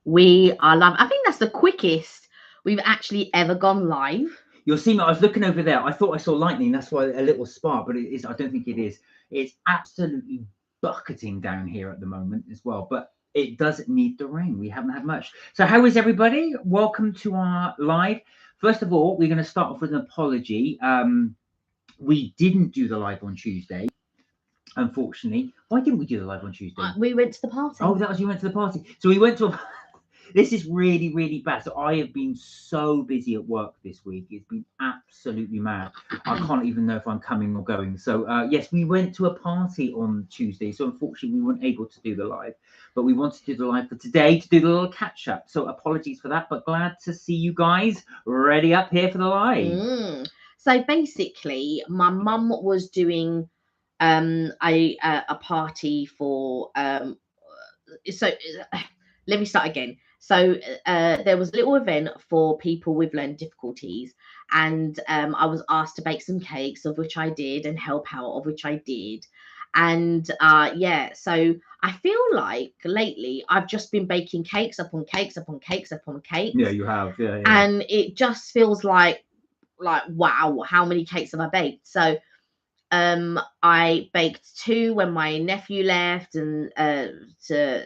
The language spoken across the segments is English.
We are live. I think that's the quickest we've actually ever gone live. You'll see me. I was looking over there. I thought I saw lightning. That's why a little spark, but it is. I don't think it is. It's absolutely bucketing down here at the moment as well. But it does need the rain. We haven't had much. So how is everybody? Welcome to our live. First of all, we're going to start off with an apology. We didn't do the live on Tuesday. Unfortunately, why didn't we do the live on Tuesday? We went to the party. Oh, that was you went to the party. So we went to a this is really, really bad. So I have been so busy at work this week. It's been absolutely mad. I can't even know if I'm coming or going. So yes, we went to a party on Tuesday. So unfortunately, we weren't able to do the live, but we wanted to do the live for today to do the little catch up. So apologies for that, but glad to see you guys ready up here for the live. So basically, my mum was doing a party for so let me start again. So there was a little event for people with learning difficulties, and I was asked to bake some cakes, of which I did, and help out, of which I did. And yeah, so I feel like lately I've just been baking cakes upon cakes upon cakes upon cakes. Yeah, you have. Yeah. And it just feels like wow, how many cakes have I baked? So I baked 2 when my nephew left, and to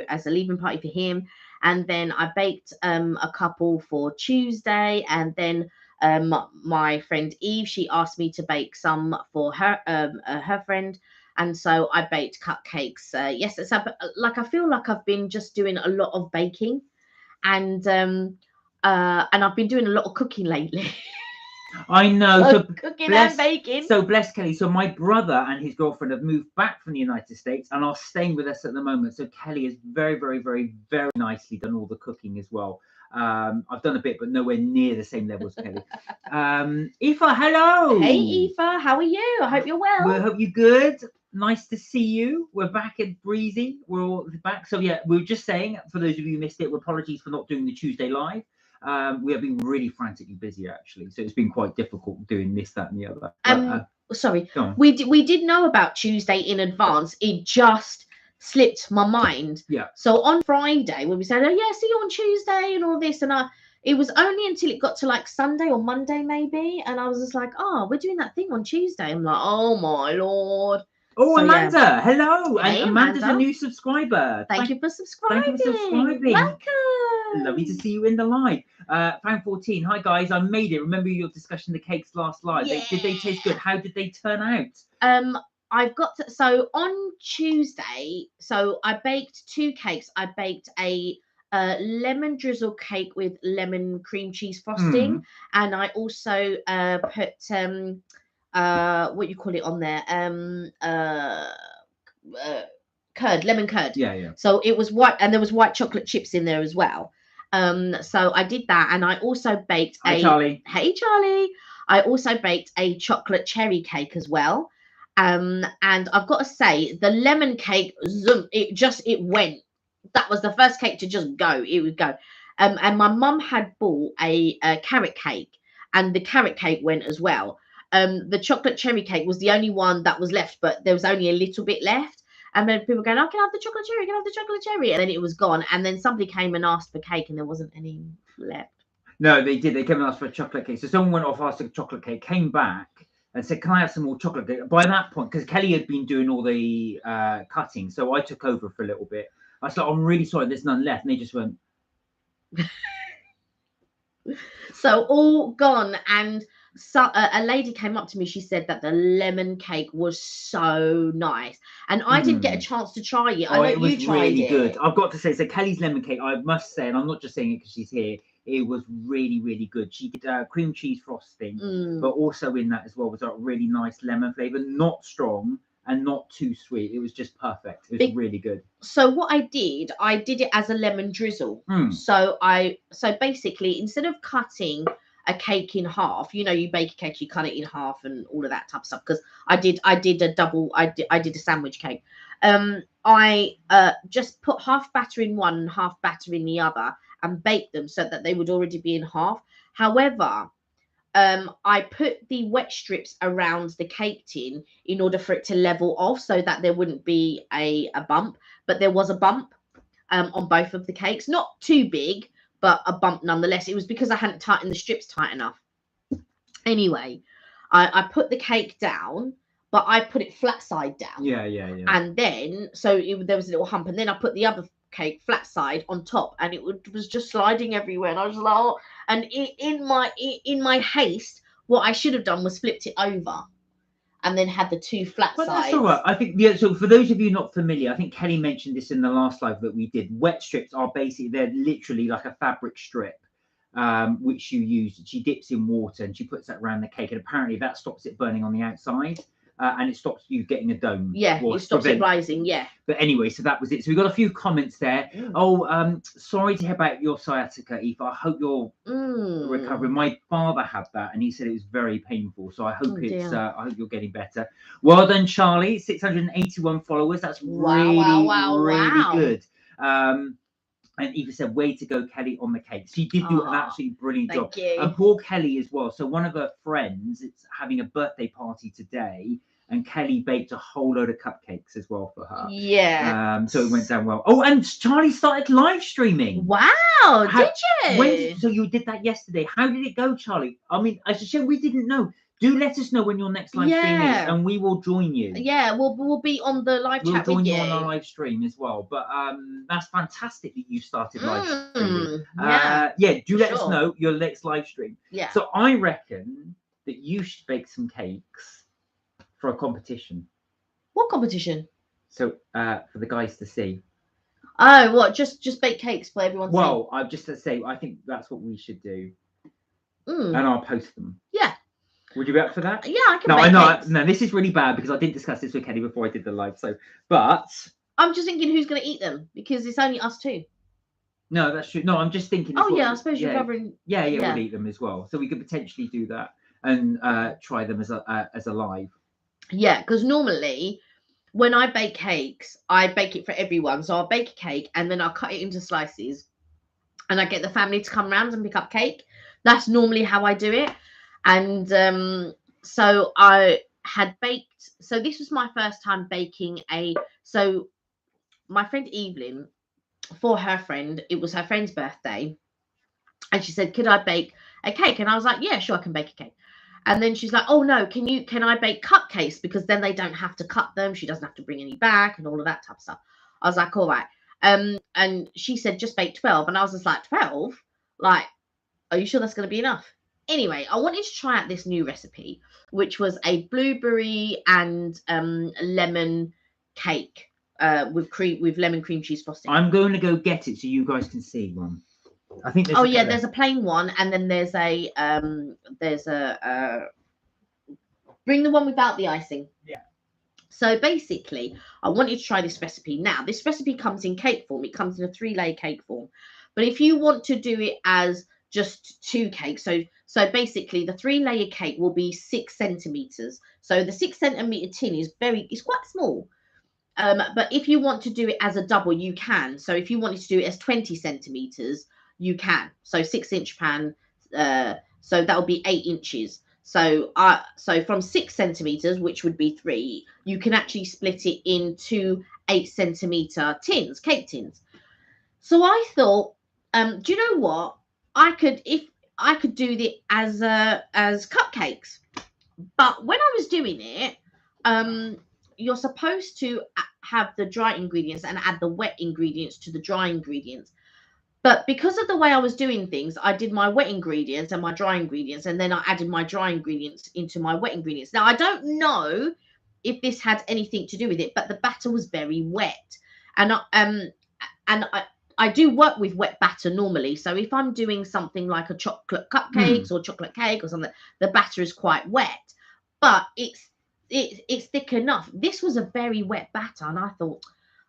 as a leaving party for him, and then I baked a couple for Tuesday, and then my friend Eve, she asked me to bake some for her friend, and so I baked cupcakes. Yes, so like I feel like I've been just doing a lot of baking, and I've been doing a lot of cooking lately. I know. So cooking and baking. So bless Kelly. So my brother and his girlfriend have moved back from the United States and are staying with us at the moment. So Kelly has very, very, very, very nicely done all the cooking as well. I've done a bit, but nowhere near the same level as Kelly. Aoife, hello. Hey Aoife, how are you? I hope you're well. We hope you're good. Nice to see you. We're back at Breezy. We're all back. So yeah, we were just saying, for those of you who missed it, apologies for not doing the Tuesday live. We have been really frantically busy actually, so it's been quite difficult doing this, that, and the other. Sorry, we did know about Tuesday in advance. It just slipped my mind. Yeah. So on Friday when we said, "Oh yeah, see you on Tuesday," and all this, and it was only until it got to like Sunday or Monday maybe, and I was just like, "Oh, we're doing that thing on Tuesday." I'm like, "Oh my lord." Oh, so, Amanda, yeah. Hello. Hey, and Amanda's a new subscriber. Thank you for subscribing. Thank you for subscribing. Welcome. Lovely to see you in the live. Fan 14, hi guys, I made it. Remember your discussion the cakes last live? Yeah. Did they taste good? How did they turn out? I've got so on Tuesday, so I baked 2 cakes. I baked a lemon drizzle cake with lemon cream cheese frosting, and I also put what you call it on there, curd, lemon curd. Yeah. So it was white, and there was white chocolate chips in there as well. So I did that, and I also baked Charlie. Hey Charlie. I also baked a chocolate cherry cake as well. And I've got to say, the lemon cake, it went. That was the first cake to just go. It would go. And my mum had bought a carrot cake, and the carrot cake went as well. The chocolate cherry cake was the only one that was left, but there was only a little bit left. And then people going, "I can I have the chocolate cherry, can I have the chocolate cherry?" And then it was gone. And then somebody came and asked for cake, and there wasn't any left. No, they did. They came and asked for a chocolate cake. So someone went off, asked for a chocolate cake, came back and said, "Can I have some more chocolate cake?" By that point, because Kelly had been doing all the cutting, so I took over for a little bit. I was like, "I'm really sorry, there's none left." And they just went. So all gone. And so a lady came up to me. She said that the lemon cake was so nice, and I didn't get a chance to try it. I know it was you tried really it. Good. I've got to say, so Kelly's lemon cake, I must say, and I'm not just saying it because she's here, it was really, really good. She did cream cheese frosting, but also in that as well was a really nice lemon flavour, not strong and not too sweet. It was just perfect. It was really good. So what I did it as a lemon drizzle. So basically, instead of cutting a cake in half, you bake a cake, you cut it in half and all of that type of stuff, because I did a sandwich cake. I just put half batter in one and half batter in the other and baked them so that they would already be in half. However, I put the wet strips around the cake tin in order for it to level off so that there wouldn't be a bump, but there was a bump. on both of the cakes. Not too big, but a bump nonetheless. It was because I hadn't tightened the strips tight enough. Anyway, I put the cake down, but I put it flat side down. Yeah. And then, there was a little hump, and then I put the other cake flat side on top, and it was just sliding everywhere. And I was like, oh. And in my haste, what I should have done was flipped it over, and then had the two flat But sides. that's all right. I think, yeah, so for those of you not familiar, I think Kelly mentioned this in the last live that we did. Wet strips are basically, they're literally like a fabric strip, which you use. She dips in water and she puts that around the cake, and apparently that stops it burning on the outside. And it stops you getting a dome. Yeah, it stops it rising, yeah. But anyway, so that was it. So we got a few comments there. Oh, sorry to hear about your sciatica, Eva. I hope you're recovering. My father had that, and he said it was very painful. So I hope I hope you're getting better. Well done, Charlie. 681 followers. That's really good. And Eva said, way to go, Kelly, on the cake. She did do an absolutely brilliant job. You. And poor Kelly as well. So one of her friends is having a birthday party today, and Kelly baked a whole load of cupcakes as well for her. Yeah. So it went down well. Oh, and Charlie started live streaming. Wow, did you? So you did that yesterday. How did it go, Charlie? I mean, as I said, we didn't know. Do let us know when your next live stream is, and we will join you. Yeah, we'll be on the live chat with you. We'll join you on our live stream as well. But that's fantastic that you started live streaming. Do let us know your next live stream. Yeah. So I reckon that you should bake some cakes for a competition. What competition? So for the guys to see. Oh, what? Just bake cakes for everyone to see? Well, I've just to say, I think that's what we should do. And I'll post them. Yeah. Would you be up for that? Yeah, I can. No, cakes. No, this is really bad because I didn't discuss this with Kelly before I did the live. So, but I'm just thinking who's going to eat them because it's only us two. No, that's true. No, I'm just thinking. Oh yeah, I suppose you're covering. Yeah, we'll eat them as well. So we could potentially do that and try them as a live. Yeah, because normally when I bake cakes, I bake it for everyone. So I'll bake a cake and then I'll cut it into slices, and I get the family to come around and pick up cake. That's normally how I do it. And so I had baked. So this was my first time baking So my friend Evelyn, for her friend, it was her friend's birthday, and she said, "Could I bake a cake?" And I was like, "Yeah, sure, I can bake a cake." And then she's like, "Oh no, can I bake cupcakes? Because then they don't have to cut them. She doesn't have to bring any back and all of that type of stuff." I was like, "All right." And she said, "Just bake 12." And I was just like, 12? Like, are you sure that's going to be enough? Anyway, I wanted to try out this new recipe, which was a blueberry and lemon cake with lemon cream cheese frosting. I'm going to go get it so you guys can see one. I think there's there's a plain one, and then there's a bring the one without the icing. Yeah. So basically, I wanted to try this recipe. Now, this recipe comes in cake form. It comes in a 3-layer cake form. But if you want to do it as just 2 cakes, so basically the 3-layer cake will be 6 centimeters. So the 6 centimeter tin is quite small. But if you want to do it as a double, you can. So if you wanted to do it as 20 centimeters, you can. So 6-inch pan. So that will be 8 inches. So from 6 centimeters, which would be 3, you can actually split it into 8 centimeter tins, cake tins. So I thought, do you know what? I could do it as cupcakes. But when I was doing it, you're supposed to have the dry ingredients and add the wet ingredients to the dry ingredients. But because of the way I was doing things, I did my wet ingredients and my dry ingredients, and then I added my dry ingredients into my wet ingredients. Now, I don't know if this had anything to do with it, but the batter was very wet. And I do work with wet batter normally. So if I'm doing something like a chocolate cupcakes or chocolate cake or something, the batter is quite wet. But it's thick enough. This was a very wet batter, and I thought,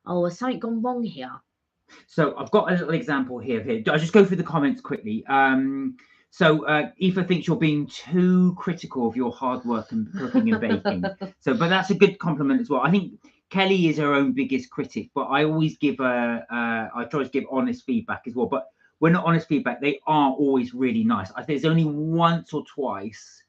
oh, has something gone wrong here? So I've got a little example here. I'll just go through the comments quickly. So Aoife thinks you're being too critical of your hard work and cooking and baking. But that's a good compliment as well. I think Kelly is her own biggest critic, but I always give I try to give honest feedback as well. But when not honest feedback, they are always really nice. There's only once or twice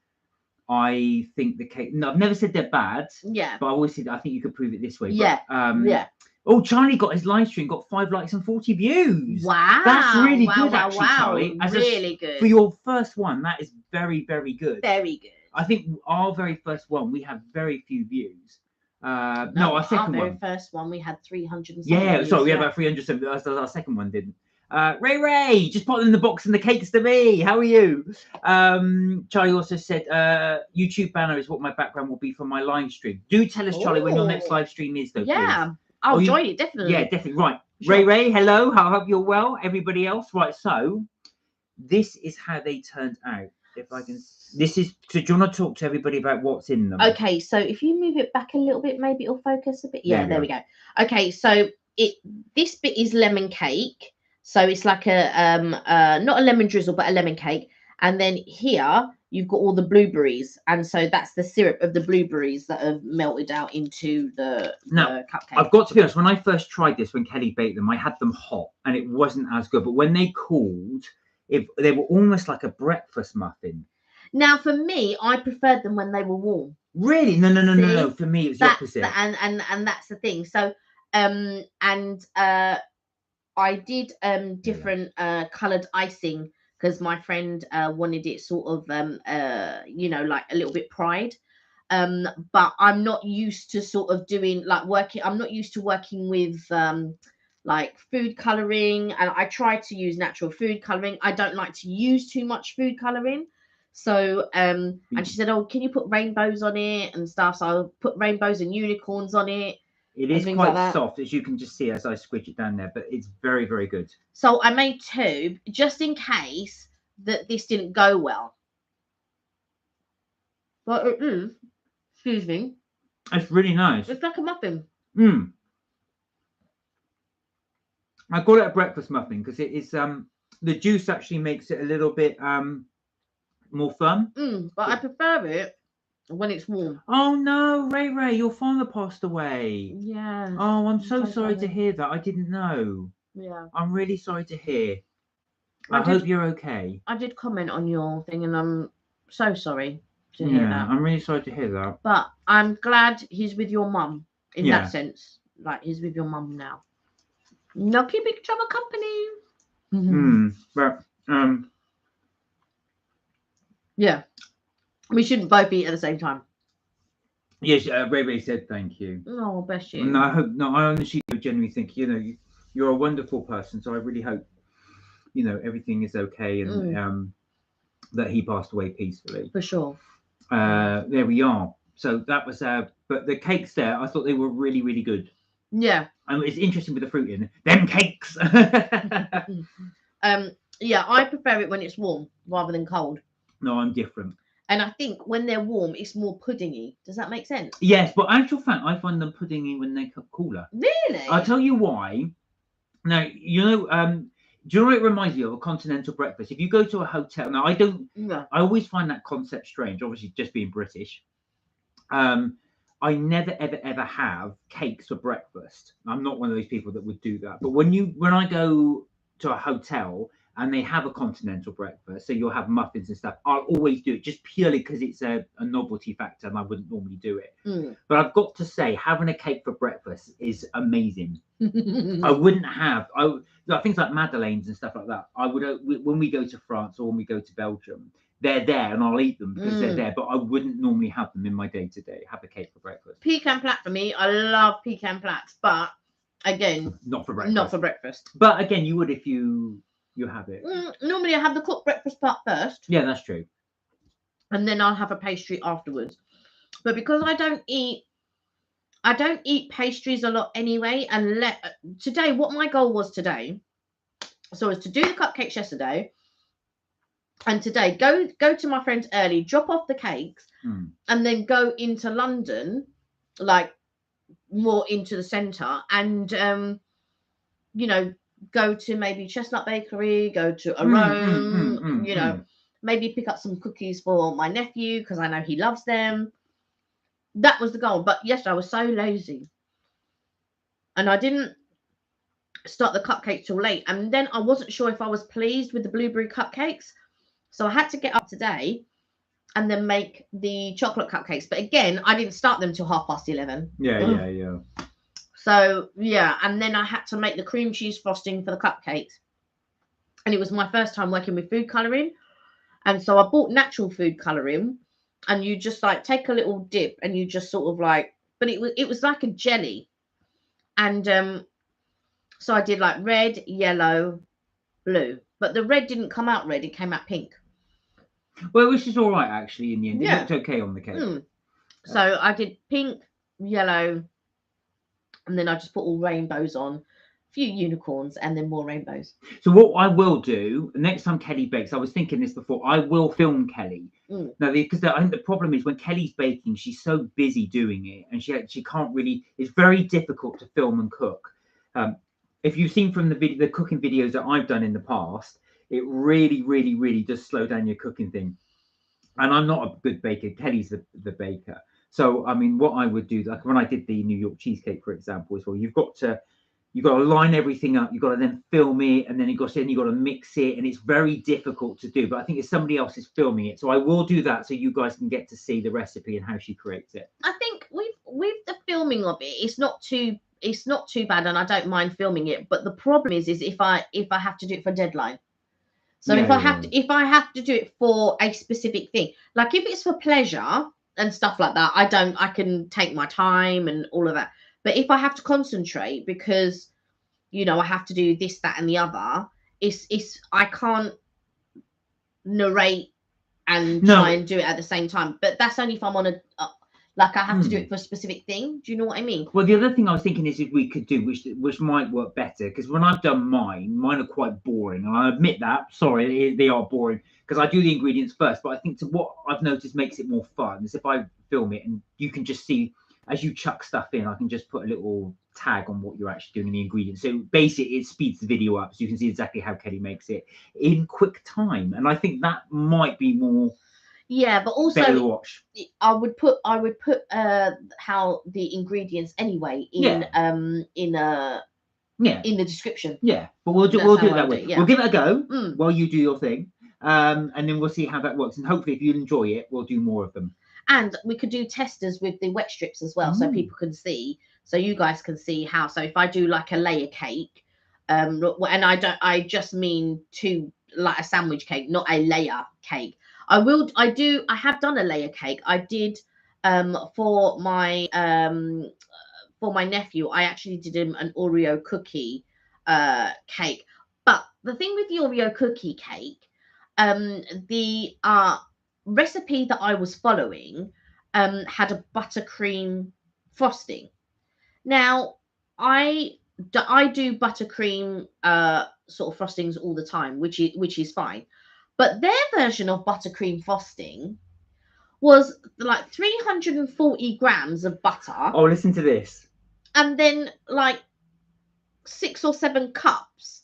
I think the cake. No, I've never said they're bad. Yeah. But I always said I think you could prove it this way. Yeah. But, Oh, Charlie got his live stream, got 5 likes and 40 views. Wow. That's really wow, good, wow, actually, wow. Charlie. Really good. For your first one, that is very, very good. Very good. I think our very first one, we had very few views. No, No, our second very one. first one, we had 300. Yeah, sorry, we had about 300. Our second one didn't. Ray, just put in the box and the cakes to me. How are you? Charlie also said, YouTube banner is what my background will be for my live stream. Do tell us, Charlie, when your next live stream is, though, Yeah, please. I'll join it, definitely. Yeah, definitely. Right. Sure. Ray, hello. I hope you're well. Everybody else. Right, so this is how they turned out. If I can, this is, so do you want to talk to everybody about what's in them? Okay, so if you move it back a little bit, maybe it'll focus a bit. Yeah, there we go. Okay, so this bit is lemon cake. So it's like a not a lemon drizzle, but a lemon cake. And then here you've got all the blueberries, and so that's the syrup of the blueberries that have melted out into the cupcake. I've got to be honest, when I first tried this, when Kelly baked them, I had them hot and it wasn't as good. But when they cooled, they were almost like a breakfast muffin. Now, for me, I preferred them when they were warm. Really? No. For me, it was the opposite. And that's the thing. So, I did different coloured icing because my friend wanted it sort of like a little bit pride. But I'm not used to sort of doing like working. I'm not used to working with like food colouring, and I try to use natural food colouring. I don't like to use too much food colouring. So and she said, oh, can you put rainbows on it and stuff? So I'll put rainbows and unicorns on it. It is quite soft, as you can just see as I squidge it down there, but it's very, very good. So I made 2 just in case that this didn't go well. But it is, excuse me. It's really nice. It's like a muffin. I call it a breakfast muffin because it is the juice actually makes it a little bit more firm. But I prefer it when it's warm. Oh no, Ray, your father passed away. Yeah. Oh, I'm so sorry to hear that. I didn't know. Yeah. I'm really sorry to hear. I hope you're okay. I did comment on your thing and I'm so sorry to hear that. I'm really sorry to hear that. But I'm glad he's with your mum in that sense. Like he's with your mum now. No keeping each other company. But yeah. We shouldn't both eat at the same time. Yes, Ray said thank you. Oh, bless you. No, I honestly genuinely think, you're a wonderful person. So I really hope, everything is okay and that he passed away peacefully. For sure. There we are. So that was, but the cakes there, I thought they were really, really good. Yeah. And it's interesting with the fruit in them cakes. Yeah, I prefer it when it's warm rather than cold. No, I'm different. And I think when they're warm, it's more puddingy. Does that make sense? Yes, but actual fact, I find them puddingy when they're cooler. Really? I'll tell you why. Now, do you know what it reminds me of? A continental breakfast. If you go to a hotel, now I don't, I always find that concept strange, obviously just being British. I never, ever have cakes for breakfast. I'm not one of those people that would do that. But when I go to a hotel and they have a continental breakfast, so you'll have muffins and stuff, I'll always do it just purely because it's a novelty factor and I wouldn't normally do it. But I've got to say, having a cake for breakfast is amazing. I wouldn't have things like Madeleines and stuff like that. I would when we go to France or when we go to Belgium, they're there and I'll eat them because they're there, but I wouldn't normally have them in my day-to-day. Have a cake for breakfast. Pecan plat for me. I love pecan plats, but again, not for breakfast. Not for breakfast. But again, you would if you have it. Normally I have the cooked breakfast part first. Yeah, that's true. And then I'll have a pastry afterwards. But because I don't eat pastries a lot anyway, and today, what my goal was today, so was to do the cupcakes yesterday, and today go to my friends early, drop off the cakes, and then go into London, like more into the centre, and go to maybe Chestnut Bakery, go to Arome, maybe pick up some cookies for my nephew because I know he loves them. That was the goal. But yesterday I was so lazy and I didn't start the cupcakes till late. And then I wasn't sure if I was pleased with the blueberry cupcakes. So I had to get up today and then make the chocolate cupcakes. But again, I didn't start them till 11:30. Yeah. So yeah, and then I had to make the cream cheese frosting for the cupcakes. And it was my first time working with food colouring. And so I bought natural food colouring, and you just like take a little dip and you just sort of like, but it was like a jelly. And so I did like red, yellow, blue. But the red didn't come out red, it came out pink. Well, which is all right actually in the end. It Yeah. looked okay on the cake. So I did pink, yellow, and then I just put all rainbows on, a few unicorns, and then more rainbows. So what I will do next time Kelly bakes, I was thinking this before, I will film Kelly. Now, because I think the problem is when Kelly's baking, she's so busy doing it, and she can't really. It's very difficult to film and cook. If you've seen from the cooking videos that I've done in the past, it really, really, really does slow down your cooking thing. And I'm not a good baker. Kelly's the baker. So I mean, what I would do, like when I did the New York cheesecake, for example, as well, you've got to line everything up. You've got to then film it, and then you've got to mix it, and it's very difficult to do. But I think if somebody else is filming it, so I will do that, so you guys can get to see the recipe and how she creates it. I think with the filming of it, it's not too bad, and I don't mind filming it. But the problem is if I have to do it for a deadline. So if I have to do it for a specific thing, like if it's for pleasure and stuff like that, I can take my time and all of that. But if I have to concentrate because, I have to do this, that, and the other, I can't narrate and try and do it at the same time. But that's only if I'm on I have to do it for a specific thing. Do you know what I mean? Well, the other thing I was thinking is if we could do, which might work better, because when I've done mine are quite boring, and I admit that. Sorry, they are boring because I do the ingredients first. But I think what I've noticed makes it more fun is if I film it and you can just see as you chuck stuff in, I can just put a little tag on what you're actually doing in the ingredients. So basically, it speeds the video up, so you can see exactly how Kelly makes it in quick time. And I think that might be more. Yeah, but also better to watch. I would put how the ingredients anyway in the description. Yeah, but we'll do it that way. Yeah. We'll give it a go while you do your thing, and then we'll see how that works. And hopefully, if you enjoy it, we'll do more of them. And we could do testers with the wet strips as well, so people can see. So you guys can see how. So if I do like a layer cake, and I just mean like a sandwich cake, not a layer cake. I have done a layer cake. I did for my nephew. I actually did him an Oreo cookie cake. But the thing with the Oreo cookie cake, the recipe that I was following had a buttercream frosting. Now I do buttercream sort of frostings all the time, which is fine. But their version of buttercream frosting was like 340 grams of butter. Oh, listen to this. And then like 6 or 7 cups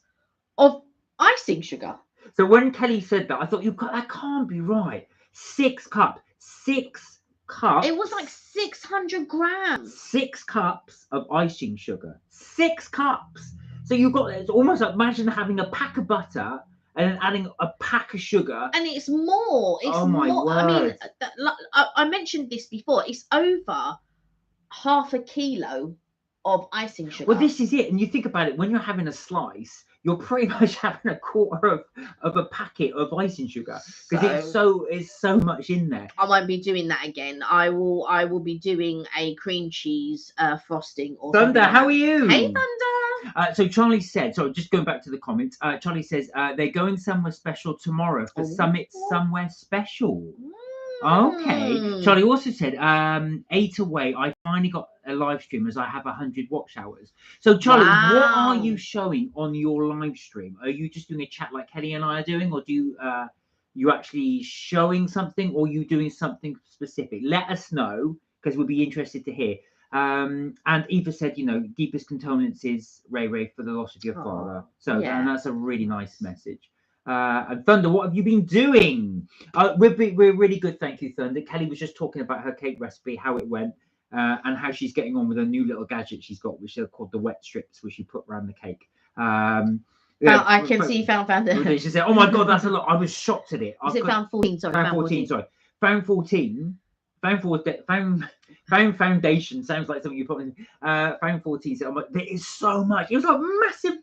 of icing sugar. So when Kelly said that, I thought that can't be right. 6 cups. 6 cups. It was like 600 grams. 6 cups of icing sugar. 6 cups. So it's almost like imagine having a pack of butter and then adding a pack of sugar. And it's more. Oh my word. I mean, I mentioned this before. It's over half a kilo of icing sugar. Well, this is it. And you think about it, when you're having a slice, you're pretty much having a quarter of a packet of icing sugar because it's so much in there. I won't be doing that again. I will be doing a cream cheese frosting. Or Thunder, how are you? Hey, Thunder. So Charlie said, so just going back to the comments, Charlie says they're going somewhere special tomorrow for Summit Somewhere Special. Okay. Charlie also said 8 away. I finally got a live stream as I have 100 watch hours. So Charlie, what are you showing on your live stream? Are you just doing a chat like Kelly and I are doing, or do you actually showing something, or you doing something specific? Let us know because we'll be interested to hear. And Eva said, deepest condolences, Ray, for the loss of your father. So and that's a really nice message. And Thunder, what have you been doing? We're really good, thank you, Thunder. Kelly was just talking about her cake recipe, how it went, and how she's getting on with a new little gadget she's got, which are called the wet strips, which she put around the cake. I can see you found it. She said, "Oh my god, that's a lot." I was shocked at it. Is it found 14? Sorry, found 14. Sorry, found 14. Found Foundation sounds like something you put in. Found 14 said, "Oh my, there is so much. It was like massive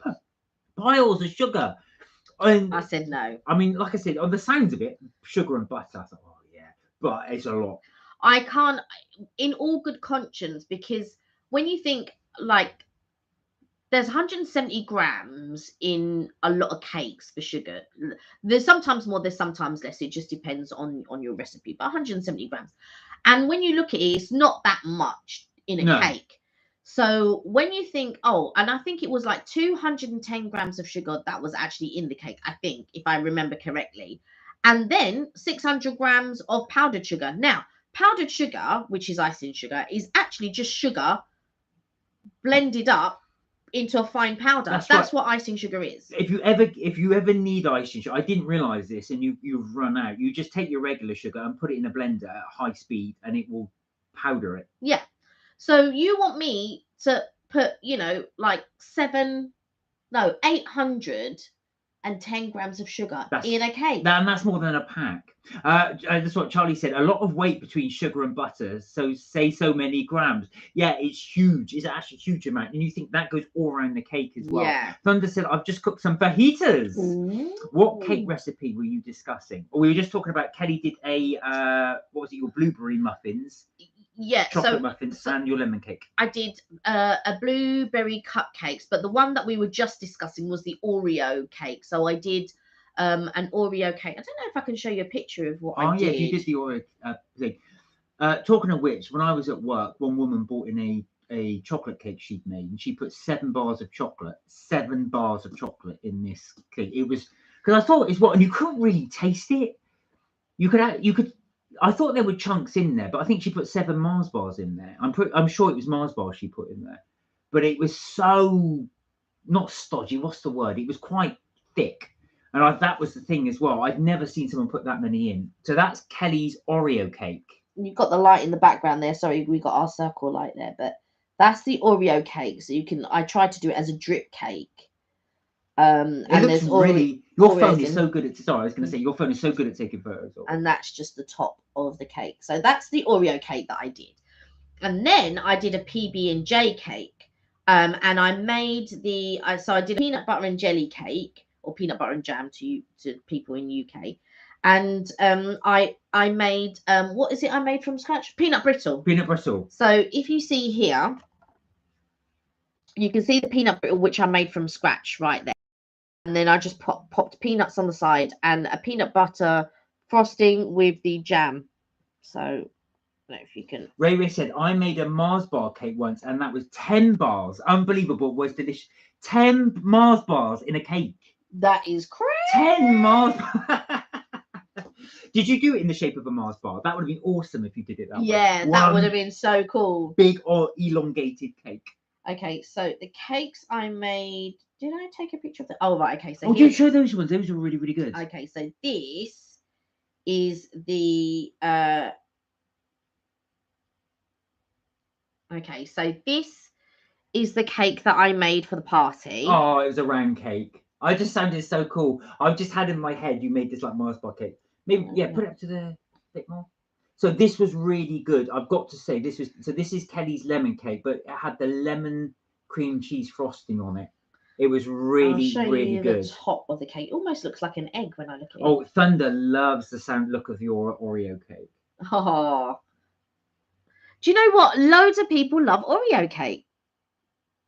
piles of sugar." And I said no. I mean, like I said, on the sounds of it, sugar and butter. I thought, oh yeah, but it's a lot. I can't, in all good conscience, because when you think like there's 170 grams in a lot of cakes for sugar. There's sometimes more, there's sometimes less. It just depends on your recipe. But 170 grams, and when you look at it, it's not that much in a No. cake. So when you think, oh, and I think it was like 210 grams of sugar that was actually in the cake, I think, if I remember correctly, and then 600 grams of powdered sugar. Now, powdered sugar, which is icing sugar, is actually just sugar blended up into a fine powder. That's right. what icing sugar is. If you ever need icing sugar, I didn't realize this, and you've run out. You just take your regular sugar and put it in a blender at high speed, and it will powder it. Yeah. So you want me to put, like 810 grams of sugar in a cake. And that's more than a pack. That's what Charlie said. A lot of weight between sugar and butter. So say so many grams. Yeah, it's huge. It's actually a huge amount. And you think that goes all around the cake as well. Yeah. Thunder said, I've just cooked some fajitas. Ooh. What cake recipe were you discussing? Or we were just talking about Kelly did your blueberry muffins. Yeah, chocolate muffins and your lemon cake. I did a blueberry cupcakes, but the one that we were just discussing was the Oreo cake. So I did an Oreo cake. I don't know if I can show you a picture of what I did. Oh yeah, if you did the Oreo thing. Talking of which, when I was at work, one woman brought in a chocolate cake she'd made, and she put 7 bars of chocolate in this cake. It was because I thought it's what, and you couldn't really taste it. You could. I thought there were chunks in there, but I think she put 7 Mars bars in there. I'm sure it was Mars bars she put in there, but it was so not stodgy. What's the word? It was quite thick, and that was the thing as well. I'd never seen someone put that many in. So that's Kelly's Oreo cake. You've got the light in the background there. Sorry, we got our circle light there, but that's the Oreo cake. So I tried to do it as a drip cake. And looks really. Your phone is so good at. Sorry, I was going to say your phone is so good at taking photos. And that's just the top of the cake. So that's the Oreo cake that I did, and then I did a PB&J cake. And I made I did a peanut butter and jelly cake, or peanut butter and jam to people in UK. And I made what is it I made from scratch? Peanut brittle. Peanut brittle. So if you see here, you can see the peanut brittle which I made from scratch right there. And then I just popped peanuts on the side and a peanut butter frosting with the jam. So I don't know if you can. Ray said, I made a Mars bar cake once, and that was 10 bars. Unbelievable. It was delicious. 10 Mars bars in a cake. That is crazy. 10 Mars bars. Did you do it in the shape of a Mars bar? That would have been awesome if you did it that way. Yeah, that would have been so cool. Big or elongated cake. Okay, so the cakes I made. Did I take a picture of the? Oh, right. Okay, so. Oh, you show those ones. Those are really, really good. Okay, so this is the. Okay, so this is the cake that I made for the party. Oh, it was a round cake. I just sounded so cool. I've just had in my head you made this like Mars bar cake. Maybe put it up to the bit more. So this was really good. I've got to say this is Kelly's lemon cake, but it had the lemon cream cheese frosting on it. It was really, really good. The top of the cake almost looks like an egg when I look at it. Oh, Thunder loves the look of your Oreo cake. Oh. Do you know what? Loads of people love Oreo cake.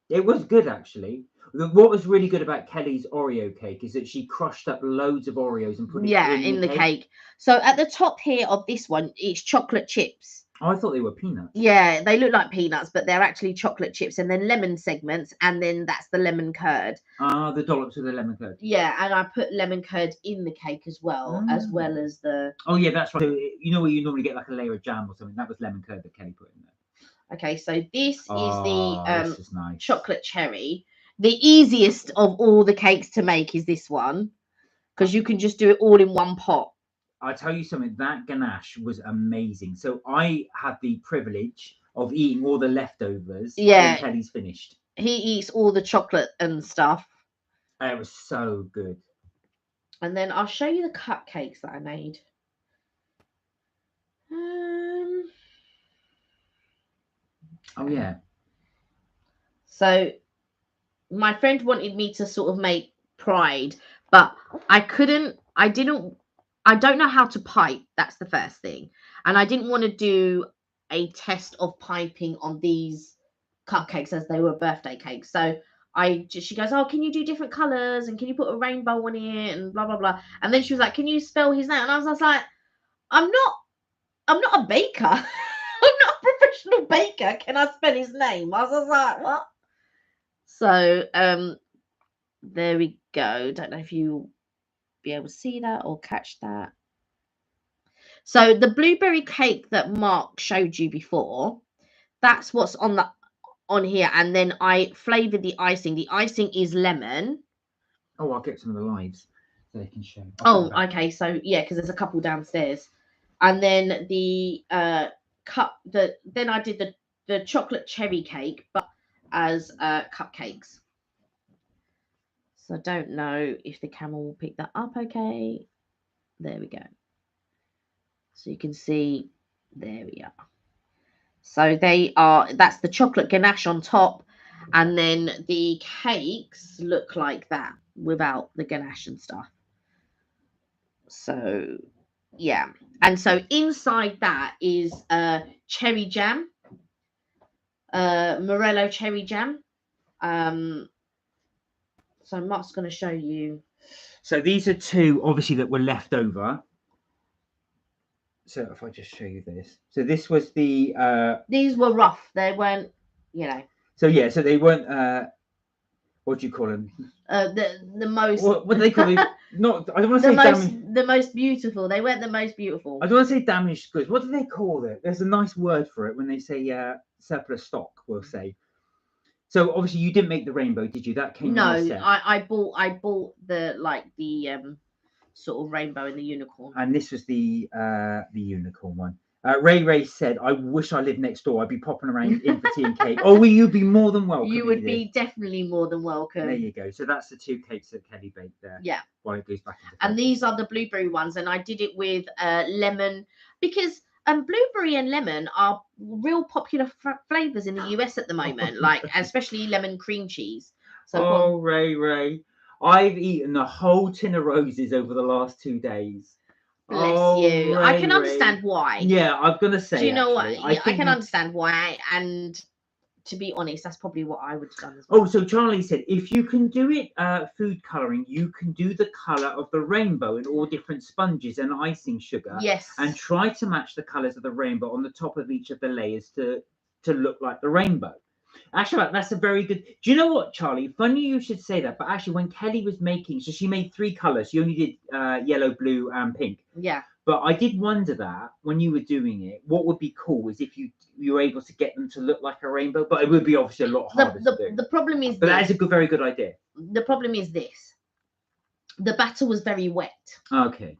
It was good, actually. What was really good about Kelly's Oreo cake is that she crushed up loads of Oreos and put it in the cake. So at the top here of this one, it's chocolate chips. Oh, I thought they were peanuts. Yeah, they look like peanuts, but they're actually chocolate chips, and then lemon segments, and then that's the lemon curd. The dollops of the lemon curd. Yeah, and I put lemon curd in the cake as well as the. Oh yeah, that's right. So, you know where you normally get like a layer of jam or something? That was lemon curd that Kelly put in there. Okay, so this is the this is nice. Chocolate cherry. The easiest of all the cakes to make is this one, because you can just do it all in one pot. I'll tell you something, that ganache was amazing. So I had the privilege of eating all the leftovers when Kelly's finished. He eats all the chocolate and stuff. It was so good. And then I'll show you the cupcakes that I made. Oh yeah. So my friend wanted me to sort of make Pride, but I couldn't. I didn't. I don't know how to pipe. That's the first thing, and I didn't want to do a test of piping on these cupcakes as they were birthday cakes. So she goes, oh, can you do different colors and can you put a rainbow on it and blah blah blah. And then she was like, can you spell his name? And I was just like, I'm not a baker. I'm not a professional baker. Can I spell his name? I was just like, what? So there we go. Don't know if you'll be able to see that or catch that. So the blueberry cake that Mark showed you before, that's what's on here. And then I flavored the icing. The icing is lemon. Oh, I'll get some of the lives so they can show. Oh, okay. So yeah, because there's a couple downstairs. And then the then I did the chocolate cherry cake, but as cupcakes. So I don't know if the camera will pick that up okay. There we go. So you can see, there we are. So that's the chocolate ganache on top. And then the cakes look like that without the ganache and stuff. So, yeah. And so inside that is cherry jam, Morello cherry jam. So Mark's going to show you. So these are two, obviously, that were left over. So if I just show you this. So this was the... These were rough. They weren't, you know. So yeah, so they weren't... what do you call them? The most... What do they call them? Not, I don't want to say the most beautiful. They weren't the most beautiful. I don't want to say damaged goods. What do they call it? There's a nice word for it when they say surplus stock, we'll say. So obviously you didn't make the rainbow, did you? That came No, in the set. I bought the sort of rainbow and the unicorn. And this was the unicorn one. Ray said, I wish I lived next door. I'd be popping around in for tea and cake. Oh, will you be more than welcome? You would be definitely more than welcome. There you go. So that's the two cakes that Kelly baked there. Yeah. While it goes back into and these are the blueberry ones. And I did it with lemon because blueberry and lemon are real popular flavors in the US at the moment, like especially lemon cream cheese. So Ray. I've eaten the whole tin of roses over the last 2 days. Bless you. I can understand why. Yeah, I'm gonna say. Do you know what? Yeah, I can understand why, and to be honest, that's probably what I would have done as well. Oh, so Charlie said, if you can do it food colouring, you can do the colour of the rainbow in all different sponges and icing sugar. Yes. And try to match the colours of the rainbow on the top of each of the layers to look like the rainbow. Actually, that's a very good... Do you know what, Charlie? Funny you should say that, but actually when Kelly was making... So she made 3 colours. She only did yellow, blue and pink. Yeah. But I did wonder that when you were doing it, what would be cool is if you were able to get them to look like a rainbow, but it would be obviously a lot harder to do. The problem is... But that is a very good idea. The problem is this. The batter was very wet. Okay.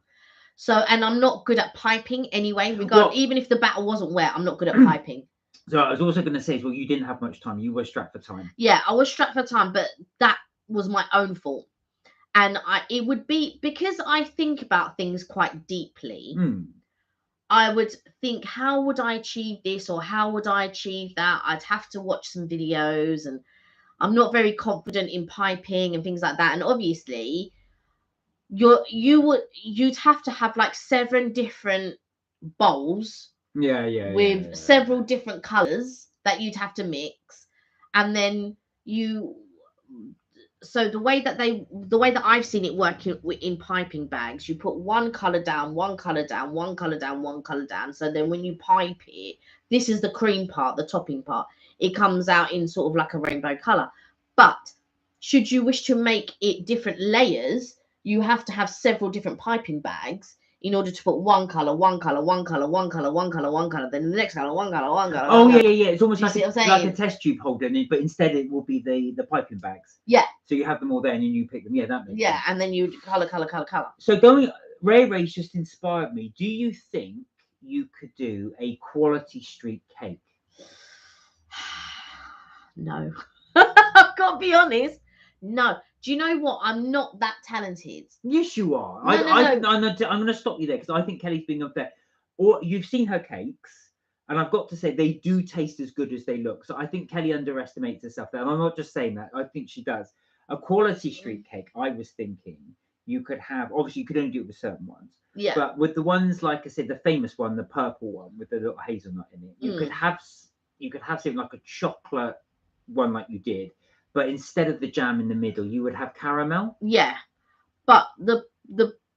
So, and I'm not good at piping anyway. Even if the batter wasn't wet, I'm not good at piping. So I was also going to say, well, you didn't have much time. You were strapped for time. Yeah, I was strapped for time, but that was my own fault. And it would be, because I think about things quite deeply, I would think, how would I achieve this or how would I achieve that? I'd have to watch some videos, and I'm not very confident in piping and things like that. And obviously, you'd have to have like 7 different bowls. With several different colors that you'd have to mix, and then so the way that I've seen it work in piping bags, you put one color down, one color down, one color down, one color down. So then when you pipe it, this is the cream part, the topping part, it comes out in sort of like a rainbow color. But should you wish to make it different layers, you have to have several different piping bags in order to put one color, one color, one color, one color, one color, one color, then the next color, one color, one color. Oh, yeah. It's almost like a test tube holder, but instead it will be the piping bags. Yeah. So you have them all there and you pick them. Yeah, that makes sense. And then you color. So Ray's just inspired me. Do you think you could do a quality street cake? No. I've got to be honest. No. Do you know what? I'm not that talented. Yes, you are. No. I'm going to stop you there because I think Kelly's being unfair. Or you've seen her cakes. And I've got to say, they do taste as good as they look. So I think Kelly underestimates herself there. And I'm not just saying that. I think she does. A quality street cake, I was thinking you could have, obviously, you could only do it with certain ones. Yeah. But with the ones, like I said, the famous one, the purple one with the little hazelnut in it, you could have something like a chocolate one like you did. But instead of the jam in the middle, you would have caramel. Yeah. But the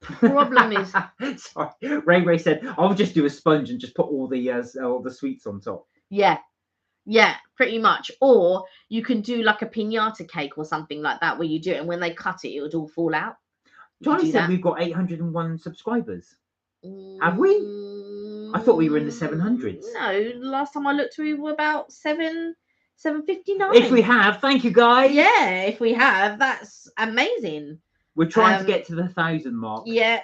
problem is, sorry, Ray said, I'll just do a sponge and just put all the sweets on top. yeah, pretty much. Or you can do like a piñata cake or something like that, where you do it and when they cut it, it would all fall out. Johnny said we've got 801 subscribers. Have we? I thought we were in the 700s. No, last time I looked, we were about 759. If we have, thank you guys. Yeah, if we have, that's amazing. We're trying to get to the 1,000 mark. Yeah.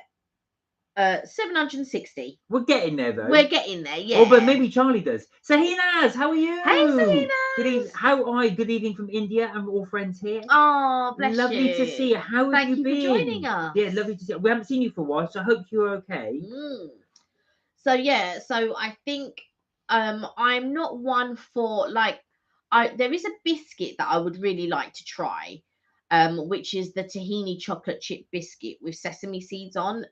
760. We're getting there though. We're getting there, yeah. Oh, but maybe Charlie does. Sahinas, how are you? Hey, Sahinas. Good evening. How are you? Good evening from India and all friends here. Oh, bless lovely you. to see you. How have you been? Thank you for joining us. Yeah, lovely to see you. We haven't seen you for a while, so I hope you're okay. So yeah, so I think I'm not one for there is a biscuit that I would really like to try, which is the tahini chocolate chip biscuit with sesame seeds on.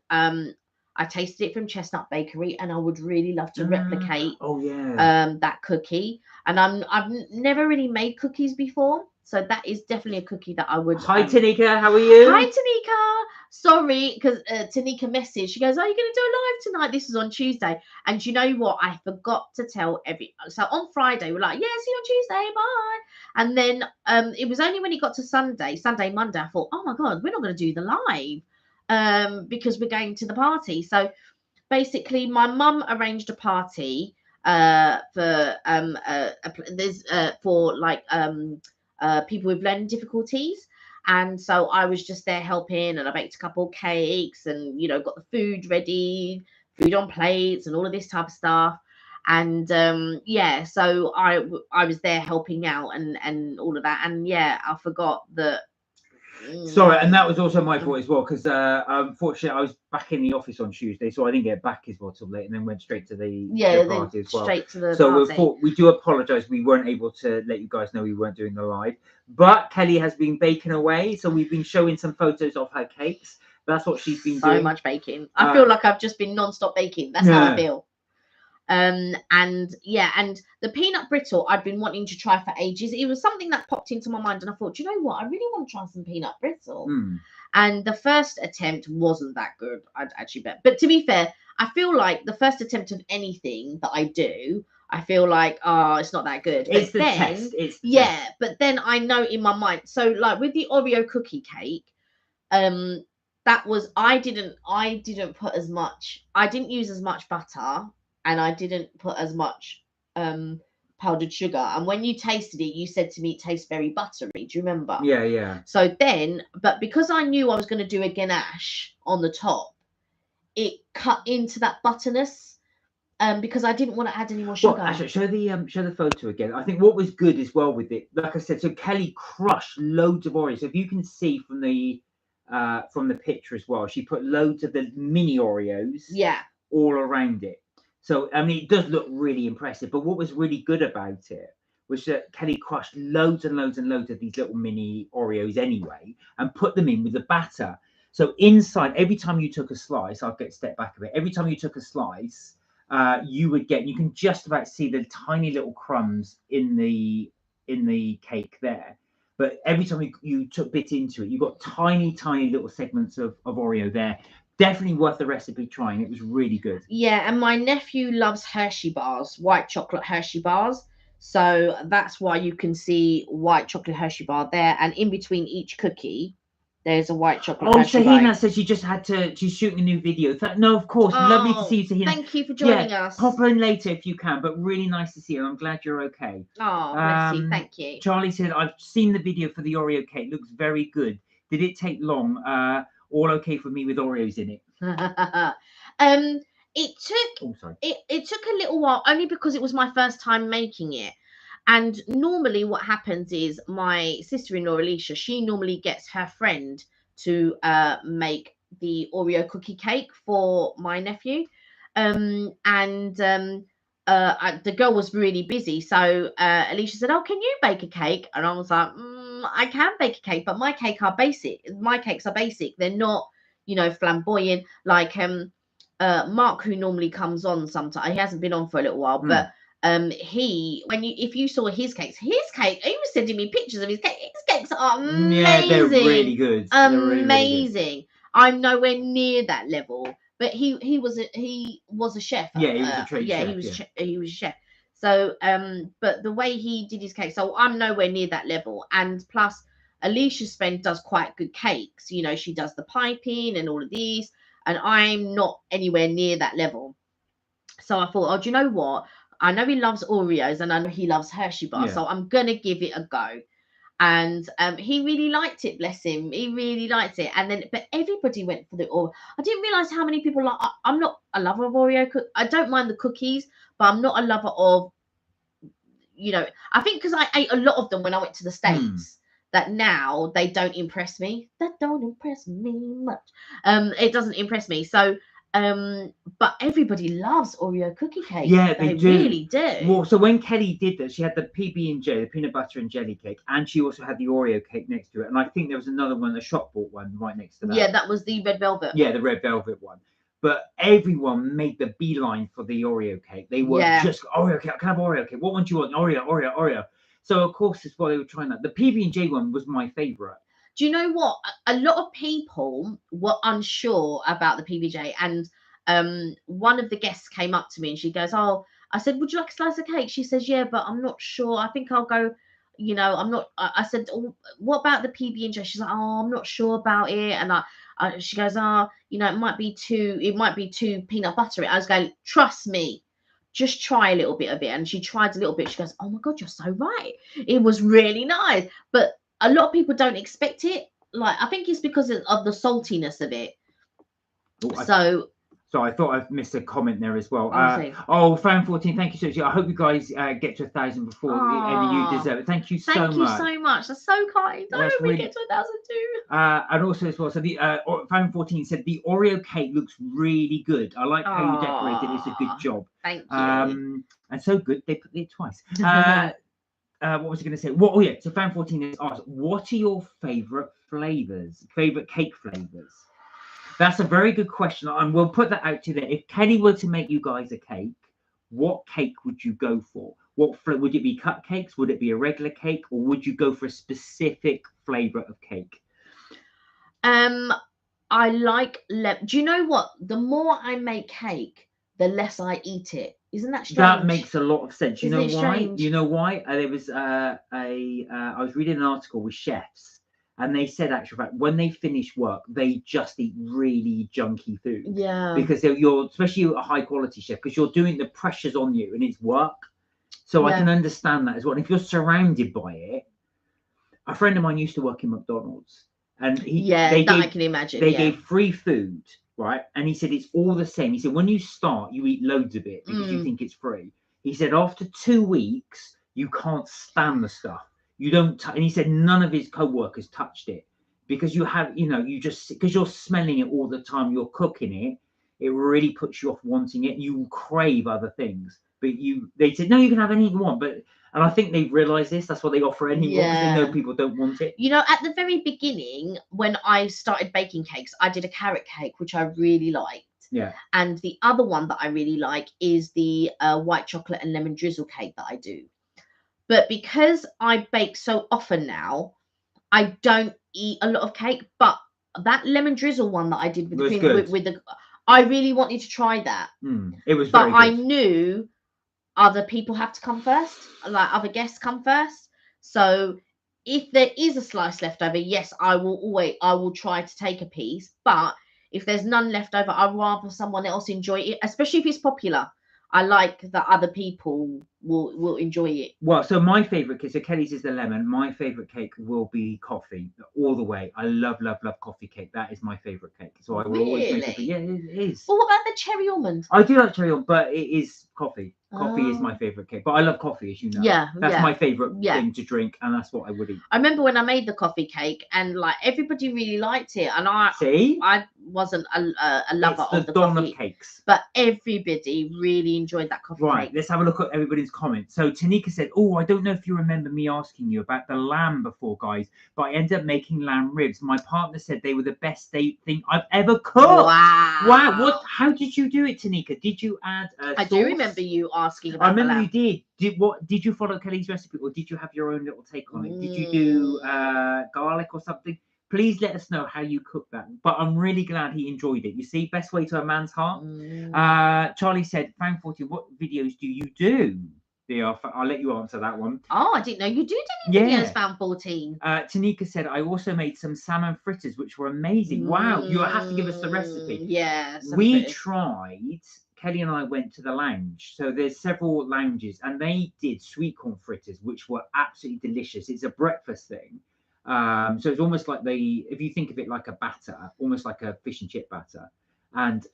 I tasted it from Chestnut Bakery, and I would really love to replicate. That cookie. And I've never really made cookies before, so that is definitely a cookie that I would. Hi, Tanika, how are you? Hi, Tanika. Sorry, because Tanika messaged. She goes, "Are you going to do a live tonight?" This was on Tuesday, and you know what? I forgot to tell So on Friday, we're like, "Yeah, see you on Tuesday, bye." And then it was only when it got to Monday, I thought, "Oh my God, we're not going to do the live." Because we're going to the party. So basically my mum arranged a party for people with learning difficulties, and so I was just there helping, and I baked a couple of cakes and got the food ready, food on plates and all of this type of stuff. And so I was there helping out and all of that. And I forgot that. Sorry, and that was also my fault as well, because unfortunately I was back in the office on Tuesday, so I didn't get back as well till late, and then went straight to the party as well. Straight to the party. So we do apologise, we weren't able to let you guys know we weren't doing the live, but Kelly has been baking away, so we've been showing some photos of her cakes. That's what she's been doing. So much baking. I feel like I've just been non-stop baking. That's how I feel. And the peanut brittle I've been wanting to try for ages. It was something that popped into my mind, and I thought, you know what, I really want to try some peanut brittle. And the first attempt wasn't that good, I'd actually bet. But to be fair, I feel like the first attempt of anything that I do, I feel like, it's not that good. It's the test. But then I know in my mind. So like with the Oreo cookie cake, that was I didn't put as much. I didn't use as much butter. And I didn't put as much powdered sugar. And when you tasted it, you said to me it tastes very buttery. Do you remember? Yeah. So then, but because I knew I was going to do a ganache on the top, it cut into that butterness. Because I didn't want to add any more sugar. Well, actually, show the photo again. I think what was good as well with it, like I said, so Kelly crushed loads of Oreos. So if you can see from the picture as well, she put loads of the mini Oreos. All around it. So, I mean, it does look really impressive. But what was really good about it was that Kelly crushed loads and loads and loads of these little mini Oreos anyway and put them in with the batter. So inside, every time you took a slice, I'll get step back a bit. Every time you took a slice, you can just about see the tiny little crumbs in the cake there. But every time you took bits into it, you got tiny, tiny little segments of Oreo there. Definitely worth the recipe trying. It was really good. Yeah, and my nephew loves Hershey bars, white chocolate Hershey bars. So that's why you can see white chocolate Hershey bar there. And in between each cookie, there's a white chocolate Hershey bar. Sahina says she's shooting a new video. No, of course. Lovely to see you, Sahina. Thank you for joining us. Pop in later if you can, but really nice to see you. I'm glad you're okay. Oh, bless you. Thank you. Charlie said, I've seen the video for the Oreo cake. Looks very good. Did it take long? All okay for me with Oreos in it. It took a little while, only because it was my first time making it. And normally what happens is my sister-in-law Alicia, she normally gets her friend to make the Oreo cookie cake for my nephew. the girl was really busy, so Alicia said, "Oh, can you bake a cake?" And I was like, "I can bake a cake, but my cakes are basic. My cakes are basic. They're not, flamboyant like Mark, who normally comes on sometimes. He hasn't been on for a little while, but if you saw his cakes, he was sending me pictures of his cake. His cakes are amazing. Yeah, they're really good. They're Amazing. really, really good. I'm nowhere near that level, but he was a chef. Yeah, he was a trained chef. He was a chef. So but the way he did his cake, so I'm nowhere near that level. And plus, Alicia does quite good cakes. She does the piping and all of these, and I'm not anywhere near that level. So I thought, oh, do you know what? I know he loves Oreos, and I know he loves Hershey bars, so I'm gonna give it a go. And he really liked it, bless him. He really liked it. And then, but everybody went for the Oreo. I didn't realize how many people like. I'm not a lover of Oreo. I don't mind the cookies, but I'm not a lover of. I think because I ate a lot of them when I went to the States. That now they don't impress me. That don't impress me much. It doesn't impress me. So. But everybody loves Oreo cookie cake. Yeah, they do. Really do. Well, so when Kelly did that, she had the PB&J, the peanut butter and jelly cake, and she also had the Oreo cake next to it. And I think there was another one, the shop bought one right next to that. Yeah, that was the red velvet. Yeah, the red velvet one. But everyone made the beeline for the Oreo cake. They were just Oreo cake. Can I have Oreo cake? What one do you want? Oreo. So of course, it's why they were trying that. The PB&J one was my favorite. Do you know what? A lot of people were unsure about the PB&J, and one of the guests came up to me and she goes, "Oh," I said, "Would you like a slice of cake?" She says, "Yeah, but I'm not sure. I think I'll go. I'm not." I said, "Oh, what about the PB&J?" She's like, "Oh, I'm not sure about it." And she goes, "Oh, it might be too peanut buttery." I was going, "Trust me. Just try a little bit of it." And she tried a little bit. She goes, "Oh my God, you're so right. It was really nice." But a lot of people don't expect it. Like, I think it's because of the saltiness of it. So I thought I've missed a comment there as well. Fan 14, thank you so much. I hope you guys get to 1,000 before you deserve it. Thank you so much. Thank you so much. That's so kind. I hope we get to 1,000 too. And also as well, so the Fan 14 said the Oreo cake looks really good. I like how you decorated. It's a good job. Thank you. And so good they put it twice. What was I going to say? So Fan 14 has asked, what are your favorite cake flavors? That's a very good question, and we'll put that out to you there. If Kelly were to make you guys a cake, what cake would you go for? Would it be cupcakes? Would it be a regular cake, or would you go for a specific flavor of cake? I like do you know what? The more I make cake, the less I eat it. Isn't that strange? That makes a lot of sense. You know why? You know why? There was I was reading an article with chefs. And they said, actually, when they finish work, they just eat really junky food. Yeah. Because you're, especially a high quality chef, because you're doing the pressures on you and it's work. So I can understand that as well. And if you're surrounded by it, a friend of mine used to work in McDonald's, and I can imagine. They gave free food, right? And he said it's all the same. He said when you start, you eat loads of it because you think it's free. He said after 2 weeks, you can't stand the stuff. You don't, and he said none of his co-workers touched it because you have, because you're smelling it all the time, you're cooking it, it really puts you off wanting it. You crave other things, but they said, no, you can have anything you want. And I think they've realized this, that's why they offer anything because they know people don't want it. At the very beginning, when I started baking cakes, I did a carrot cake, which I really liked. Yeah. And the other one that I really like is the white chocolate and lemon drizzle cake that I do. But because I bake so often now, I don't eat a lot of cake. But that lemon drizzle one that I did with the cream, with the, I really wanted to try that. It was, but I knew other people have to come first, like other guests come first. So if there is a slice left over, yes, I will try to take a piece. But if there's none left over, I'd rather someone else enjoy it, especially if it's popular. I like that other people will enjoy it. Well, so my favorite cake, so Kelly's is the lemon. My favorite cake will be coffee all the way. I love coffee cake. That is my favorite cake. So I will always make it. Yeah, it is. Well, what about the cherry almond? I do like cherry almond, but it is coffee. Coffee is my favorite cake, but I love coffee, as you know. Yeah, That's yeah, my favorite yeah. thing to drink, and that's what I would eat. I remember when I made the coffee cake, and like everybody really liked it, and See, I wasn't a lover it's of the the dawn coffee, of cakes. but everybody really enjoyed that coffee Right, cake. let's have a look at everybody's comments. So Tanika said, "Oh, I don't know if you remember me asking you about the lamb before, guys, but I ended up making lamb ribs. My partner said they were the best thing I've ever cooked." Wow! What? How did you do it, Tanika? Did you add I sauce? do remember you asking about I remember the you lamb. did. Did you follow Kelly's recipe, or did you have your own little take on it? Did you do garlic or something? Please let us know how you cook that. But I'm really glad he enjoyed it. You see, best way to a man's heart. Charlie said, "Fang 14, what videos do you do?" I'll let you answer that one. Oh, I didn't know you do any videos, Fang 14. Tanika said, "I also made some salmon fritters, which were amazing." Wow, you have to give us the recipe. Yeah, we tried. Kelly and I went to the lounge. So there's several lounges, and they did sweet corn fritters, which were absolutely delicious. It's a breakfast thing. So it's almost like if you think of it like a batter, almost like a fish and chip batter, and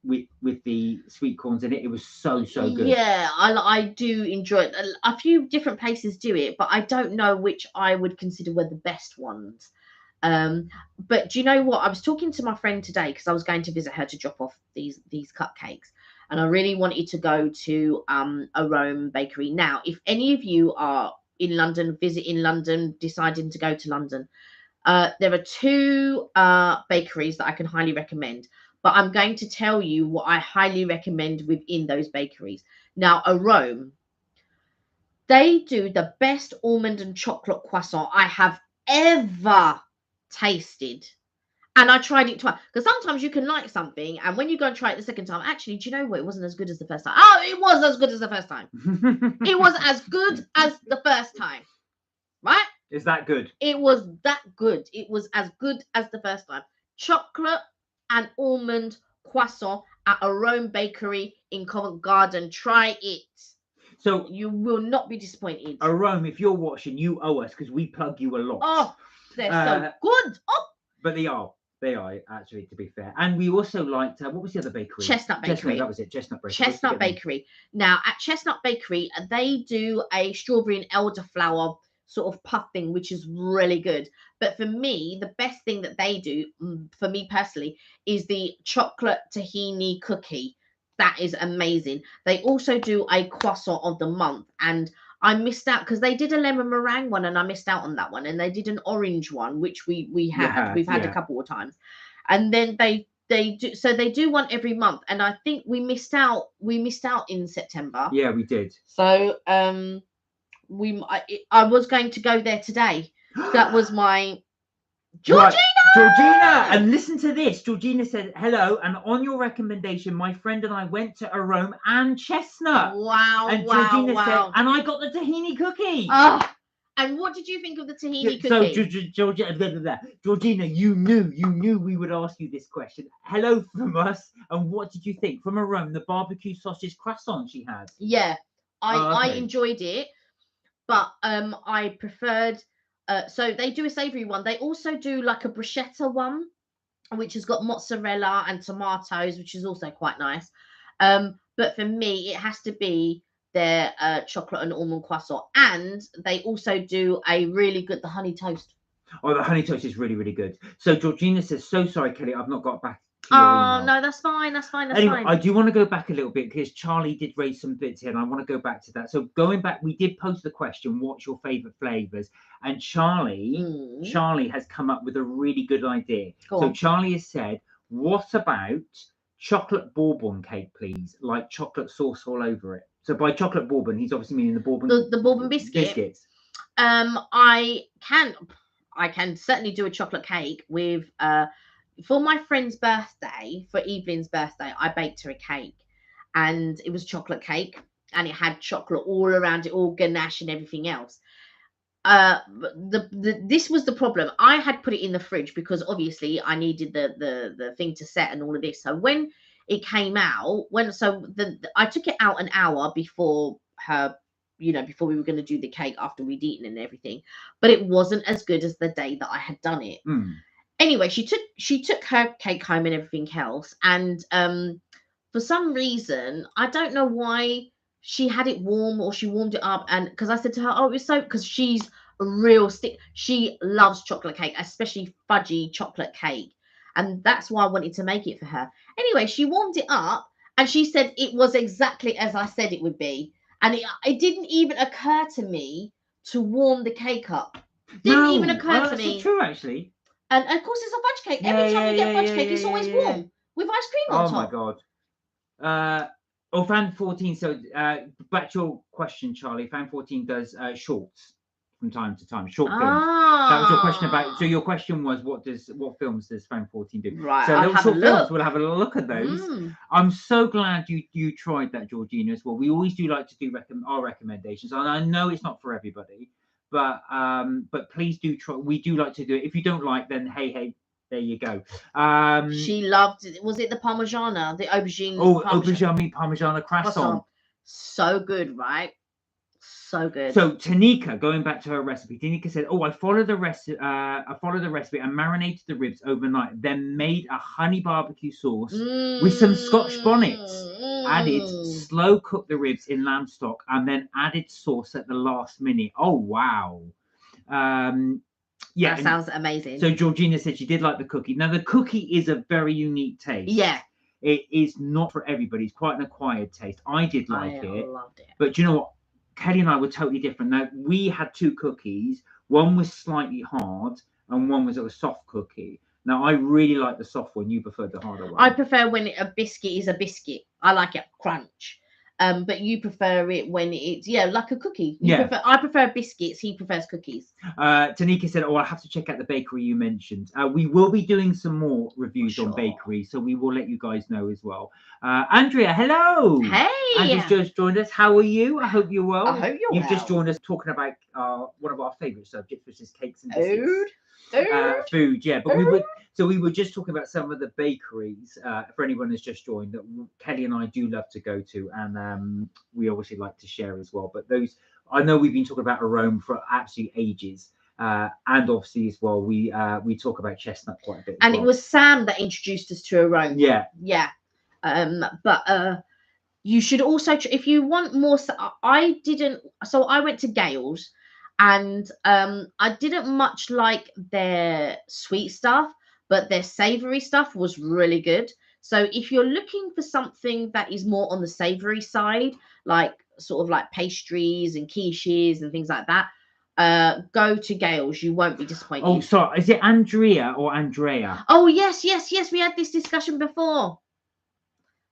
with the sweet corns in it, it was so good. Yeah, I do enjoy it. A few different places do it, but I don't know which I would consider were the best ones. But do you know what? I was talking to my friend today because I was going to visit her to drop off these cupcakes, and I really wanted to go to a Rome bakery. Now, if any of you are in London, visiting London, deciding to go to London, there are two bakeries that I can highly recommend. But I'm going to tell you what I highly recommend within those bakeries. Now, a Rome, they do the best almond and chocolate croissant I have ever tasted. And I tried it twice, because sometimes you can like something, and when you go and try it the second time, actually, do you know what? It wasn't as good as the first time. Oh, it was as good as the first time. It was as good as the first time. Right? Is that good? It was that good. It was as good as the first time. Chocolate and almond croissant at a Rome bakery in Covent Garden. Try it. So you will not be disappointed. Rome, if you're watching, you owe us, because we plug you a lot. Oh, they're so good. Oh, but they are actually, to be fair. And we also liked what was the other bakery? Chestnut Bakery. That was it. Chestnut Bakery. Chestnut Bakery. Now at Chestnut Bakery, they do a strawberry and elderflower sort of puffing, which is really good. But for me, the best thing that they do, for me personally, is the chocolate tahini cookie. That is amazing. They also do a croissant of the month, and I missed out because they did a lemon meringue one, and I missed out on that one. And they did an orange one, which we've had a couple of times. And then they do one every month, and I think we missed out in September. Yeah, we did. So I was going to go there today. That was my Georgina. Georgina, and listen to this. Georgina said, "Hello, and on your recommendation, my friend and I went to Rome and Chestnut." Wow! And Georgina said, "And I got the tahini cookie." Oh, and what did you think of the tahini cookie? So, Georgina, you knew we would ask you this question. Hello from us, and what did you think from Rome? The barbecue sausage croissant she had. Yeah, I enjoyed it, but I preferred. So they do a savoury one. They also do like a bruschetta one, which has got mozzarella and tomatoes, which is also quite nice. But for me, it has to be their chocolate and almond croissant. And they also do a really good, the honey toast. Oh, the honey toast is really, really good. So Georgina says, "So sorry, Kelly, I've not got back." Oh, no, that's fine. Anyway, I do want to go back a little bit, because Charlie did raise some bits here, and I want to go back to that. So going back, we did pose the question, what's your favourite flavours? And Charlie has come up with a really good idea. Charlie has said, "What about chocolate Bourbon cake, please? Like chocolate sauce all over it." So by chocolate Bourbon, he's obviously meaning the Bourbon. The Bourbon biscuits. I can certainly do a chocolate cake with for my friend's birthday, for Evelyn's birthday, I baked her a cake, and it was chocolate cake, and it had chocolate all around it, all ganache and everything else. This was the problem. I had put it in the fridge because obviously I needed the thing to set and all of this. So when it came out, I took it out an hour before her, before we were going to do the cake after we'd eaten and everything, but it wasn't as good as the day that I had done it. Anyway, she took her cake home and everything else, and for some reason, I don't know why, she had it warm, or she warmed it up, and because I said to her, oh, it was so, because she's a real stick, she loves chocolate cake, especially fudgy chocolate cake, and that's why I wanted to make it for her. Anyway, she warmed it up, and she said it was exactly as I said it would be, and it didn't even occur to me to warm the cake up. Didn't even occur to me. That's true, actually. And of course, it's a fudge cake. Every time you get fudge cake, it's always warm with ice cream on top. Oh my god. Fan 14. So back to your question, Charlie. Fan 14 does shorts from time to time, short films. That was your question about. So your question was, what films does Fan 14 do? Right. So little short films. We'll have a look at those. I'm so glad you tried that, Georgina, as well. We always do like to do our recommendations, and I know it's not for everybody, but please do try. We do like to do it. If you don't like, then hey. There you go. She loved it. Was it the Parmigiana, the aubergine? Oh, aubergine Parmigiana croissant. So good, right? So good. So Tanika, going back to her recipe, Tanika said, "Oh, I followed the recipe. And marinated the ribs overnight. Then made a honey barbecue sauce with some Scotch bonnets. Added, slow cooked the ribs in lamb stock, and then added sauce at the last minute. Oh wow." Yeah, that sounds amazing. So Georgina said she did like the cookie. Now the cookie is a very unique taste. Yeah, it is not for everybody. It's quite an acquired taste. I did like it. I loved it. But you know what? Kelly and I were totally different. Now we had two cookies. One was slightly hard, and one was a soft cookie. Now I really like the soft one. You preferred the harder one. I prefer when a biscuit is a biscuit. I like it crunch. But you prefer it when it's like a cookie. I prefer biscuits. He prefers cookies. Tanika said, "Oh, I have to check out the bakery you mentioned." We will be doing some more reviews on bakery, so we will let you guys know as well. Andrea, hello. Hey. Andrea's just joined us. How are you? I hope you're well. I hope you're well. You've just joined us talking about one of our favourite subjects, which is cakes and biscuits. Food, yeah. But we were just talking about some of the bakeries for anyone who's just joined that Kelly and I do love to go to, and we obviously like to share as well. But those, I know we've been talking about Rome for absolute ages, and obviously as well we talk about Chestnut quite a bit. And it was Sam that introduced us to Rome. Yeah. But you should also, if you want more. I went to Gale's. And I didn't much like their sweet stuff, but their savory stuff was really good. So if you're looking for something that is more on the savory side, like sort of like pastries and quiches and things like that, go to Gale's. You won't be disappointed. Oh, sorry. Is it Andrea or Andrea? Oh, yes. We had this discussion before.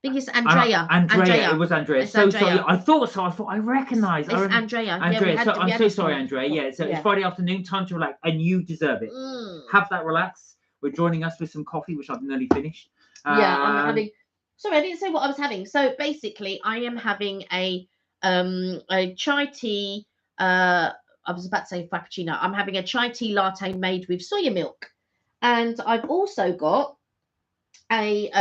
I think it's Andrea. It was Andrea. It's Andrea. Sorry. I thought I recognised. It's Andrea. Andrea. I'm so sorry, Andrea. Yeah. So it's Friday afternoon, time to relax, and you deserve it. Have that relax. We're joining us with some coffee, which I've nearly finished. I'm having. Sorry, I didn't say what I was having. So basically, I am having a chai tea. I was about to say frappuccino. I'm having a chai tea latte made with soya milk, and I've also got a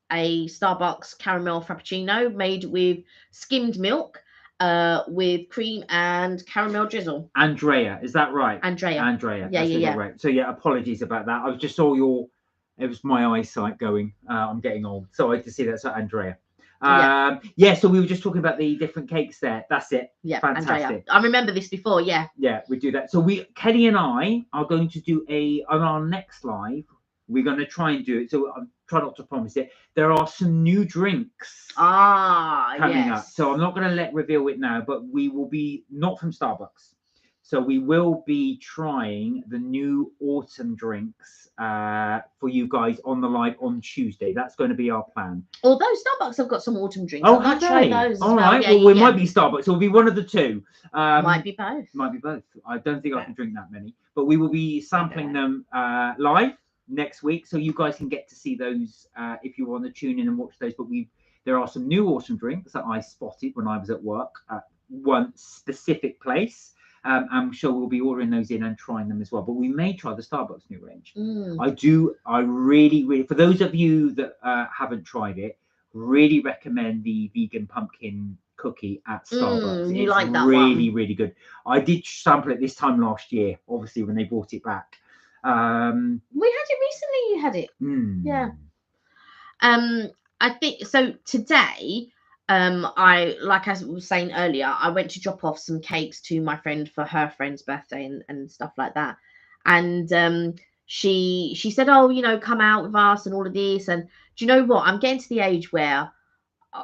Starbucks caramel frappuccino made with skimmed milk, with cream and caramel drizzle. Andrea, is that right? Andrea. Yeah. Right. So apologies about that. I just saw it was my eyesight going. I'm getting old, so I had to see that. So Andrea. So we were just talking about the different cakes there. That's it. Yeah, fantastic. Andrea. I remember this before. Yeah, we do that. So Kelly and I are going to do on our next live. We're going to try and do it. So I'm trying not to promise it. There are some new drinks coming up. So I'm not going to reveal it now, but we will be not from Starbucks. So we will be trying the new autumn drinks for you guys on the live on Tuesday. That's going to be our plan. Although Starbucks have got some autumn drinks. Oh, have they? Those all right. Well, it might be Starbucks. It'll be one of the two. Might be both. I don't think I can drink that many. But we will be sampling them live next week, so you guys can get to see those if you want to tune in and watch those. But there are some new autumn drinks that I spotted when I was at work at one specific place. I'm sure we'll be ordering those in and trying them as well. But we may try the Starbucks new range. I really, for those of you that haven't tried it, really recommend the vegan pumpkin cookie at Starbucks. You it's like that really, really good. I did sample it this time last year, obviously, when they brought it back. We had it recently. You had it. Yeah. I think so. Today, like I was saying earlier, I went to drop off some cakes to my friend for her friend's birthday and stuff like that. And she said, "Oh, come out with us and all of this." And do you know what? I'm getting to the age where, uh,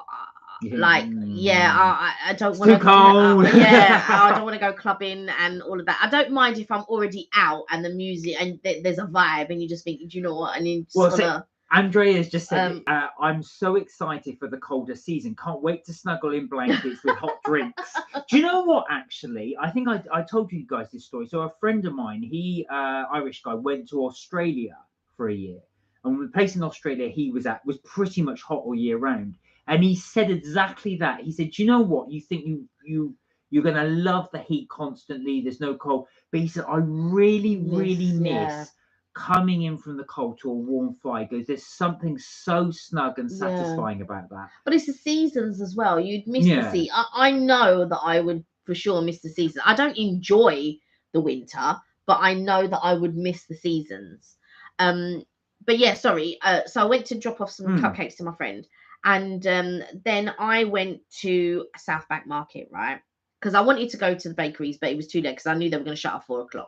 like, yeah, I don't It's want too cold. yeah, I don't want to go clubbing and all of that. I don't mind if I'm already out and the music and there's a vibe and you just think, do you know what? And you just wanna. Andrea's just said, I'm so excited for the colder season. Can't wait to snuggle in blankets with hot drinks. Do you know what, actually? I think I told you guys this story. So a friend of mine, he, Irish guy, went to Australia for a year. And the place in Australia he was at was pretty much hot all year round. And he said exactly that. He said, do you know what? You think you're going to love the heat constantly. There's no cold. But he said, I really miss coming in from the cold to a warm fire. Goes, there's something so snug and satisfying about that. But it's the seasons as well. You'd miss the sea. I know that I would for sure miss the season. I don't enjoy the winter, but I know that I would miss the seasons. But yeah, sorry. So I went to drop off some cupcakes to my friend, and then I went to South Bank Market, right? Because I wanted to go to the bakeries, but it was too late because I knew they were going to shut at 4:00.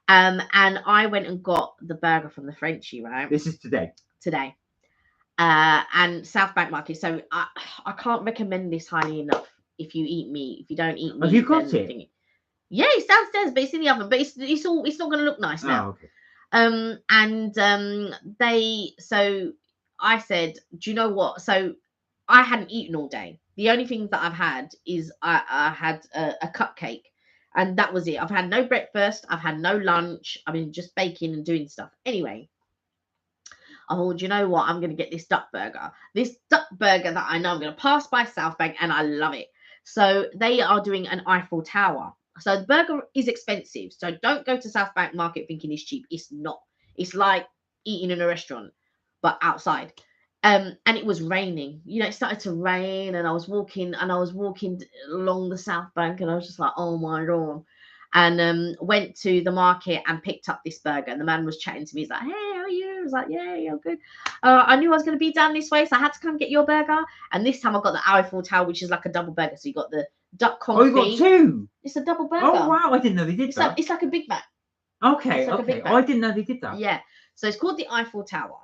And I went and got the burger from the Frenchie, right? This is today. And South Bank Market. So I can't recommend this highly enough. If you eat meat, if you don't eat meat, have you got it? Yeah, it's downstairs, but it's in the oven. But it's not going to look nice now. Oh, okay. So I said, do you know what? So I hadn't eaten all day. The only thing that I've had is I had a cupcake. And that was it. I've had no breakfast. I've had no lunch. I've been just baking and doing stuff. Anyway, I thought, you know what? I'm going to get this duck burger. This duck burger that I know I'm going to pass by South Bank, and I love it. So they are doing an Eiffel Tower. So the burger is expensive. So don't go to South Bank Market thinking it's cheap. It's not. It's like eating in a restaurant, but outside. And it was raining. It started to rain, and I was walking along the South Bank, and I was just like, oh my God. And went to the market and picked up this burger, and the man was chatting to me. He's like, hey, how are you? I was like, yeah, good. I knew I was going to be down this way, so I had to come get your burger. And this time I got the Eiffel Tower, which is like a double burger. So you got the duck confit. Oh, you got two? It's a double burger. Oh, wow. I didn't know they did that. It's like a Big Mac. Okay. I didn't know they did that. Yeah. So it's called the Eiffel Tower.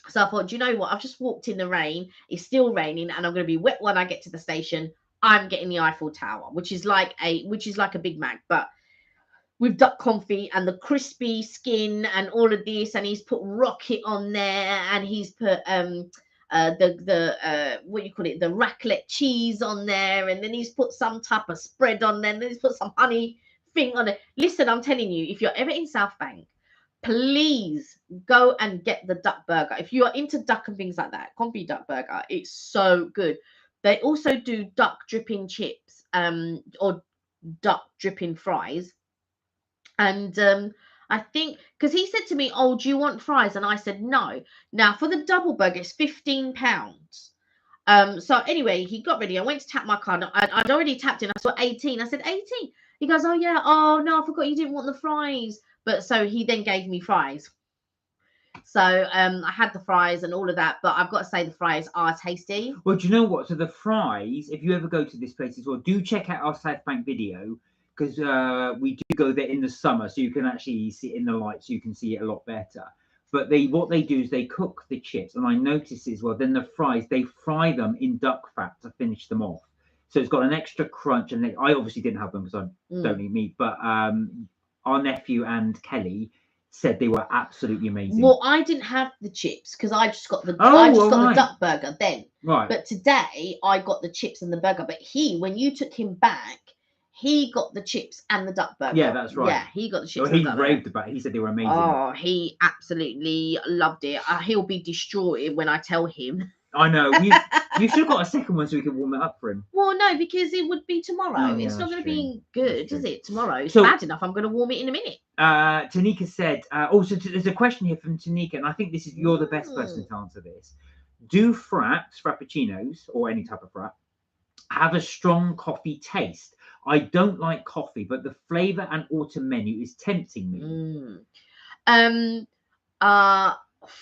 So I thought, do you know what? I've just walked in the rain. It's still raining, and I'm going to be wet when I get to the station. I'm getting the Eiffel Tower, which is like a Big Mac, but with duck confit and the crispy skin and all of this. And he's put rocket on there, and he's put the what you call it, the raclette cheese on there, and then he's put some type of spread on there, and then he's put some honey thing on it. Listen, I'm telling you, if you're ever in South Bank, please go and get the duck burger. If you are into duck and things like that, confit duck burger, it's so good. They also do duck dripping chips, or duck dripping fries. And I think, because he said to me, oh, do you want fries? And I said, no. Now, for the double burger, it's £15. So anyway, he got ready. I went to tap my card. I'd already tapped it. I saw 18. I said, 18. He goes, oh, yeah. Oh, no, I forgot you didn't want the fries. But so he then gave me fries. So I had the fries and all of that, but I've got to say the fries are tasty. Well, do you know what? So the fries, if you ever go to this place as well, do check out our South Bank video, because we do go there in the summer, so you can actually see it in the light, so you can see it a lot better. But what they do is they cook the chips, and I noticed as well, then the fries, they fry them in duck fat to finish them off. So it's got an extra crunch, and I obviously didn't have them because I don't eat meat, but our nephew and Kelly said they were absolutely amazing. Well, I didn't have the chips because I just got the the duck burger then. Right. But today I got the chips and the burger. But when you took him back, he got the chips and the duck burger. Yeah, that's right. Yeah, he got the chips. Well, he raved about it. He said they were amazing. Oh, he absolutely loved it. He'll be destroyed when I tell him. I know. You should have got a second one so we could warm it up for him. Well, no, because it would be tomorrow. It's not going to be good, is it? Tomorrow. It's bad enough. I'm going to warm it in a minute. Tanika said, also, there's a question here from Tanika, and I think you're the best person to answer this. Do frappuccinos, or any type of frap, have a strong coffee taste? I don't like coffee, but the flavour and autumn menu is tempting me.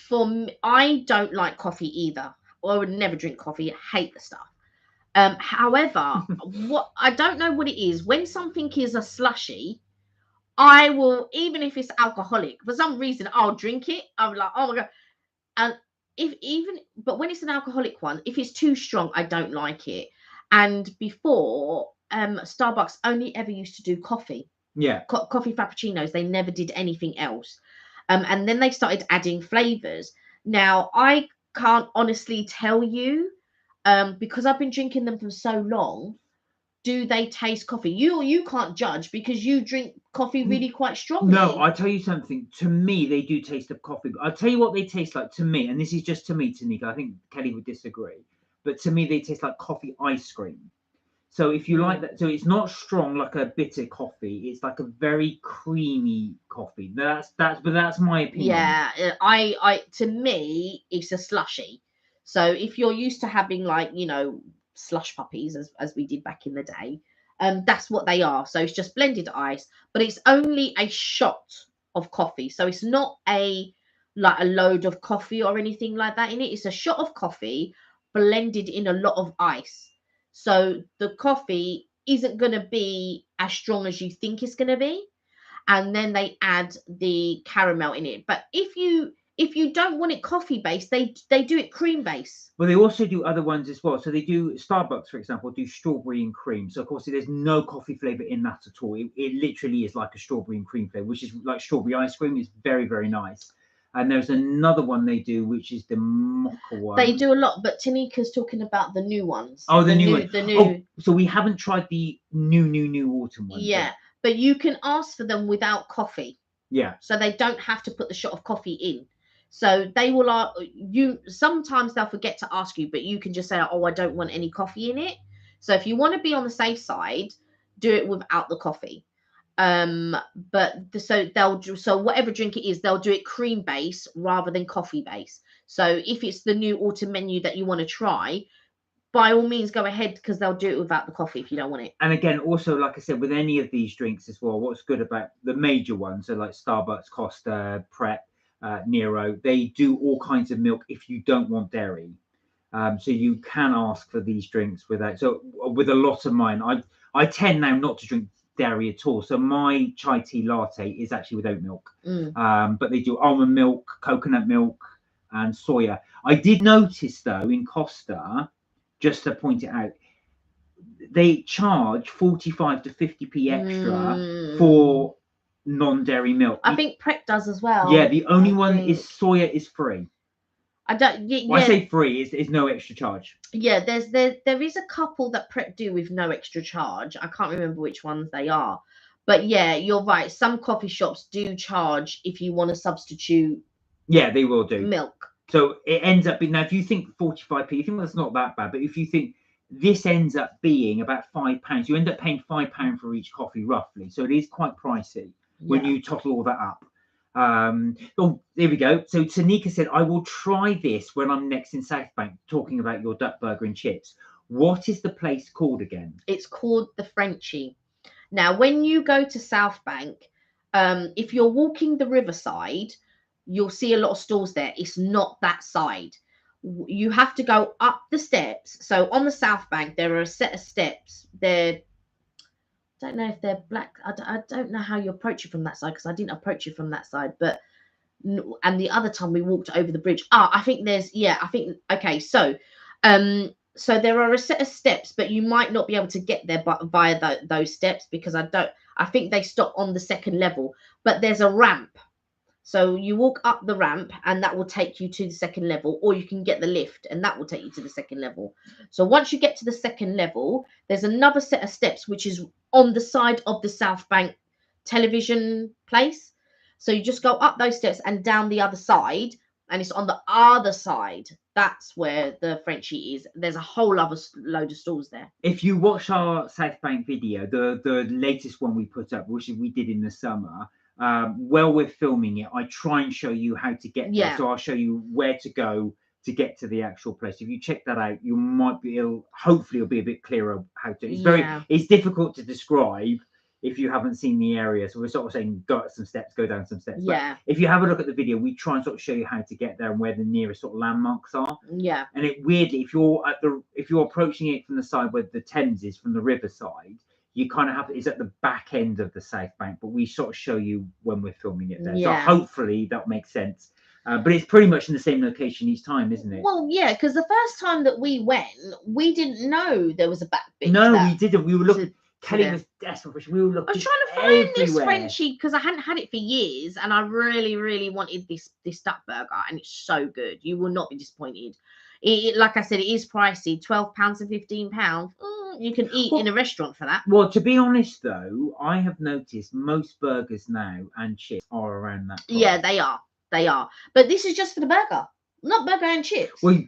For me, I don't like coffee either. or I would never drink coffee. I hate the stuff. However, what I don't know what it is when something is a slushy. I will, even if it's alcoholic, for some reason, I'll drink it. I'm like, oh my god. And but when it's an alcoholic one, if it's too strong, I don't like it. And before, Starbucks only ever used to do coffee. Yeah. Coffee frappuccinos. They never did anything else. And then they started adding flavors. Now, I can't honestly tell you, because I've been drinking them for so long. Do they taste coffee? You can't judge because you drink coffee really quite strongly. No, I tell you something. To me, they do taste of coffee. I'll tell you what they taste like to me, and this is just to me, Tanika. I think Kelly would disagree, but to me, they taste like coffee ice cream. So if you like that, so it's not strong like a bitter coffee. It's like a very creamy coffee. But that's my opinion. Yeah, I to me, it's a slushy. So if you're used to having like slush puppies as we did back in the day, that's what they are. So it's just blended ice, but it's only a shot of coffee. So it's not a load of coffee or anything like that in it. It's a shot of coffee blended in a lot of ice. So the coffee isn't going to be as strong as you think it's going to be, and then they add the caramel in it. But if you don't want it coffee based, they do it cream based. Well, they also do other ones as well. So they do Starbucks, for example, do strawberry and cream. So of course, there's no coffee flavor in that at all. It literally is like a strawberry and cream flavor, which is like strawberry ice cream. It's very, very nice. And there's another one they do, which is the mocha one. They do a lot, but Tanika's talking about the new ones. Oh, the new one. The new. Oh, so we haven't tried the new autumn one. Yeah, but you can ask for them without coffee. Yeah. So they don't have to put the shot of coffee in. So they will. Sometimes they'll forget to ask you, but you can just say, "Oh, I don't want any coffee in it." So if you want to be on the safe side, do it without the coffee. So whatever drink it is, they'll do it cream base rather than coffee base. So if it's the new autumn menu that you want to try, by all means go ahead, because they'll do it without the coffee if you don't want it. And again, also, like I said, with any of these drinks as well, what's good about the major ones, so like Starbucks, Costa, Pret, Nero, they do all kinds of milk if you don't want dairy. So you can ask for these drinks without. So with a lot of mine, I tend now not to drink dairy at all. So my chai tea latte is actually with oat milk. But they do almond milk, coconut milk, and soya. I did notice though in Costa, just to point it out, they charge 45 to 50p extra for non-dairy milk. I think Pret does as well. Yeah, the only one is soya is free. I don't. Yeah, well, I say free is no extra charge. Yeah, there is a couple that Pret do with no extra charge. I can't remember which ones they are, but yeah, you're right. Some coffee shops do charge if you want to substitute. Yeah, they will do milk. So it ends up being, now if you think 45p, you think that's not that bad, but if you think this ends up being about £5, you end up paying £5 for each coffee roughly. So it is quite pricey when you total all that up. Oh, there we go. So Tanika said, I will try this when I'm next in South Bank, talking about your duck burger and chips. What is the place called again? It's called the Frenchie. Now, when you go to South Bank, if you're walking the riverside, you'll see a lot of stalls there. It's not that side. You have to go up the steps. So on the South Bank, there are a set of steps. I don't know if they're black. I don't know how you approach it from that side, because I didn't approach it from that side. But and the other time we walked over the bridge. I think there's okay. So there are a set of steps, but you might not be able to get there via those steps, because I think they stop on the second level. But there's a ramp. So you walk up the ramp and that will take you to the second level, or you can get the lift and that will take you to the second level. So once you get to the second level, there's another set of steps, which is on the side of the South Bank television place. So you just go up those steps and down the other side, and it's on the other side. That's where the Frenchie is. There's a whole other load of stalls there. If you watch our South Bank video, the latest one we put up, which we did in the summer, while we're filming it, I try and show you how to get there. So I'll show you where to go to get to the actual place. If you check that out, you might be hopefully it'll be a bit clearer how to. It's difficult to describe. if you haven't seen the area. So we're sort of saying go up some steps, go down some steps. Yeah. But if you have a look at the video, we try and sort of show you how to get there and where the nearest sort of landmarks are. Yeah. And it weirdly, if you're approaching it from the side where the Thames is, from the riverside, you kind of have it's at the back end of the South Bank, but we sort of show you when we're filming it there. Yeah. So hopefully that makes sense. But it's pretty much in the same location each time, isn't it? Well, yeah, because the first time that we went, we didn't know there was a back beach. No, we didn't. We were looking. Kelly yeah. was desperate for. We were looking. I was trying to find this everywhere. Frenchie because I hadn't had it for years, and I really, really wanted this duck burger, and it's so good. You will not be disappointed. Like I said, it is pricey, £12 and £15. You can eat in a restaurant for that. Well, to be honest though, I have noticed most burgers now and chips are around that price. Yeah, they are. They are. But this is just for the burger, not burger and chips. Well,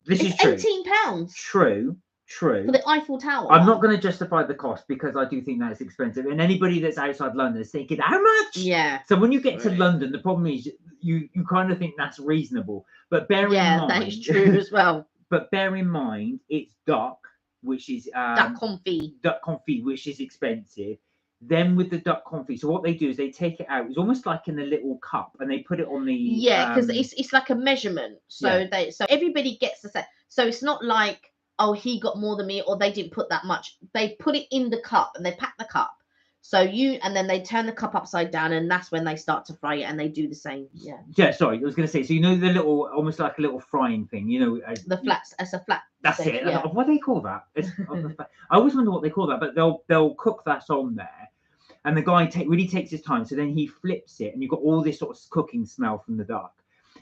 this is true. £18. True. For the Eiffel Tower. I'm not going to justify the cost because I do think that it's expensive. And anybody that's outside London is thinking, how much? Yeah. So when you get to London, the problem is you kind of think that's reasonable. But bear in mind. that is true as well. But bear in mind, it's duck, which is duck confit. Duck confit, which is expensive. Then with the duck confit, so what they do is they take it out. It's almost like in a little cup, and they put it on the because it's like a measurement. So so everybody gets the same. So it's not like, oh, he got more than me, or they didn't put that much. They put it in the cup and they pack the cup. So and then they turn the cup upside down, and that's when they start to fry it, and they do the same. Yeah. Yeah. Sorry, I was going to say. So you know the little, almost like a little frying thing. You know, the flats. It's a flat. That's thing, it. Yeah. What do they call that? I always wonder what they call that, but they'll cook that on there, and the guy really takes his time. So then he flips it, and you've got all this sort of cooking smell from the duck.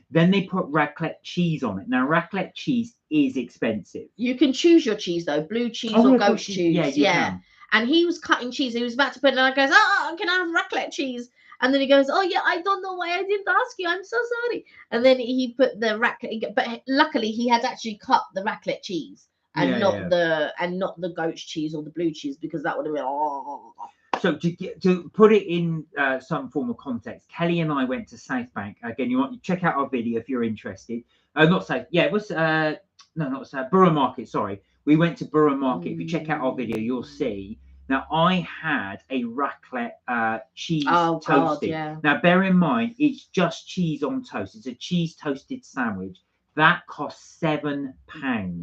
Then they put raclette cheese on it. Now, raclette cheese is expensive. You can choose your cheese though, blue cheese or goat cheese. Yeah, you can. And he was cutting cheese. He was about to put it, and I goes, oh, can I have raclette cheese? And then he goes, oh yeah, I don't know why I didn't ask you. I'm so sorry. And then he put the raclette, but luckily he had actually cut the raclette cheese and not the goat's cheese or the blue cheese, because that would have been So to put it in some form of context, Kelly and I went to South Bank. Again, you want to check out our video if you're interested. Not South, yeah, it was no, not South, Borough Market. Sorry, we went to Borough Market. If you check out our video, you'll see. Now I had a raclette cheese toasted. God, yeah. Now bear in mind, it's just cheese on toast. It's a cheese toasted sandwich. That cost £7.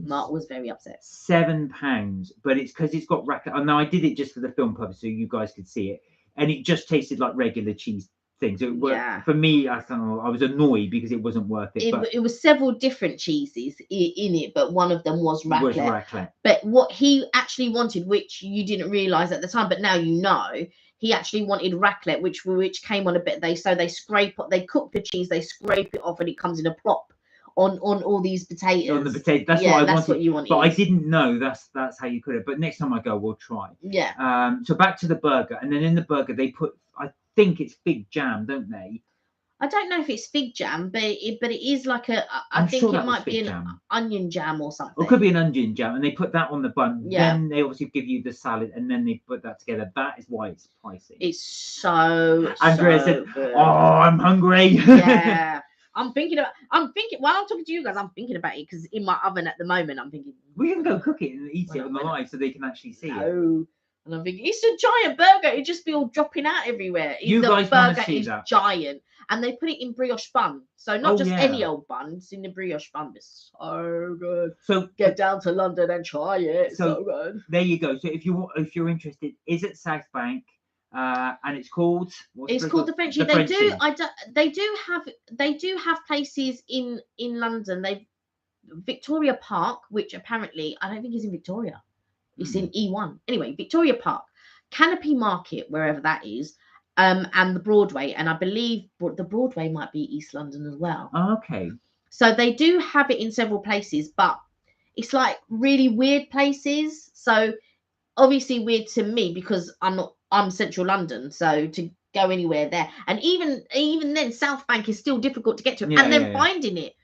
Mark was very upset. £7, but it's because it's got raclette. And now I did it just for the film purpose, so you guys could see it, and it just tasted like regular cheese things. So for me, I was annoyed because it wasn't worth it. It was several different cheeses in it, but one of them was raclette. But what he actually wanted, which you didn't realise at the time, but now you know, he actually wanted raclette, which came on a bit. They cook the cheese, they scrape it off, and it comes in a plop on all these potatoes. On the potatoes, that's what I wanted. What you wanted. But I didn't know that's how you could have. But next time I go, we'll try. Yeah. So back to the burger, and then in the burger they put, I think it's fig jam, don't they? I don't know if it's fig jam, but it is like I think it might be an onion jam or something. Or it could be an onion jam, and they put that on the bun. Yeah. Then they obviously give you the salad, and then they put that together. That is why it's pricey. It's so Andrea so said, good. "Oh, I'm hungry." Yeah. while I'm talking to you guys, I'm thinking about it, because in my oven at the moment, I'm thinking we can go cook it and eat it on the live so they can actually see it. And I'm thinking, it's a giant burger. It'd just be all dropping out everywhere. You guys want to see that? Giant. And they put it in brioche bun. So not just any old bun. It's in the brioche bun. It's so good. So get down to London and try it. It's so good. There you go. So if you're interested, is it South Bank? And it's called the Frenchie. They do have places in London. Victoria Park, which apparently I don't think is in Victoria. It's in E1. Anyway, Victoria Park, Canopy Market, wherever that is, and the Broadway. And I believe the Broadway might be East London as well. Oh, okay. So they do have it in several places, but it's like really weird places. So obviously weird to me because I'm central London. So to go anywhere there, and even then, South Bank is still difficult to get to, and then finding it.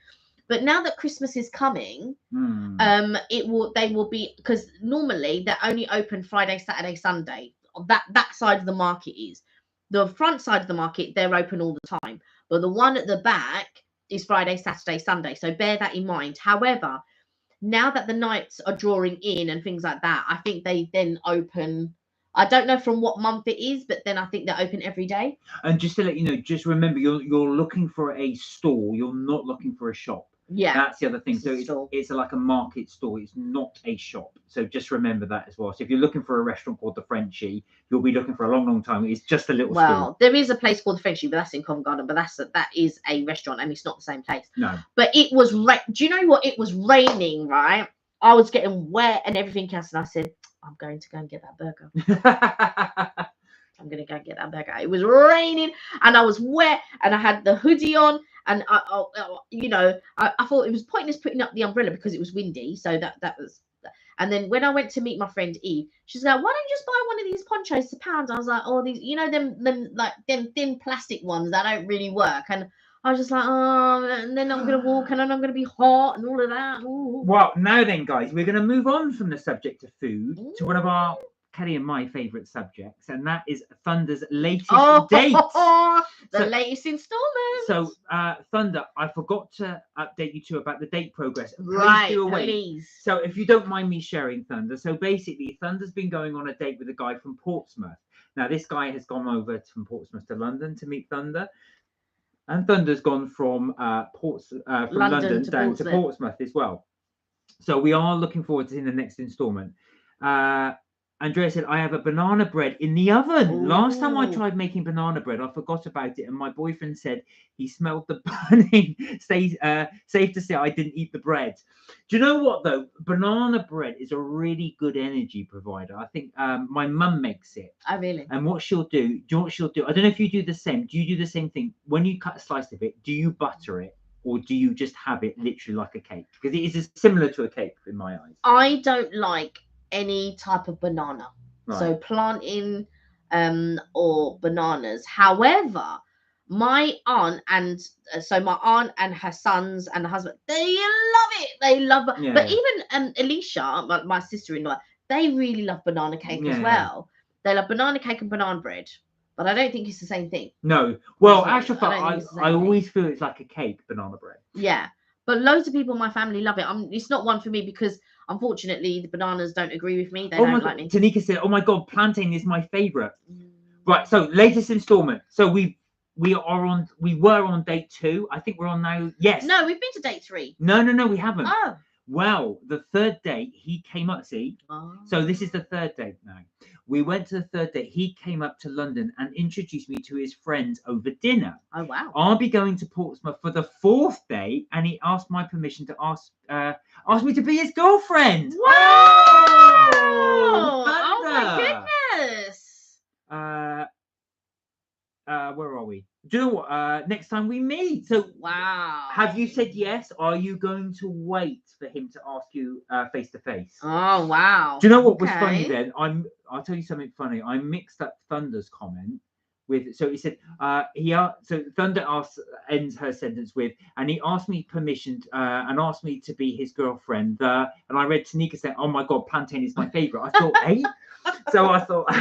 But now that Christmas is coming, they will be, because normally they're only open Friday, Saturday, Sunday. That side of the market is. The front side of the market, they're open all the time. But the one at the back is Friday, Saturday, Sunday. So bear that in mind. However, now that the nights are drawing in and things like that, I think they then open I don't know from what month it is, but then I think they're open every day. And just to let you know, just remember you're looking for a store. You're not looking for a shop. Yeah, That's the other thing. it's So a store. it's like a market store. It's not a shop. So just remember that as well. So if you're looking for a restaurant called the Frenchie, you'll be looking for a long, long time. It's just a little store. Well, there is a place called the Frenchie, but that's in Covent Garden. But that is a restaurant, and it's not the same place. No. But it was do you know what? It was raining, right? I was getting wet and everything else, and I said, I'm going to go and get that burger. I'm going to go and get that burger. It was raining and I was wet and I had the hoodie on, and I thought it was pointless putting up the umbrella because it was windy. So that was. And then when I went to meet my friend Eve, she's like, "Why don't you just buy one of these ponchos £1?" I was like, "Oh, these, them thin plastic ones that don't really work." And I was just like, "Oh," and then I'm gonna walk and then I'm gonna be hot and all of that. Ooh. Well, now then, guys, we're going to move on from the subject of food to one of our Kelly and my favourite subjects, and that is Thunder's latest date. The latest instalment. So, Thunder, I forgot to update you two about the date progress. Please. So, if you don't mind me sharing, Thunder. So, basically, Thunder's been going on a date with a guy from Portsmouth. Now, this guy has gone over from Portsmouth to London to meet Thunder. And Thunder's gone from London down to Portsmouth as well. So, we are looking forward to seeing the next instalment. Andrea said, I have a banana bread in the oven. Ooh. Last time I tried making banana bread, I forgot about it. And my boyfriend said he smelled the burning. Safe to say I didn't eat the bread. Do you know what, though? Banana bread is a really good energy provider. I think my mum makes it. Oh, really? And what she'll do, do you know what she'll do? I don't know if you do the same. Do you do the same thing? When you cut a slice of it, do you butter it? Or do you just have it literally like a cake? Because it is similar to a cake in my eyes. I don't like any type of banana, right. So plantain or bananas. However, my aunt and her sons and the husband, they love it. They love it. Yeah. But even Alicia, my sister-in-law, they really love banana cake as well. They love banana cake and banana bread, but I don't think it's the same thing. No. Well, actually, I always feel it's like a cake, banana bread. Yeah. But loads of people in my family love it. It's not one for me because, unfortunately, the bananas don't agree with me. They don't like me. Tanika said, "Oh my God, plantain is my favourite." Right. So latest instalment. So we were on date 2. I think we're on now. Yes. No, we've been to date 3. No, we haven't. Oh. Well, the third date, he came up. See. Oh. So this is the third date now. We went to the third date. He came up to London and introduced me to his friends over dinner. Oh, wow. I'll be going to Portsmouth for the 4th date, and he asked my permission to ask me to be his girlfriend. Wow! Oh my goodness! Where are we? Do you know what? Next time we meet. So, wow. Have you said yes? Are you going to wait for him to ask you face to face? Oh, wow. Do you know what was funny then? I'll tell you something funny. I mixed up Thunder's comment with. So he said so Thunder ends her sentence with, and he asked me permission and asked me to be his girlfriend. And I read Tanika saying, "Oh my God, plantain is my favorite." I thought, hey. So I thought.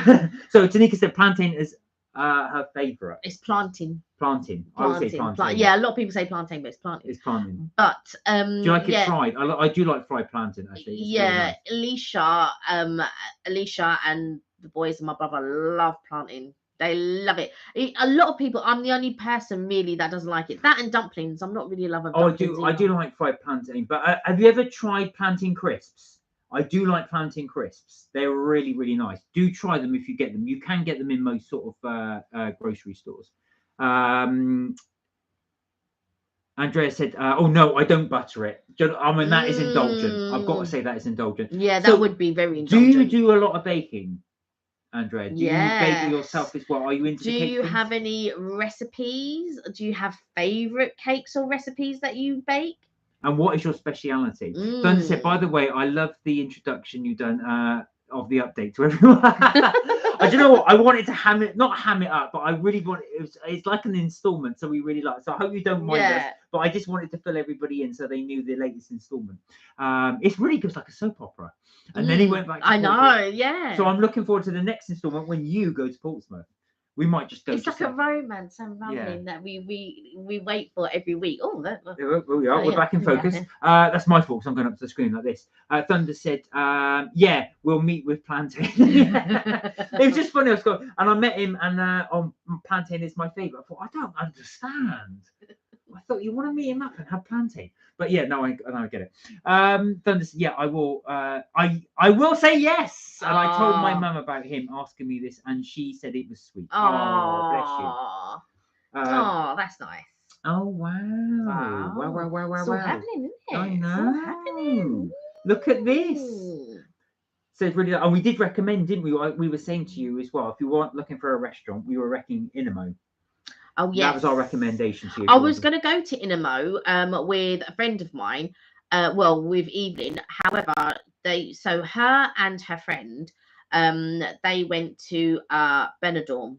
So Tanika said plantain is her favorite. It's plantain. Plantain. I would say plantain. Yeah, a lot of people say plantain, but it's plantain. It's plantain. But do you like it fried? I do like fried plantain actually. It's yeah, nice. Alicia and the boys and my brother love plantain. They love it. A lot of people. I'm the only person really that doesn't like it. That and dumplings. I'm not really a lover of dumplings. I do like fried plantain. But have you ever tried plantain crisps? I do like plantain crisps. They're really, really nice. Do try them if you get them. You can get them in most sort of grocery stores. Andrea said, "Oh no, I don't butter it." I mean, that is indulgent. I've got to say that is indulgent. Yeah, that would be very indulgent. Do you do a lot of baking, Andrea? Do you bake yourself as well? Are you into? Do you have any recipes? Do you have favourite cakes or recipes that you bake? And what is your speciality? Thunder said, by the way, I love the introduction you done of the update to everyone. I don't know what I wanted to not ham it up, but I really want it's like an installment, so we really like. So I hope you don't mind us, but I just wanted to fill everybody in so they knew the latest installment. It's really good, it's like a soap opera. And then he went back to Portsmouth. Yeah. So I'm looking forward to the next installment when you go to Portsmouth. We might just go. It's like a romance and rumbling that we wait for every week. Oh, we're back in focus. Yeah. That's my fault. So I'm going up to the screen like this. Thunder said, "Yeah, we'll meet with Plantain." It was just funny. And I met him, and on Plantain is my favourite. I thought, I don't understand. I thought you want to meet him up and have Plantain, but yeah, no, I get it. Thunder said, "Yeah, I will. I will say yes." And I told my mum about him asking me this, and she said it was sweet. Oh, bless you. Oh, that's nice. Oh wow! Wow! It's all happening, isn't it? I know. It's all happening. Look at this. So it's really, and we did recommend, didn't we? We were saying to you as well, if you weren't looking for a restaurant, we were recommending Inamo. Oh yes, that was our recommendation to you. I was going to go to Inamo with a friend of mine, with Evelyn. However, her and her friend, they went to Benidorm,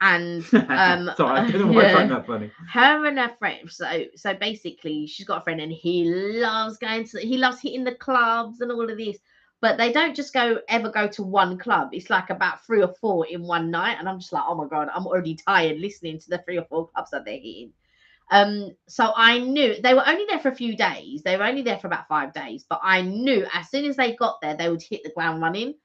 and Sorry, I don't know why I find that funny. Her and her friend. So basically, she's got a friend, and he loves hitting the clubs and all of this. But they don't just ever go to one club. It's like about 3 or 4 in one night. And I'm just like, oh my God, I'm already tired listening to the 3 or 4 clubs that they're hitting. So I knew they were only there for a few days. They were only there for about 5 days. But I knew as soon as they got there, they would hit the ground running.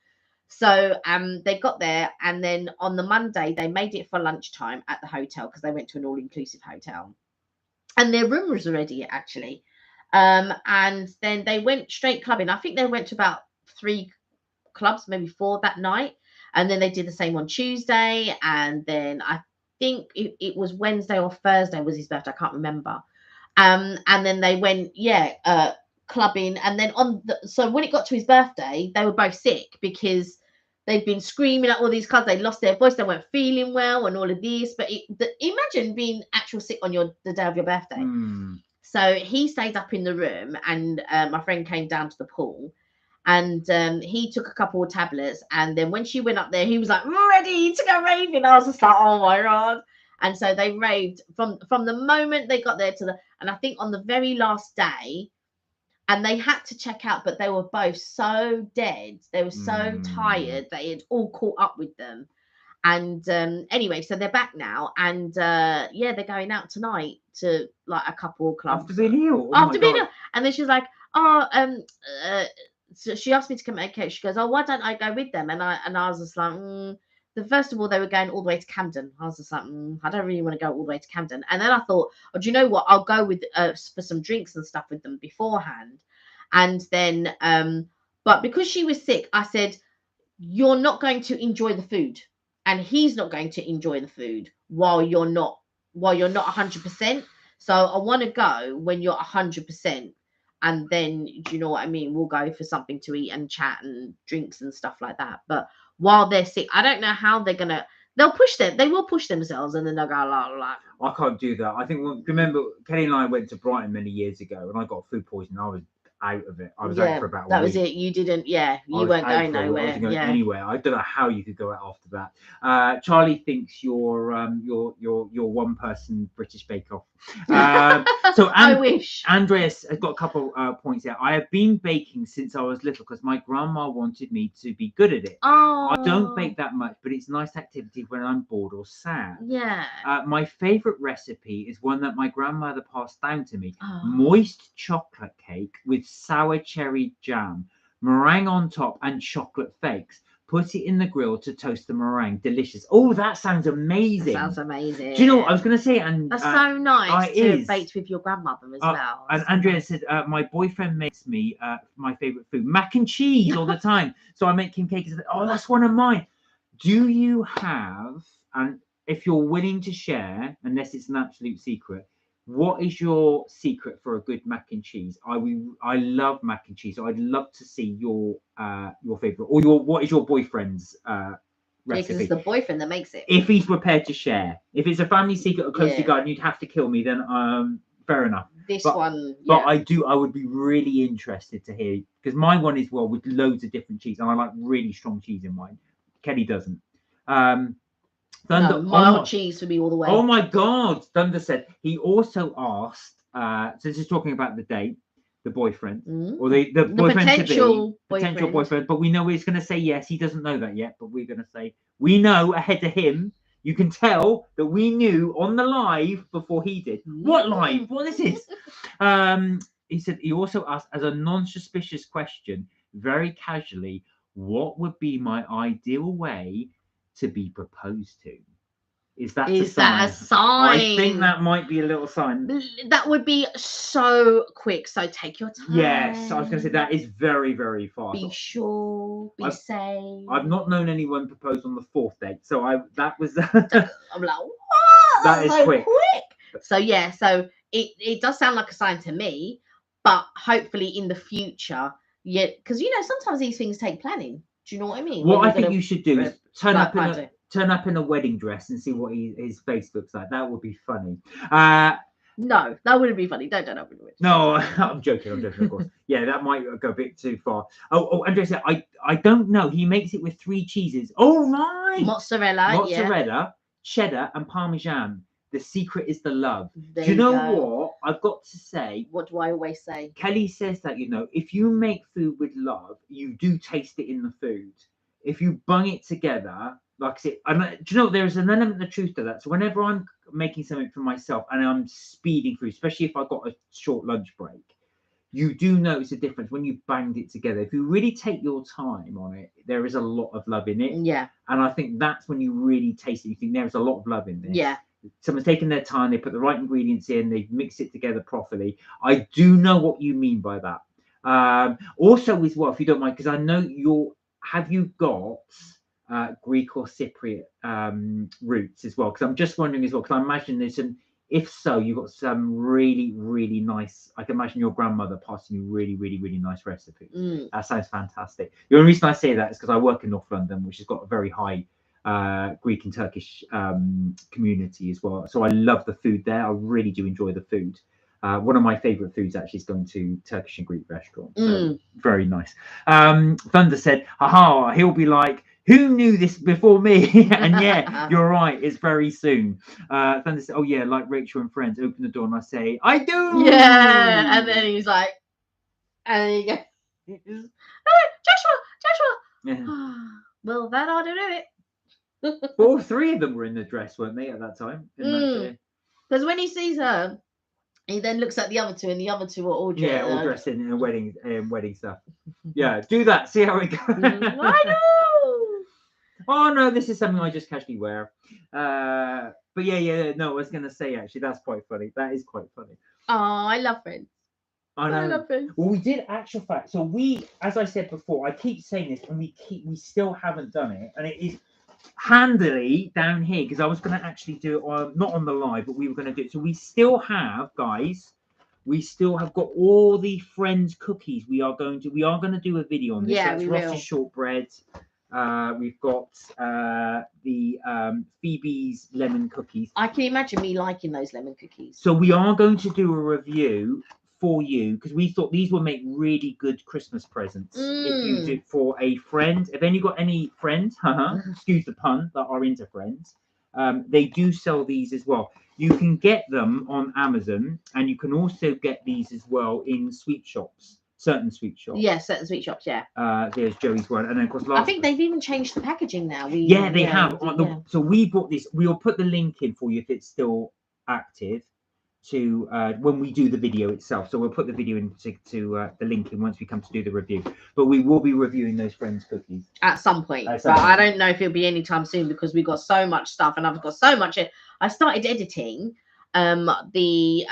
So they got there. And then on the Monday, they made it for lunchtime at the hotel because they went to an all-inclusive hotel. And their room was ready, actually. And then they went straight clubbing. I think they went to about 3 clubs, maybe 4 that night, and then they did the same on Tuesday, and then I think it was Wednesday or Thursday was his birthday, I can't remember. And then they went clubbing, and then so when it got to his birthday, they were both sick because they'd been screaming at all these clubs. They lost their voice, they weren't feeling well, and all of this. But imagine being actual sick on the day of your birthday. So he stayed up in the room, and my friend came down to the pool. And he took a couple of tablets, and then when she went up there, he was like, ready to go raving. I was just like, oh my God. And so they raved from the moment they got there and I think on the very last day, and they had to check out, but they were both so dead. They were so tired. They had all caught up with them. And anyway, so they're back now, and they're going out tonight to like a couple of clubs. After being ill. And then she was like, so she asked me to come make cake. She goes, oh, why don't I go with them? And I was just like, first of all, they were going all the way to Camden. I was just like, I don't really want to go all the way to Camden. And then I thought, oh, do you know what? I'll go with for some drinks and stuff with them beforehand. And then, but because she was sick, I said, you're not going to enjoy the food, and he's not going to enjoy the food while you're not 100%. So I want to go when you're 100%. And then, do you know what I mean? We'll go for something to eat and chat and drinks and stuff like that. But while they're sick, I don't know how they will push themselves, and then they'll go, la. I can't do that. I think, remember, Kelly and I went to Brighton many years ago, and I got food poisoning. I was out of it. I was out for about a week. That was it. You didn't, you weren't going nowhere. I wasn't going anywhere. I don't know how you could go out after that. Charlie thinks you're one person British Bake Off. So I wish. Andreas has got a couple points here. I have been baking since I was little because my grandma wanted me to be good at it. Oh. I don't bake that much, but it's a nice activity when I'm bored or sad. Yeah. My favourite recipe is one that my grandmother passed down to me. Oh. Moist chocolate cake with sour cherry jam, meringue on top, and chocolate flakes. Put it in the grill to toast the meringue. Delicious. Oh, that sounds amazing. That sounds amazing. Do you know what I was going to say? And that's so nice to bake with your grandmother as well. And Andrea said, my boyfriend makes me my favourite food, mac and cheese, all the time. So I make him cake. Oh, that's one of mine. Do you have, and if you're willing to share, unless it's an absolute secret, what is your secret for a good mac and cheese? I love mac and cheese, so I'd love to see your favorite, or what is your boyfriend's recipe? Because it's the boyfriend that makes it. If he's prepared to share, if it's a family secret or closely guarded, you'd have to kill me. Then fair enough. But I would be really interested to hear, because my one is with loads of different cheese, and I like really strong cheese in mine. Kelly doesn't. Thunder, mild cheese for me all the way. Oh my God! Thunder said he also asked. So this is talking about the date, the boyfriend, or the boyfriend potential boyfriend. But we know he's going to say yes. He doesn't know that yet, but we're going to say we know ahead of him. You can tell that we knew on the live before he did. What live? What is this? He said he also asked as a non-suspicious question, very casually, what would be my ideal way to be proposed to? Is that a sign? I think that might be a little sign. That would be so quick. So take your time. Yes, I was going to say that is very, very fast. Be sure. Be safe. I've not known anyone propose on the 4th date, so that was. I'm like, what? That is so quick. So yeah, so it does sound like a sign to me, but hopefully in the future, yeah, because sometimes these things take planning. Do you know what I mean? What I think you should do is turn up in a wedding dress and see what his face looks like. That would be funny. No, that wouldn't be funny. Don't turn up in a wedding. No, I'm joking, of course. Yeah, that might go a bit too far. Oh, Andrea said, I don't know. He makes it with 3 cheeses. Oh, right. Mozzarella, cheddar, and Parmesan. The secret is the love. Do you know what? I've got to say. What do I always say? Kelly says that, if you make food with love, you do taste it in the food. If you bung it together, like I said, do you know, there's an element of truth to that. So whenever I'm making something for myself and I'm speeding through, especially if I've got a short lunch break, you do notice a difference when you banged it together. If you really take your time on it, there is a lot of love in it. Yeah. And I think that's when you really taste it. You think there's a lot of love in this. Yeah. Someone's taken their time, they put the right ingredients in, they mix it together properly. I do know what you mean by that. Also as well, if you don't mind, because I know have you got Greek or Cypriot roots as well? Because I'm just wondering as well, because I imagine there's some, if so, you've got some really, really nice, I can imagine your grandmother passing you really, really, really nice recipes. That sounds fantastic. The only reason I say that is because I work in North London, which has got a very high Greek and Turkish community as well. So I love the food there. I really do enjoy the food. One of my favorite foods actually is going to Turkish and Greek restaurants. So very nice. Thunder said, haha, he'll be like, who knew this before me? And yeah, you're right. It's very soon. Thunder said, oh yeah, like Rachel and Friends, open the door and I say, I do. Yeah. And then he's like, and he goes, Joshua. Yeah. Well, that ought to do it. All 3 of them were in the dress, weren't they, at that time? Because when he sees her, he then looks at the other 2, and the other 2 are all dressed. Yeah, all dressed in wedding stuff. Yeah, do that. See how it goes. I know. Oh no, this is something I just casually wear. But yeah. No, I was gonna say actually that's quite funny. That is quite funny. Oh, I love Friends. I love Friends. Well, we did actual fact. So we, as I said before, I keep saying this, and we still haven't done it, and it is handily down here because I was going to actually do it not on the live, but we were going to do it. So we still have, guys, got all the Friends cookies. We are going to do a video on this. Yeah, so Frosted shortbread. We've got the Phoebe's lemon cookies. I can imagine me liking those lemon cookies. So we are going to do a review for you because we thought these will make really good Christmas presents if you do for a friend. If any got any friends, excuse the pun, that are into Friends, they do sell these as well. You can get them on Amazon, and you can also get these as well in sweet shops. Certain sweet shops. Yeah, certain sweet shops. Yeah. There's Joey's one, and then of course I think they've even changed the packaging now. They have. So we bought this. We'll put the link in for you if it's still active. To when we do the video itself, so we'll put the video into the link in once we come to do the review. But we will be reviewing those Friends cookies at some point. But I don't know if it'll be anytime soon because we've got so much stuff, and I've got so much. I started editing the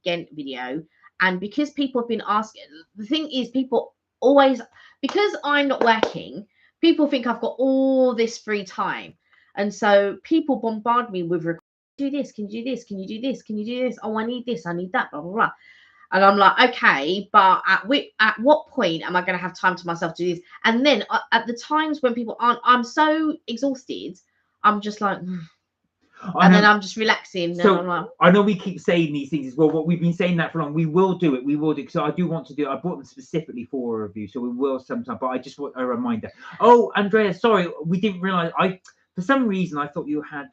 Ghent video, and because people have been asking, the thing is, people always, because I'm not working, people think I've got all this free time, and so people bombard me with do this, can you do this, can you do this, can you do this, oh I need this, I need that, blah blah blah. And I'm like, okay, but at what point am I going to have time to myself to do this? And then at the times when people aren't, I'm so exhausted, I'm just like and then I'm just relaxing. So I'm like, I know we keep saying these things as well, but we've been saying that for long. We will do it. Because I do want to do it. I bought them specifically for a review, so we will sometime. But I just want a reminder. Oh, Andrea, sorry, we didn't realize. For some reason I thought you had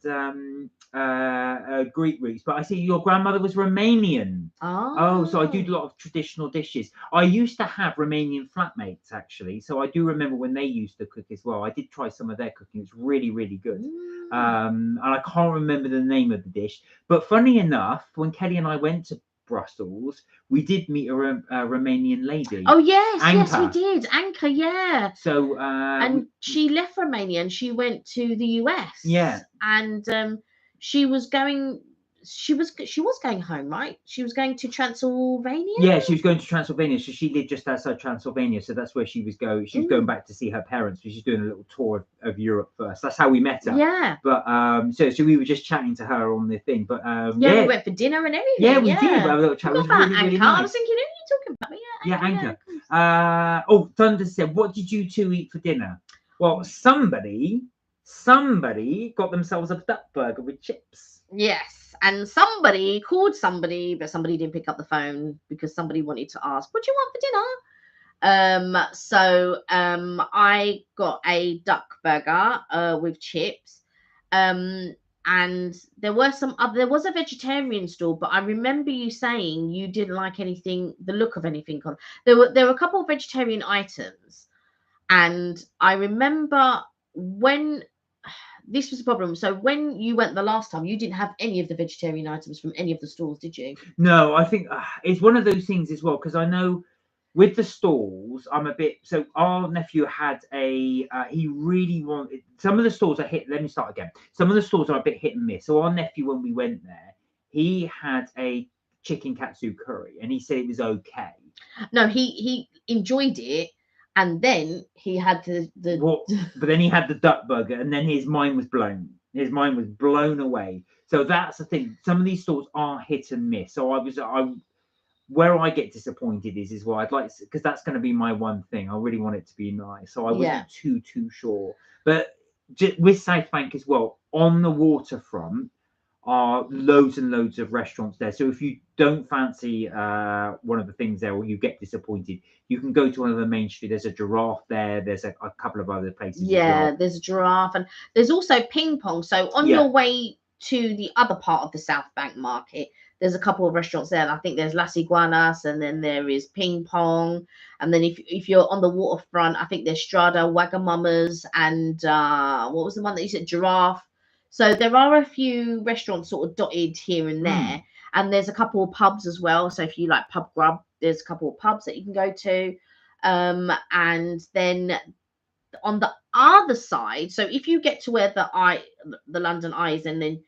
Greek roots, but I see your grandmother was Romanian. Oh, so I do a lot of traditional dishes. I used to have Romanian flatmates, actually. So I do remember when they used to cook as well. I did try some of their cooking. It's really, really good. And I can't remember the name of the dish. But funny enough, when Kelly and I went to Brussels, we did meet a Romanian lady. Oh, yes, yes, we Anka. did. Anka, yeah. So And she left Romania and she went to the US. Yeah. And she was going home, right? She was going to Transylvania. Yeah, she was going to Transylvania. So she lived just outside Transylvania. So that's where she was going. She was going back to see her parents. So she's doing a little tour of Europe first. That's how we met her. Yeah. But so we were just chatting to her on the thing. But yeah, we went for dinner and everything. Yeah, we did. We have a little chat. It was really, really nice. I was thinking, who are you talking about? Yeah, Anka. Thunder said, what did you two eat for dinner? Well, somebody got themselves a duck burger with chips. Yes. And somebody called somebody, but somebody didn't pick up the phone because somebody wanted to ask, what do you want for dinner? So I got a duck burger with chips. And there was a vegetarian stall, but I remember you saying you didn't like the look of anything on. There were a couple of vegetarian items, and I remember when this was the problem. So when you went the last time, you didn't have any of the vegetarian items from any of the stalls, did you? No, I think it's one of those things as well, because I know with the stalls, I'm a bit. So our nephew had he really wanted some of the stalls are hit. Let me start again. Some of the stalls are a bit hit and miss. So our nephew, when we went there, he had a chicken katsu curry, and he said it was okay. No, he enjoyed it. And then he had but then he had the duck burger, and then his mind was blown. His mind was blown away. So that's the thing. Some of these stores are hit and miss. So where I get disappointed is what I'd like, because that's going to be my one thing. I really want it to be nice. So I wasn't too sure. But with South Bank as well, on the waterfront are loads and loads of restaurants there. So if you don't fancy one of the things there, or you get disappointed, you can go to one of the main street. There's a Giraffe there. There's a couple of other places. Yeah, there's a Giraffe, and there's also Ping Pong. So on your way to the other part of the South Bank market, there's a couple of restaurants there. I think there's Las Iguanas, and then there is Ping Pong. And then if you're on the waterfront, I think there's Strada, Wagamama's, and what was the one that you said? Giraffe. So there are a few restaurants sort of dotted here and there. And there's a couple of pubs as well. So if you like pub grub, there's a couple of pubs that you can go to. And then on the other side, so if you get to where the London Eye is, and then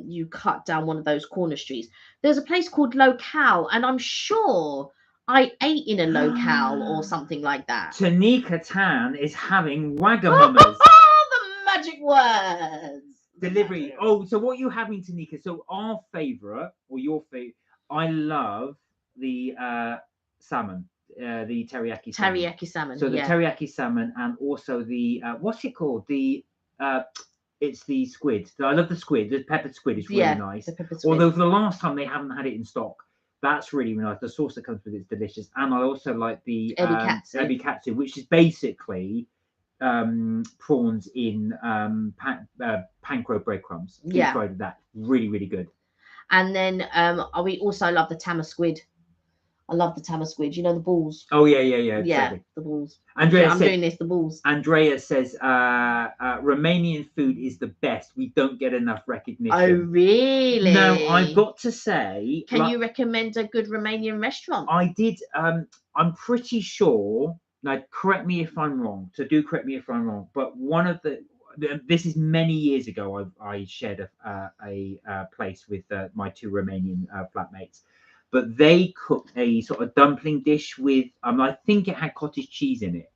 you cut down one of those corner streets, there's a place called Locale, and I'm sure I ate in a Locale or something like that. Tanika Tan is having Wagamama's. The magic words. Delivery. Oh, so what are you having, Tanika? So our favorite, or your favorite, I love the salmon, the teriyaki salmon. Teriyaki salmon. So the teriyaki salmon, and also the what's it called? It's the squid. I love the squid. The peppered squid is really nice. Although for the last time they haven't had it in stock. That's really nice. The sauce that comes with it is delicious. And I also like the ebi katsu, which is basically prawns in panko breadcrumbs. Deep fried that. Really, really good. And then we also love the tama squid. I love the tama squid. You know the balls. Oh yeah. Yeah, the balls. I'm doing this. The balls. Andrea says Romanian food is the best. We don't get enough recognition. Oh really? No, I've got to say. Can you recommend a good Romanian restaurant? I did. I'm pretty sure. Now, correct me if I'm wrong. So do correct me if I'm wrong. But one of this is many years ago. I shared a place with my two Romanian flatmates. But they cooked a sort of dumpling dish with, I think it had cottage cheese in it.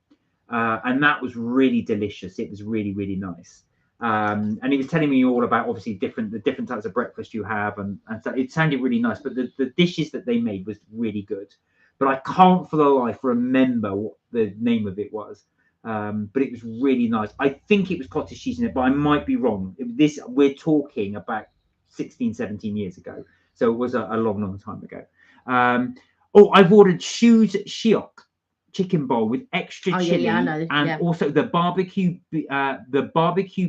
And that was really delicious. It was really, really nice. And he was telling me all about, obviously, the different types of breakfast you have. And so it sounded really nice. But the dishes that they made was really good. But I can't for the life remember what the name of it was. But it was really nice. I think it was cottage cheese in it, but I might be wrong. We're talking about 16, 17 years ago. So it was a long, long time ago. I've ordered shoes at Shiok. chicken bowl with extra Oh, yeah, chili yeah, I know, and yeah. also the barbecue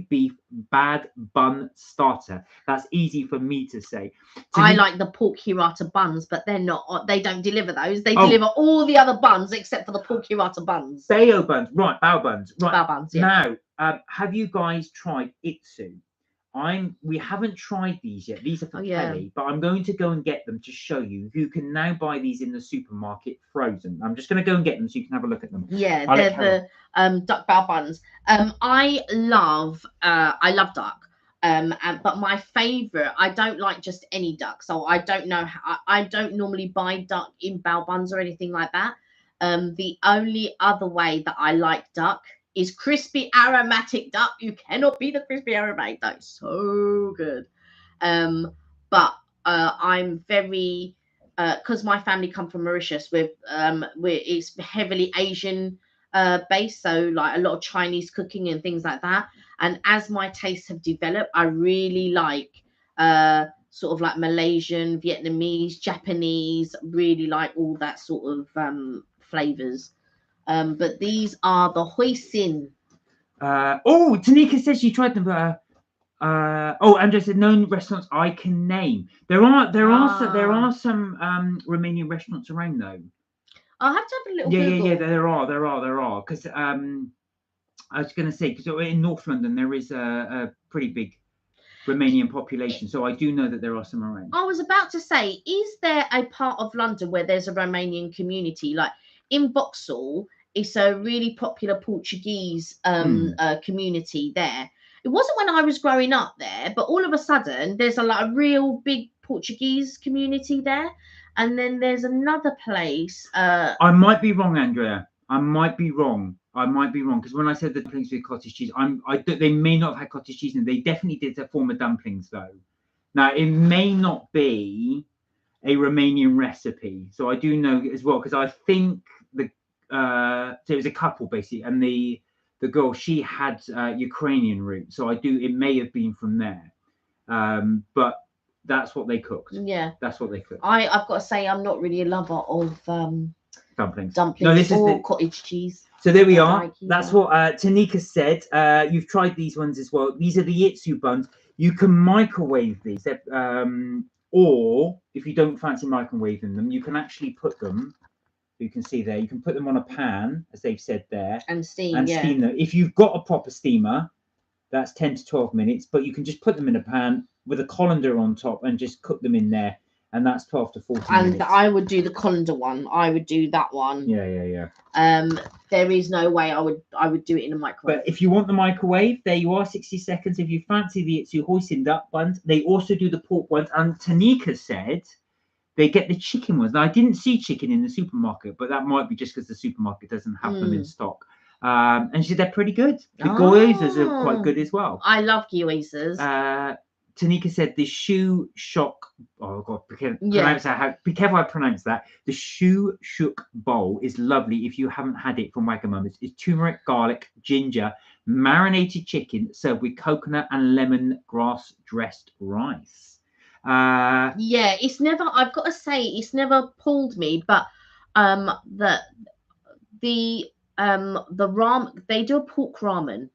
beef bad bun starter. That's easy for me to say. I like the pork hirata buns, but they don't deliver those. They Oh. deliver all the other buns except for the pork hirata buns. Bao buns, right? Bao buns, right? Bao buns, yeah. Now, have you guys tried Itsu? We haven't tried these yet. These are for Kelly, but I'm going to go and get them to show you. You can now buy these in the supermarket frozen. I'm just going to go and get them so you can have a look at them. Yeah, they're the duck bao buns. I love duck. But my favorite, I don't like just any duck, so I don't know how, I don't normally buy duck in bao buns or anything like that. The only other way that I like duck is crispy aromatic duck. You cannot beat the crispy aromatic duck. So good. But I'm very because my family come from Mauritius with it's heavily Asian based, so like a lot of Chinese cooking and things like that. And as my tastes have developed, I really like sort of like Malaysian, Vietnamese, Japanese, really like all that sort of flavors. But these are the hoisin. Tanika says she tried them. Andrea said known restaurants I can name. There are some Romanian restaurants around though. I'll have to have a little Google. Yeah, there are. Because I was going to say, because in North London there is a pretty big Romanian population, so I do know that there are some around. I was about to say, is there a part of London where there's a Romanian community? Like in Vauxhall, it's a really popular Portuguese community there. It wasn't when I was growing up there, but all of a sudden there's a real big Portuguese community there. And then there's another place. I might be wrong, Andrea. I might be wrong because when I said the dumplings with cottage cheese, they may not have had cottage cheese in. They definitely did a form of dumplings though. Now it may not be a Romanian recipe, so I do know as well because I think so it was a couple basically, and the girl, she had Ukrainian roots, so it may have been from there, but that's what they cooked. Yeah, that's what they cooked. I've got to say I'm not really a lover of dumplings no, this or is cottage cheese. So there we are. That's what Tanika said. You've tried these ones as well. These are the Itsu buns. You can microwave these, or if you don't fancy microwaving them, you can actually put them. You can see there. You can put them on a pan, as they've said there, and steam. Steam them. If you've got a proper steamer, that's 10 to 12 minutes. But you can just put them in a pan with a colander on top and just cook them in there, and that's 12 to 14 minutes. And I would do the colander one. I would do that one. Yeah. There is no way I would do it in a microwave. But if you want the microwave, there you are, 60 seconds. If you fancy the Itsu hoisin duck buns, they also do the pork ones. And Tanika said they get the chicken ones. Now, I didn't see chicken in the supermarket, but that might be just because the supermarket doesn't have them in stock. And she said they're pretty good. The gyozas are quite good as well. I love gyozas. Tanika said the shoe shock. Oh God, be careful I pronounce that. The shoe shook bowl is lovely if you haven't had it from Wagamama's. It's turmeric, garlic, ginger, marinated chicken served with coconut and lemongrass dressed rice. It's never. I've got to say, it's never pulled me. But the ramen, they do a pork ramen.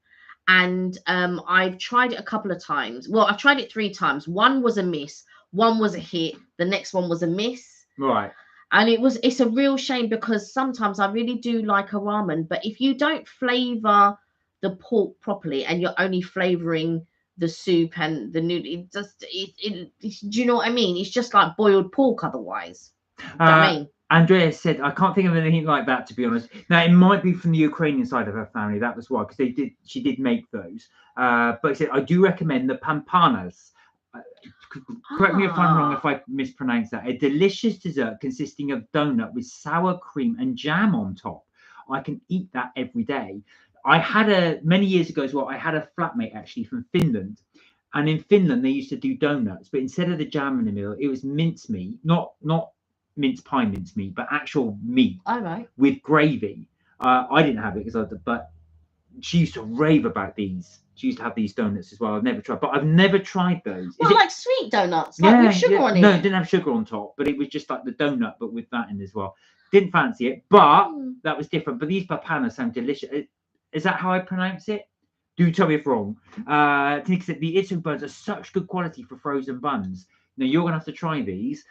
And I've tried it a couple of times. Well, I've tried it 3 times. One was a miss, one was a hit, the next one was a miss. Right. And it's a real shame because sometimes I really do like a ramen, but if you don't flavor the pork properly and you're only flavoring the soup and the noodle, do you know what I mean? It's just like boiled pork otherwise. You know what I mean? Andrea said, I can't think of anything like that, to be honest. Now, it might be from the Ukrainian side of her family. That was why, because she did make those. But she said, I do recommend the pampanas. Correct me if I'm wrong if I mispronounce that. A delicious dessert consisting of donut with sour cream and jam on top. I can eat that every day. I had many years ago as well, I had a flatmate actually from Finland. And in Finland, they used to do donuts. But instead of the jam in the middle, it was mincemeat, not mince pie mincemeat, but actual meat with gravy. I didn't have it but she used to rave about these. She used to have these donuts as well. I've never tried, but I've never tried those. What, like sweet donuts, like with sugar on it? No, it didn't have sugar on top, but it was just like the donut, but with that in as well. Didn't fancy it, but that was different. But these papanas sound delicious. Is that how I pronounce it? Do tell me if wrong. The Itsu Buns are such good quality for frozen buns. Now you're gonna have to try these.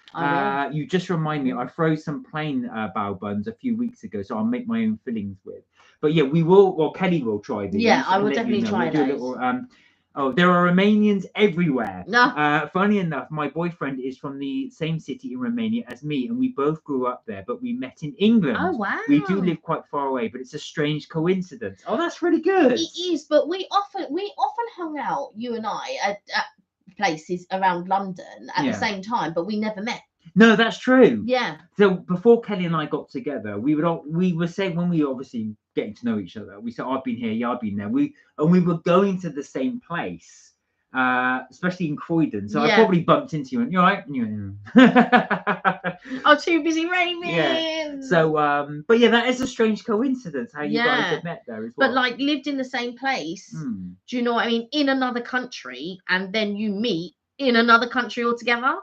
You just remind me. I froze some plain bao buns a few weeks ago, so I'll make my own fillings with. But yeah, we will. Well, Kelly will try these. Yeah, I will definitely try those. Oh, there are Romanians everywhere. No. Funny enough, my boyfriend is from the same city in Romania as me, and we both grew up there, but we met in England. Oh, wow. We do live quite far away, but it's a strange coincidence. Oh, that's really good. It is, but we often hung out, you and I, at places around London at the same time, but we never met. No, that's true. Yeah. So before Kelly and I got together, we were saying, when we were obviously getting to know each other, we said, I've been here, yeah, I've been there. We were going to the same place, especially in Croydon. So I probably bumped into you and you're right. Oh, too busy raving. Yeah. So but yeah, that is a strange coincidence how you guys have met there as well. But like lived in the same place. Do you know what I mean? In another country, and then you meet in another country altogether.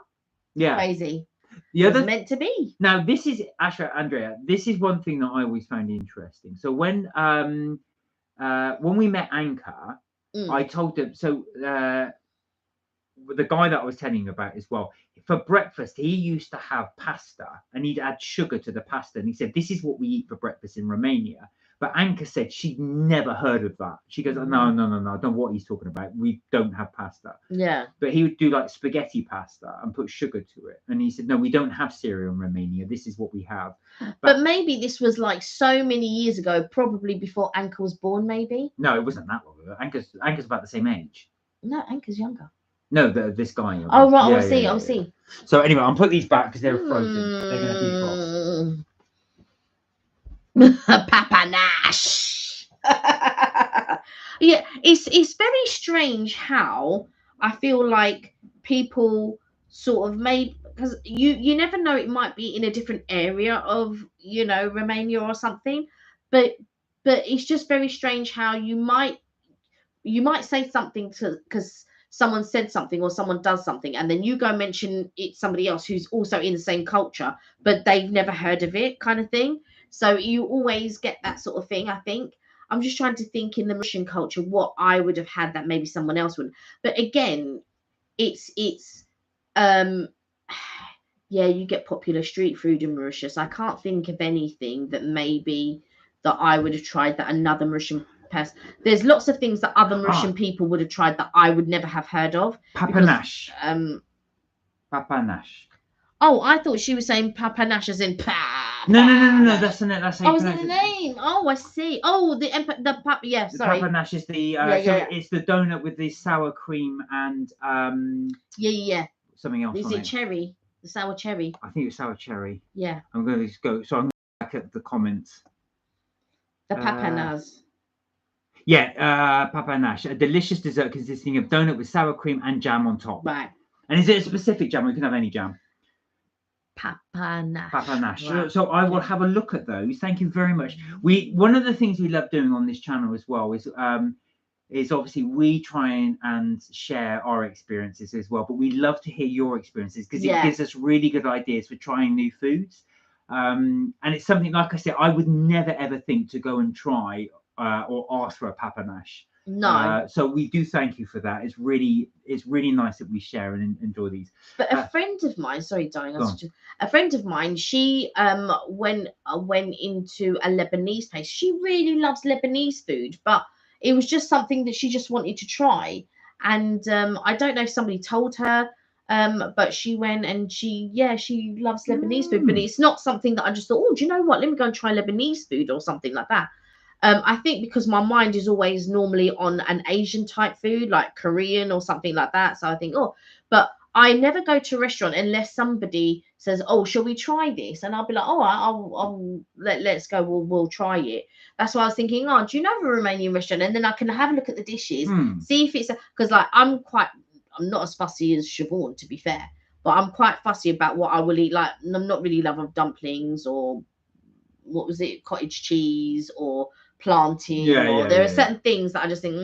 Yeah. Crazy. Yeah, that's meant to be. Now, this is Asha, Andrea. This is one thing that I always found interesting. So when we met Anka, I told them. So the guy that I was telling you about as well. For breakfast, he used to have pasta, and he'd add sugar to the pasta. And he said, "This is what we eat for breakfast in Romania." But Anka said she'd never heard of that. She goes, no, I don't know what he's talking about. We don't have pasta. Yeah. But he would do like spaghetti pasta and put sugar to it. And he said, no, we don't have cereal in Romania. This is what we have. But maybe this was like so many years ago, probably before Anka was born, maybe? No, it wasn't that long ago. Anka's about the same age. No, Anka's younger. No, this guy. Oh, right. I'll see. So anyway, I'll put these back because they're frozen. They're going to defrost. Papa Nash. Yeah, it's very strange how I feel like people sort of made, because you never know, it might be in a different area of Romania or something, but it's just very strange how you might say something because someone said something or someone does something, and then you go mention it somebody else who's also in the same culture, but they've never heard of it, kind of thing. So you always get that sort of thing, I think. I'm just trying to think in the Mauritian culture what I would have had that maybe someone else wouldn't. But again, it's you get popular street food in Mauritius. I can't think of anything that I would have tried that another Mauritian person. There's lots of things that other Mauritian people would have tried that I would never have heard of. Papa Nash. Papa Nash. Oh, I thought she was saying Papa Nash as in No. That's how you pronounce the name. Oh, I see. Oh, the Papa. Yeah, sorry. Papa Nash is the it's the donut with the sour cream and something else. Is it cherry? The sour cherry. I think it's sour cherry. Yeah. I'm going to just go. So I'm back at the comments. The Papa Nash. Yeah, Papa Nash, a delicious dessert consisting of donut with sour cream and jam on top. Right. And is it a specific jam? Or you can have any jam. Papa Nash. Papa Nash. Right. So I will have a look at those. Thank you very much. One of the things we love doing on this channel as well is obviously we try and share our experiences as well, but we love to hear your experiences because it gives us really good ideas for trying new foods. And it's something, like I said, I would never ever think to go and try or ask for a Papa Nash. No. So we do thank you for that. It's really nice that we share and enjoy these. But a friend of mine, sorry, darling, a friend of mine, she went into a Lebanese place. She really loves Lebanese food, but it was just something that she just wanted to try. And I don't know if somebody told her, but she went and she loves Lebanese food, but it's not something that I just thought, oh, do you know what? Let me go and try Lebanese food or something like that. I think because my mind is always normally on an Asian type food, like Korean or something like that. So I think, but I never go to a restaurant unless somebody says, oh, shall we try this? And I'll be like, oh, let's go. We'll try it. That's why I was thinking, oh, do you know a Romanian restaurant? And then I can have a look at the dishes, see if it's, because like I'm not as fussy as Siobhan, to be fair, but I'm quite fussy about what I will eat. Like, I'm not really love of dumplings or what was it, cottage cheese or planting, Yeah, or yeah, there are yeah, certain things that I just think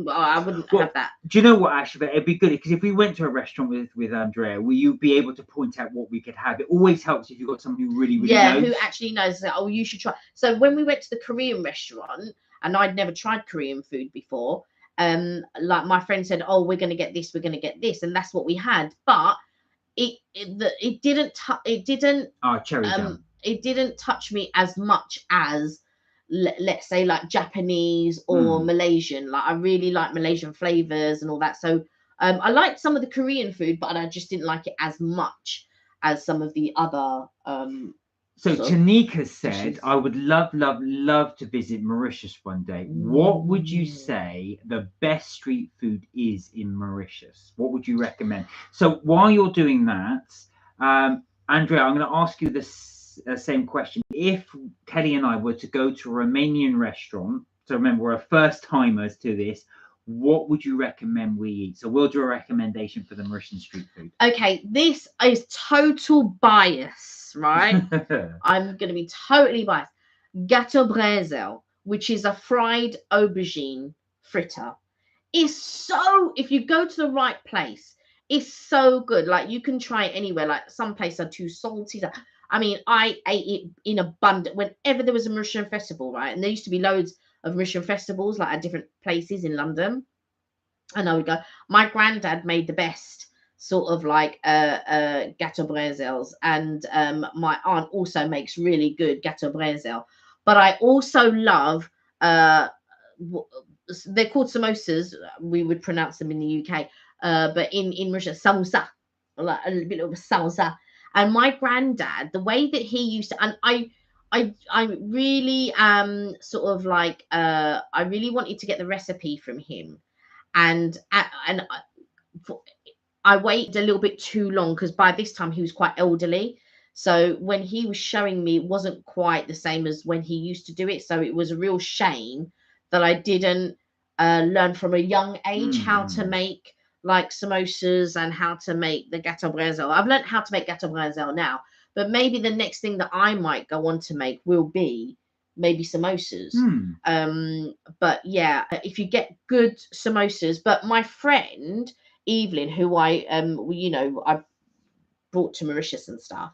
I wouldn't have that. Do you know what, Ashley? It'd be good because if we went to a restaurant with Andrea, will you be able to point out what we could have? It always helps if you've got someone who really knows. Who actually knows that, oh, you should try. So when we went to the Korean restaurant, and I'd never tried Korean food before, like my friend said, oh, we're going to get this, and that's what we had. But it didn't Cherry jam. It didn't touch me as much as let's say like Japanese or Malaysian. Like I really like Malaysian flavors and all that. So I liked some of the Korean food, but I just didn't like it as much as some of the other So Tanika said, dishes. I would love to visit Mauritius one day. What would you say the best street food is in Mauritius? What would you recommend? So while you're doing that, Andrea, I'm going to ask you the same question. If Kelly and I were to go to a Romanian restaurant, so remember we're first timers to this, what would you recommend we eat? So we'll do a recommendation for the Mauritian street food. Okay, this is total bias, right? I'm going to be totally biased. Gâteau brésil, which is a fried aubergine fritter, is so, if you go to the right place, it's so good. Like you can try it anywhere. Like some places are too salty. I mean, I ate it in abundance whenever there was a Mauritian festival, right? And there used to be loads of Mauritian festivals, like at different places in London. And I would go. My granddad made the best sort of like gâteau brésil, and my aunt also makes really good gâteau brésil. But I also love they're called samosas. We would pronounce them in the UK, but in Russia, samosa, like a bit of a samosa. And my granddad, the way that he used to, and I really sort of like I really wanted to get the recipe from him, and I waited a little bit too long because by this time he was quite elderly. So when he was showing me, it wasn't quite the same as when he used to do it. So it was a real shame that I didn't learn from a young age how to make like samosas and how to make the gâteau brésil. I've learned how to make gâteau brésil now, but maybe the next thing that I might go on to make will be maybe samosas. But yeah, if you get good samosas. But my friend Evelyn, who I I brought to Mauritius and stuff,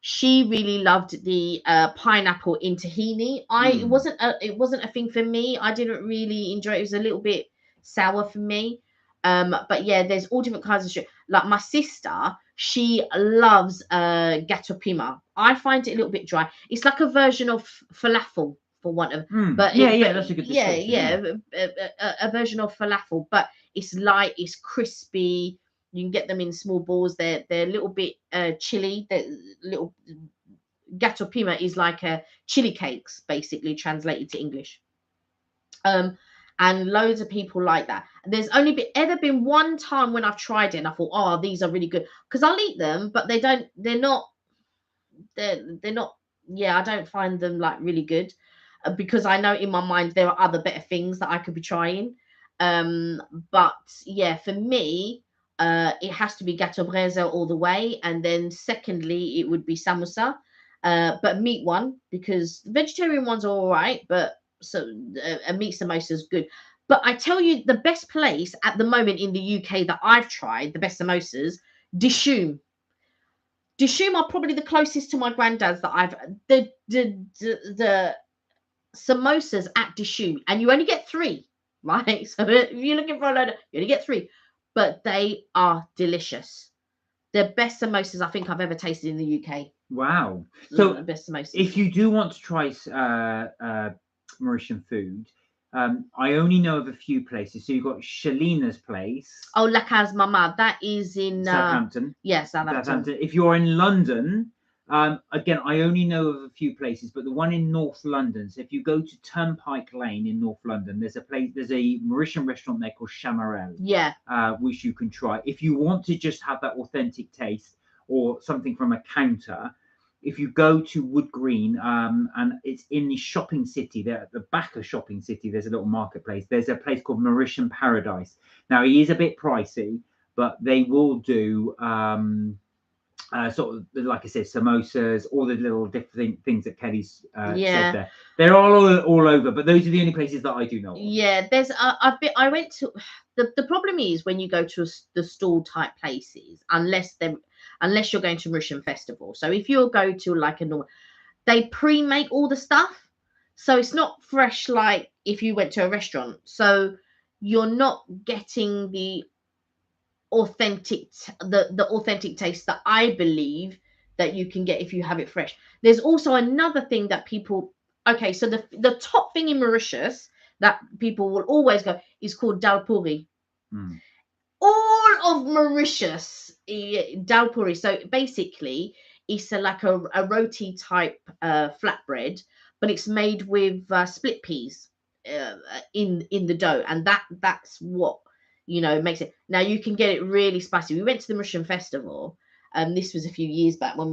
she really loved the pineapple in tahini. It wasn't a thing for me. I didn't really enjoy it. It was a little bit sour for me. But yeah, there's all different kinds of shit. Like my sister, she loves gato pima. I find it a little bit dry. It's like a version of falafel, for want of. But that's a good description. A version of falafel, but it's light, it's crispy. You can get them in small balls. They're a little bit chili. They're little gato pima is like a chili cakes, basically translated to English. And loads of people like that. There's only ever been one time when I've tried it and I thought, oh, these are really good, because I'll eat them, but they're not. Yeah, I don't find them like really good, because I know in my mind there are other better things that I could be trying. But yeah, for me, it has to be gâteau brésil all the way, and then secondly it would be samosa, but meat one, because vegetarian ones are all right, but so a meat samosa is good. But I tell you, the best place at the moment in the UK that I've tried the best samosas, Dishoom. Dishoom are probably the closest to my granddad's that I've the samosas at Dishoom, and you only get 3, right? So if you're looking for a load, you only get 3, but they are delicious. The best samosas I think I've ever tasted in the UK. Wow! So best samosas. If you do want to try Mauritian food, I only know of a few places. So you've got Shalina's place. Oh, La Casa Mama. That is in Southampton. Yes, Southampton. If you're in London, again, I only know of a few places, but the one in North London. So if you go to Turnpike Lane in North London, there's a Mauritian restaurant there called Chamarel. Yeah. Which you can try. If you want to just have that authentic taste or something from a counter, if you go to Wood Green, and it's in the shopping city, there at the back of shopping city, there's a little marketplace. There's a place called Mauritian Paradise. Now, he is a bit pricey, but they will do sort of, like I said, samosas, all the little different things that Kelly's said Yeah. there. They're all over, but those are the only places that I do know of. Yeah, there's I went to the problem is when you go to the stall type places, unless you're going to Mauritian festival. So if you go to like a normal, they pre-make all the stuff, so it's not fresh like if you went to a restaurant. So you're not getting the authentic taste that I believe that you can get if you have it fresh. There's also another thing that people, okay, so the top thing in Mauritius that people will always go is called dal puri. Mm. All of Mauritius, dal puri. So basically, it's like a roti type flatbread, but it's made with split peas in the dough, and that's what makes it. Now you can get it really spicy. We went to the Mauritian festival. This was a few years back when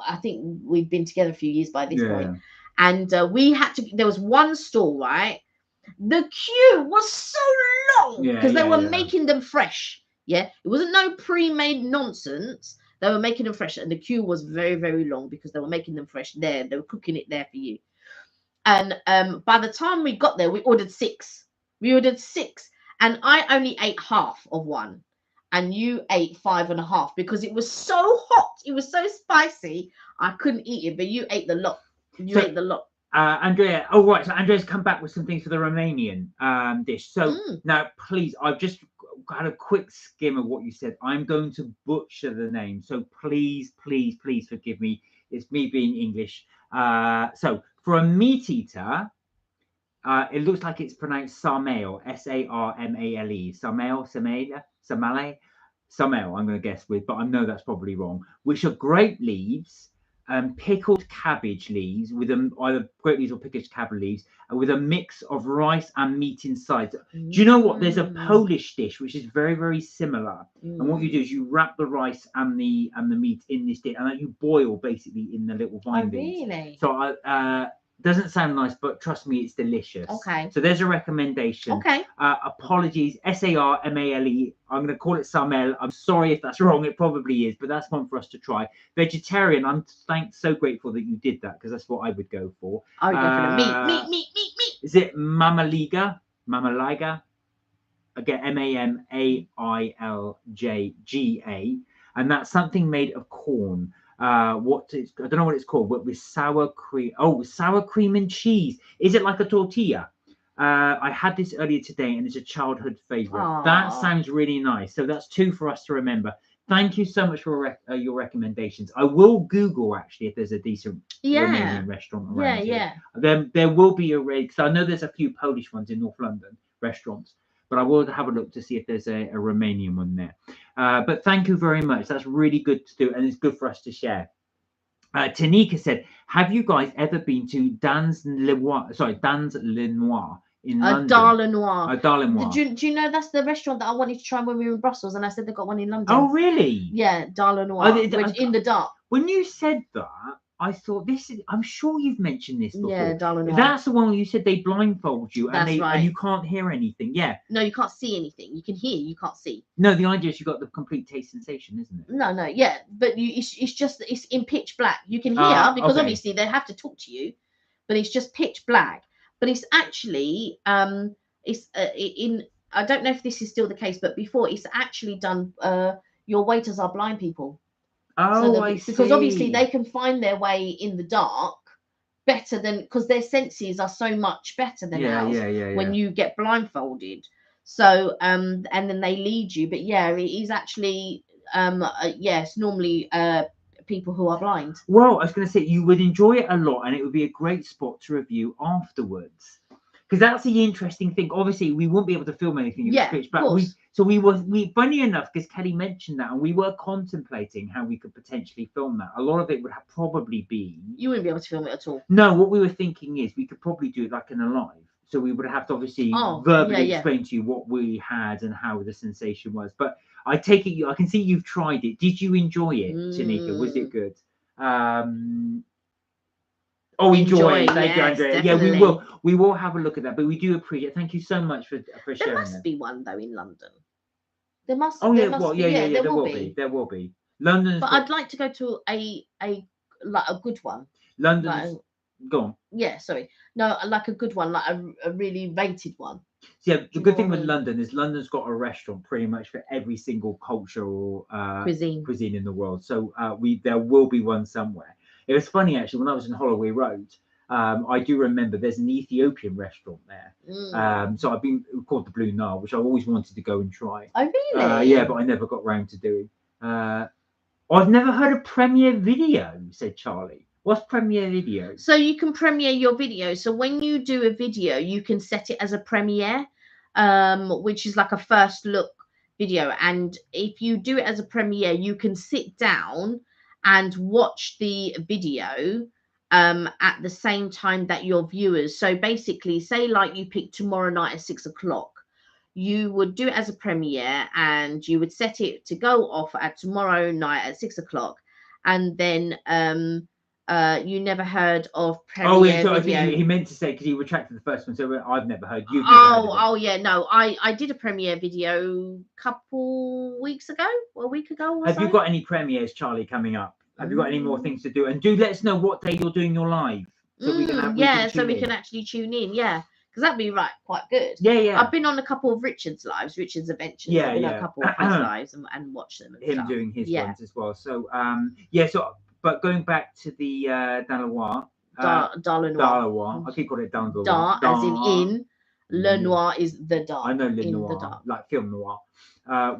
I think we'd been together a few years by this point, and we had to. There was one stall, right? The queue was so long because they were making them fresh. Yeah, it wasn't no pre-made nonsense. They were making them fresh, and the queue was very, very long because they were making them fresh there. They were cooking it there for you. And by the time we got there, we ordered six. And I only ate half of one, and you ate 5.5 because it was so hot. It was so spicy. I couldn't eat it, but you ate the lot. Ate the lot. Andrea, oh right, so Andrea's come back with some things for the Romanian dish. So now, please, I've just had a quick skim of what you said. I'm going to butcher the name, so please forgive me. It's me being English. So for a meat eater, it looks like it's pronounced sarmale, sarmale, samale. I'm going to guess with, but I know that's probably wrong. Which are grape leaves. Pickled cabbage leaves with either grape leaves or pickled cabbage leaves, with a mix of rice and meat inside. Do you know what? There's a Polish dish which is very, very similar. And what you do is you wrap the rice and the meat in this dish, and then you boil basically in the little vine beans. Really? So doesn't sound nice, but trust me, it's delicious. Okay. So there's a recommendation. Okay. Apologies, sarmale. I'm going to call it Sarmel. I'm sorry if that's wrong. It probably is, but that's one for us to try. Vegetarian. I'm so grateful that you did that because that's what I would go for. I would go for the meat. Is it Mamaliga? Again, Mailja, and that's something made of corn. I don't know what it's called, but with sour cream. Oh, sour cream and cheese. Is it like a tortilla? I had this earlier today, and it's a childhood favorite. Aww. That sounds really nice. So that's 2 for us to remember. Thank you so much for your recommendations. I will Google actually if there's a decent Romanian restaurant around here. There will be because I know there's a few Polish ones in North London restaurants, but I will have a look to see if there's a Romanian one there. But thank you very much. That's really good to do, and it's good for us to share. Tanika said, "Have you guys ever been to Dans Le Noir in London?" Dans Le Noir. Dans Le Noir. Do you know that's the restaurant that I wanted to try when we were in Brussels, and I said they got one in London. Oh, really? Yeah, Dans Le Noir, which in the dark. When you said that, I thought I'm sure you've mentioned this before. Yeah, Dans Le Noir. That's the one where you said they blindfold you and you can't hear anything. Yeah. No, you can't see anything. You can hear, you can't see. No, the idea is you got the complete taste sensation, isn't it? No, yeah, but it's in pitch black. You can hear because obviously they have to talk to you, but it's just pitch black. But it's actually in. I don't know if this is still the case, but before it's actually done. Your waiters are blind people. Oh, I see. Because obviously they can find their way in the dark better than because their senses are so much better than ours when you get blindfolded. So and then they lead you. But it is actually it's normally people who are blind. Well, I was going to say you would enjoy it a lot, and it would be a great spot to review afterwards. Because that's the interesting thing. Obviously, we won't be able to film anything in pitch, but we funny enough, because Kelly mentioned that, and we were contemplating how we could potentially film that. A lot of it would have probably been. You wouldn't be able to film it at all. No, what we were thinking is we could probably do it like in a live. So we would have to obviously verbally explain to you what we had and how the sensation was. But I take it I can see you've tried it. Did you enjoy it, Tanika? Was it good? Enjoy it. Thank you, Andrea. Definitely. Yeah, we will have a look at that, but we do appreciate it. Thank you so much for sharing that. There must be one though in London. There must. Oh, there yeah, must well, be, yeah, there will be. There will be. London's But got I'd like to go to a like a good one. London's. Like, Go on. yeah, sorry. No, like a good one, like a really rated one. Yeah, Do the you good know thing what I with mean? London is London's got a restaurant pretty much for every single cultural Cuisine. cuisine in the world. So there will be one somewhere. It was funny actually when I was in Holloway Road. I do remember there's an Ethiopian restaurant there. So I've been called the Blue Nile, which I always wanted to go and try. Oh, really? Yeah, but I never got round to doing. I've never heard of Premiere Video, said Charlie. What's Premiere Video? So you can premiere your video. So when you do a video, you can set it as a premiere, which is like a first look video. And if you do it as a premiere, you can sit down and watch the video at the same time that your viewers. So basically, say like you pick tomorrow night at 6 o'clock. You would do it as a premiere and you would set it to go off at tomorrow night at 6 o'clock. And then you never heard of Oh, yeah, premiere so I video? think he meant to say because he retracted the first one, so I've never heard. You've never heard of it. Oh yeah, no, I did a premiere video couple weeks ago, or a week ago. Or Have so. you got any premieres, Charlie, coming up? Have you got any more things to do? And do let us know what day you're doing your live, so we can have. So we can actually tune in. Yeah, because that'd be quite good. Yeah, yeah. I've been on a couple of Richard's lives, Richard's Adventures. Yeah, I've been on yeah. a couple of his lives and watched them. And Him stuff. doing his Yeah. ones as well. So yeah. So but going back to the Danois. Darlois. I keep calling it Danois. Dar as in Le Noir is the dark. I know Le Noir, like film noir.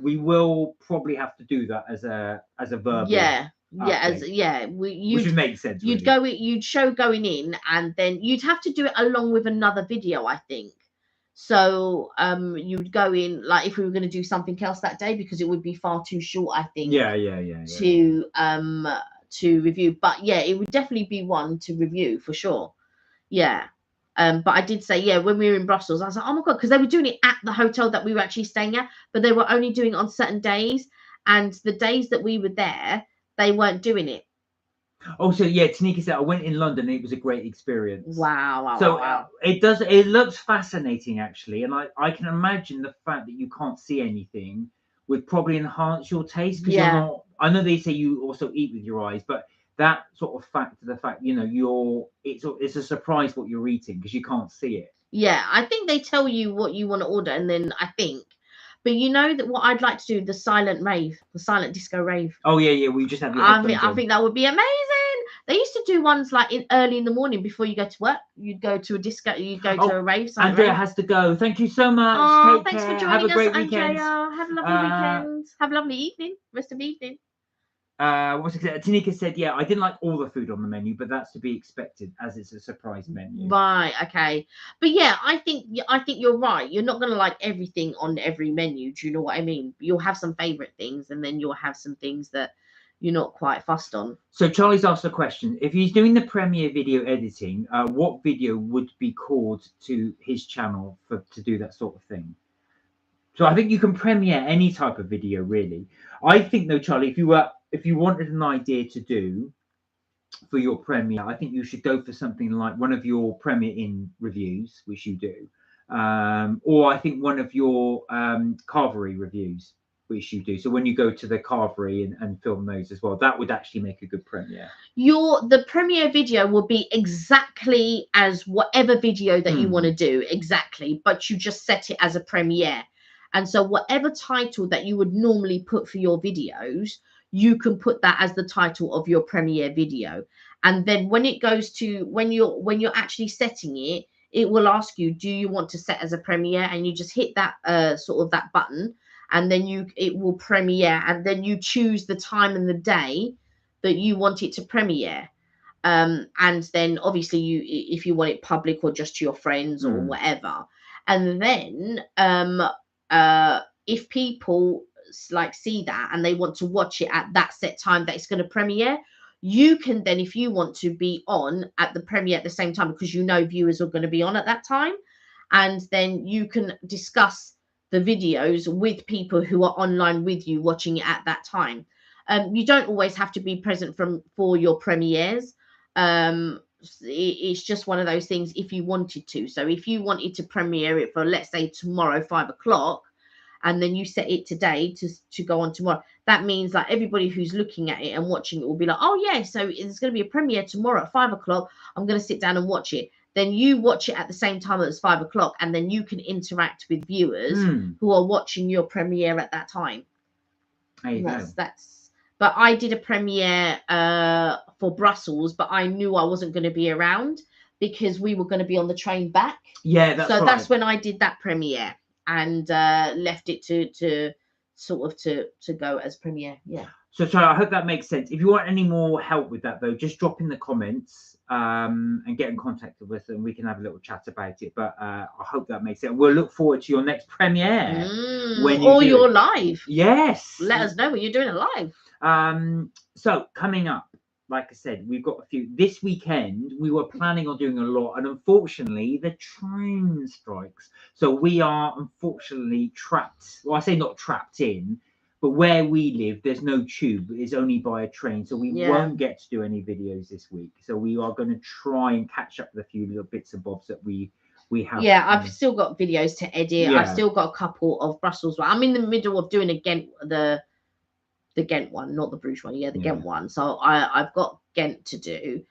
We will probably have to do that as a verb. Yeah. Which would make sense. You'd you'd show going in, and then you'd have to do it along with another video, I think. So you'd go in like if we were going to do something else that day, because it would be far too short, I think. Yeah. To review, but yeah, it would definitely be one to review for sure. Yeah. But I did say, yeah, when we were in Brussels, I was like, oh my God, because they were doing it at the hotel that we were actually staying at, but they were only doing it on certain days. And the days that we were there, they weren't doing it. Oh, so yeah, Tanika said I went in London and it was a great experience. Wow. So it looks fascinating actually, and I can imagine the fact that you can't see anything would probably enhance your taste, because you're not. I know they say you also eat with your eyes, but that sort of the fact it's a surprise what you're eating because you can't see it. Yeah, I think they tell you what you want to order, and then but you know that what I'd like to do, the silent disco rave. Oh yeah, we just have. I think that would be amazing. They used to do ones like early in the morning before you go to work. You'd go to a disco. You'd go to a rave. Andrea has to go. Thank you so much. Oh, thanks for joining us. Have a great weekend. weekend. Have a lovely weekend. Have a lovely evening. Rest of the evening. Tanika said, yeah, I didn't like all the food on the menu, but that's to be expected as it's a surprise menu. Right, okay. But yeah, I think you're right. You're not going to like everything on every menu. Do you know what I mean? You'll have some favorite things, and then you'll have some things that you're not quite fussed on. So Charlie's asked a question. If he's doing the Premiere video editing, what video would be called to his channel to do that sort of thing? So I think you can premiere any type of video, really. I think though, Charlie, if you wanted an idea to do for your premiere, I think you should go for something like one of your Premiere In reviews, which you do, or I think one of your carvery reviews, which you do. So when you go to the carvery and film those as well, that would actually make a good premiere. The premiere video will be exactly as whatever video that you want to do, exactly, but you just set it as a premiere. And so whatever title that you would normally put for your videos, you can put that as the title of your premiere video. And then when it goes to when you're actually setting it, it will ask you, do you want to set as a premiere? And you just hit that sort of that button, and then it will premiere, and then you choose the time and the day that you want it to premiere. And then obviously if you want it public or just to your friends or whatever. And then if people see that and they want to watch it at that set time that it's going to premiere, you can then, if you want to be on at the premiere at the same time, because viewers are going to be on at that time, and then you can discuss the videos with people who are online with you watching it at that time. You don't always have to be present for your premieres. It's just one of those things if you wanted to. So if you wanted to premiere it for, let's say, tomorrow 5 o'clock, and then you set it today to go on tomorrow, that means like everybody who's looking at it and watching it will be like, oh yeah, so it's going to be a premiere tomorrow at 5 o'clock. I'm going to sit down and watch it. Then you watch it at the same time as 5 o'clock, and then you can interact with viewers who are watching your premiere at that time. There you go. But I did a premiere for Brussels, but I knew I wasn't going to be around because we were going to be on the train back. Yeah, that's right. That's when I did that premiere and left it to sort of to go as premiere. Yeah. So I hope that makes sense. If you want any more help with that, though, just drop in the comments and get in contact with us, and we can have a little chat about it. But I hope that makes sense. We'll look forward to your next premiere or your live. Yes. Let us know when you're doing it live. So coming up, like I said, we've got a few this weekend. We were planning on doing a lot, and unfortunately, the train strikes. So we are unfortunately trapped. Well, I say not trapped in. But where we live, there's no tube. It's only by a train. So we won't get to do any videos this week. So we are going to try and catch up with a few little bits and bobs that we have. Yeah, I've still got videos to edit. I've still got a couple of Brussels. I'm in the middle of doing a Ghent, the Ghent one, not the Bruges one. Yeah, the Ghent one. So I've got Ghent to do.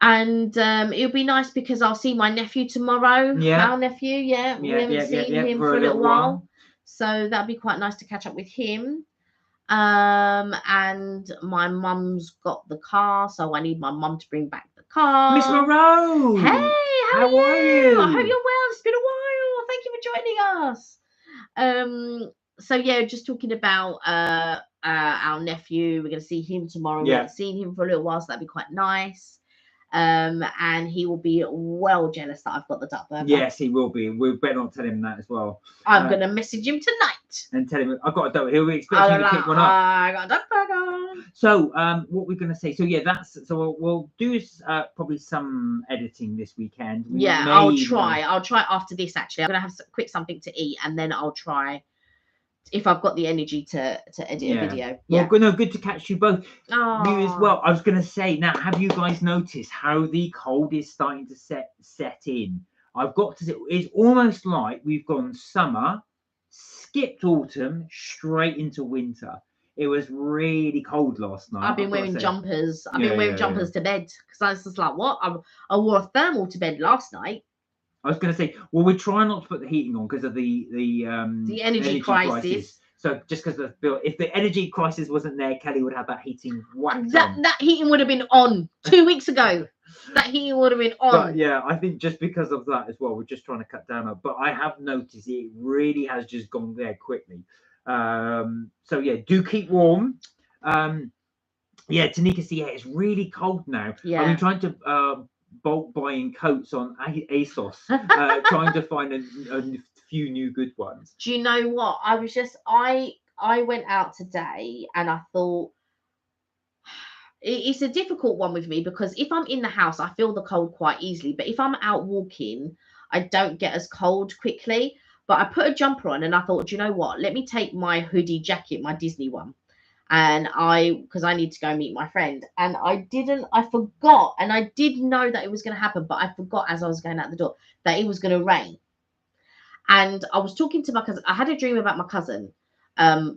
And it'll be nice because I'll see my nephew tomorrow. Yeah. Our nephew, we haven't seen him for a little while. So that'd be quite nice to catch up with him. And my mum's got the car, so I need my mum to bring back the car. Miss Moreau! Hey, how are you? I hope you're well. It's been a while. Thank you for joining us. So yeah, just talking about our nephew. We're going to see him tomorrow. We haven't seen him for a little while, so that'd be quite nice. And he will be well jealous that I've got the duck burger. Yes, he will be. We better not tell him that as well. I'm going to message him tonight and tell him I've got a duck. He'll be expecting to pick one up. I got a duck burger. So, what we're going to say. So yeah, we'll do probably some editing this weekend. I'll try after this. Actually, I'm going to have quick something to eat, and then I'll try. If I've got the energy to edit a video. Well, good to catch you both. You as well. I was going to say, now, have you guys noticed how the cold is starting to set in? I've got to say, it's almost like we've gone summer, skipped autumn, straight into winter. It was really cold last night. I've been wearing jumpers. I've been wearing jumpers to bed because I was just like, what? I wore a thermal to bed last night. I was going to say, well, we're trying not to put the heating on because of the energy crisis. So just because if the energy crisis wasn't there, Kelly would have that heating whacked on. That heating would have been on 2 weeks ago. That heating would have been on. But yeah, I think just because of that as well, we're just trying to cut down on. But I have noticed it really has just gone there quickly. So yeah, do keep warm. Tanika, see, it's really cold now. Yeah. I've been trying to bulk buying coats on ASOS, trying to find a few new good ones. Do you know what? I went out today and I thought it's a difficult one with me because if I'm in the house, I feel the cold quite easily. But if I'm out walking, I don't get as cold quickly. But I put a jumper on and I thought, do you know what? Let me take my hoodie jacket, my Disney one. And because I need to go meet my friend, and I forgot, and I did know that it was going to happen, but I forgot as I was going out the door that it was going to rain. And I was talking to my cousin. I had a dream about my cousin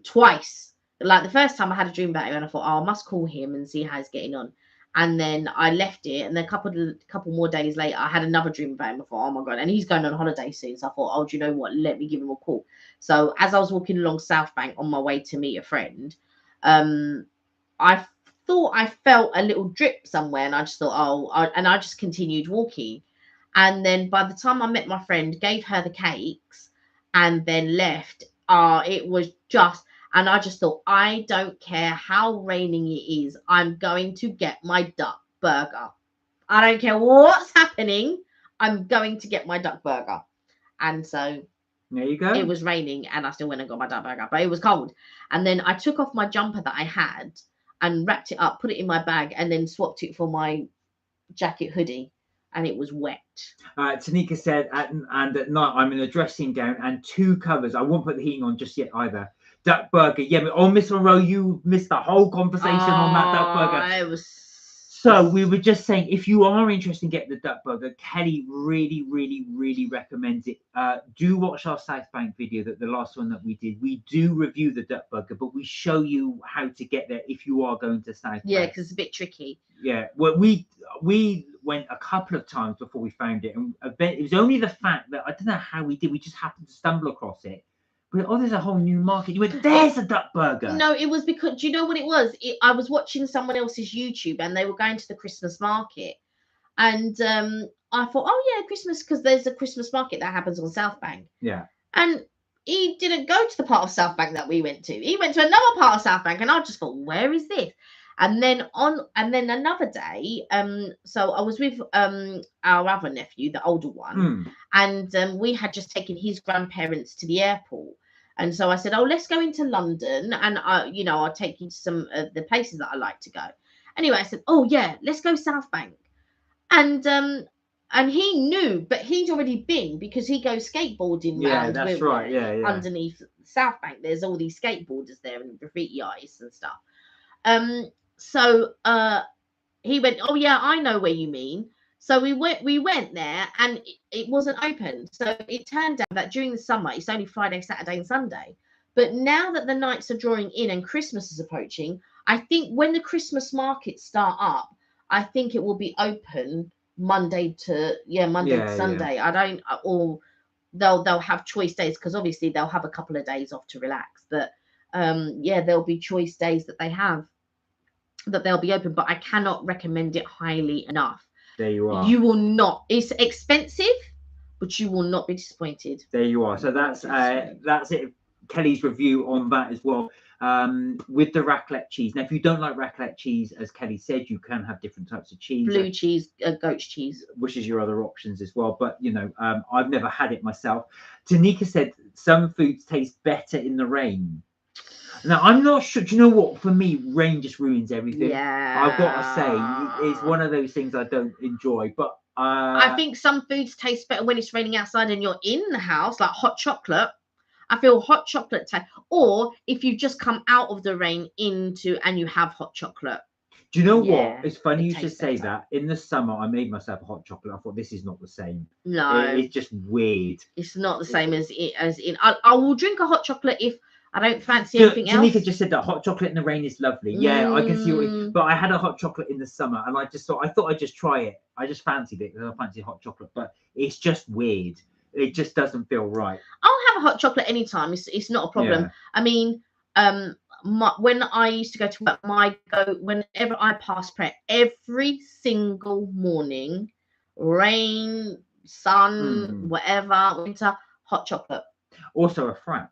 twice. Like the first time I had a dream about him and I thought, I must call him and see how he's getting on. And then I left it, and then a couple more days later, I had another dream about him. I thought, oh my God, and he's going on holiday soon. So I thought, oh, do you know what? Let me give him a call. So as I was walking along South Bank on my way to meet a friend, I thought I felt a little drip somewhere, and I just thought, and I just continued walking. And then by the time I met my friend, gave her the cakes, and then left, it was just, and I just thought, I don't care how raining it is, I'm going to get my duck burger. I don't care what's happening, I'm going to get my duck burger. And so there you go. It was raining and I still went and got my duck burger, but it was cold. And then I took off my jumper that I had and wrapped it up, put it in my bag, and then swapped it for my jacket hoodie. And it was wet. Tanika said, and at night I'm in a dressing gown and 2 covers. I won't put the heating on just yet either. Duck burger. Yeah, Miss Monroe, you missed the whole conversation on that duck burger. It was So we were just saying, if you are interested in getting the duck burger, Kelly really, really, really recommends it. Do watch our South Bank video, that the last one that we did. We do review the duck burger, but we show you how to get there if you are going to South Yeah, Bank. because it's a bit tricky. Yeah, well, we went a couple of times before we found it, and it was only the fact that I don't know how we did. We just happened to stumble across it. But there's a whole new market. You went, there's a duck burger. No, it was because, do you know what it was? I was watching someone else's YouTube and they were going to the Christmas market. And I thought, oh, yeah, Christmas, because there's a Christmas market that happens on South Bank. Yeah. And he didn't go to the part of South Bank that we went to. He went to another part of South Bank. And I just thought, where is this? And then another day, so I was with our other nephew, the older one, and we had just taken his grandparents to the airport. And so I said, oh, let's go into London, and I'll take you to some of the places that I like to go. Anyway, I said, oh yeah, let's go South Bank. And he knew, but he'd already been, because he goes skateboarding round. That's right. Yeah. Underneath South Bank, there's all these skateboarders there and graffiti artists and stuff. So he went, oh yeah, I know where you mean. So we went there, and it wasn't open. So it turned out that during the summer, it's only Friday, Saturday, and Sunday. But now that the nights are drawing in and Christmas is approaching, I think when the Christmas markets start up, I think it will be open Monday to Sunday. Yeah. I don't, or they'll have choice days, because obviously they'll have a couple of days off to relax. But there'll be choice days that they have, that they'll be open. But I cannot recommend it highly enough. There you are. You will not. It's expensive, but you will not be disappointed. There you are. So that's it. Kelly's review on that as well. With the raclette cheese. Now, if you don't like raclette cheese, as Kelly said, you can have different types of cheese. Blue cheese, goat's cheese, which is your other options as well. But I've never had it myself. Tanika said some foods taste better in the rain. Now, I'm not sure. Do you know what? For me, rain just ruins everything. Yeah. I've got to say, it's one of those things I don't enjoy. But I think some foods taste better when it's raining outside and you're in the house, like hot chocolate. I feel hot chocolate taste. Or if you just come out of the rain and you have hot chocolate. Do you know what? It's funny you should say that. In the summer, I made myself a hot chocolate. I thought, this is not the same. No. It's just weird. It's not the same as in. I will drink a hot chocolate if I don't fancy anything else. Tanika just said that hot chocolate in the rain is lovely. Yeah, I can see but I had a hot chocolate in the summer, and I thought I'd just try it. I just fancied it because I fancy hot chocolate, but it's just weird. It just doesn't feel right. I'll have a hot chocolate anytime. It's not a problem. Yeah. I mean, when I used to go to work, whenever I pass prayer, every single morning, rain, sun, whatever, winter, hot chocolate. Also a frap.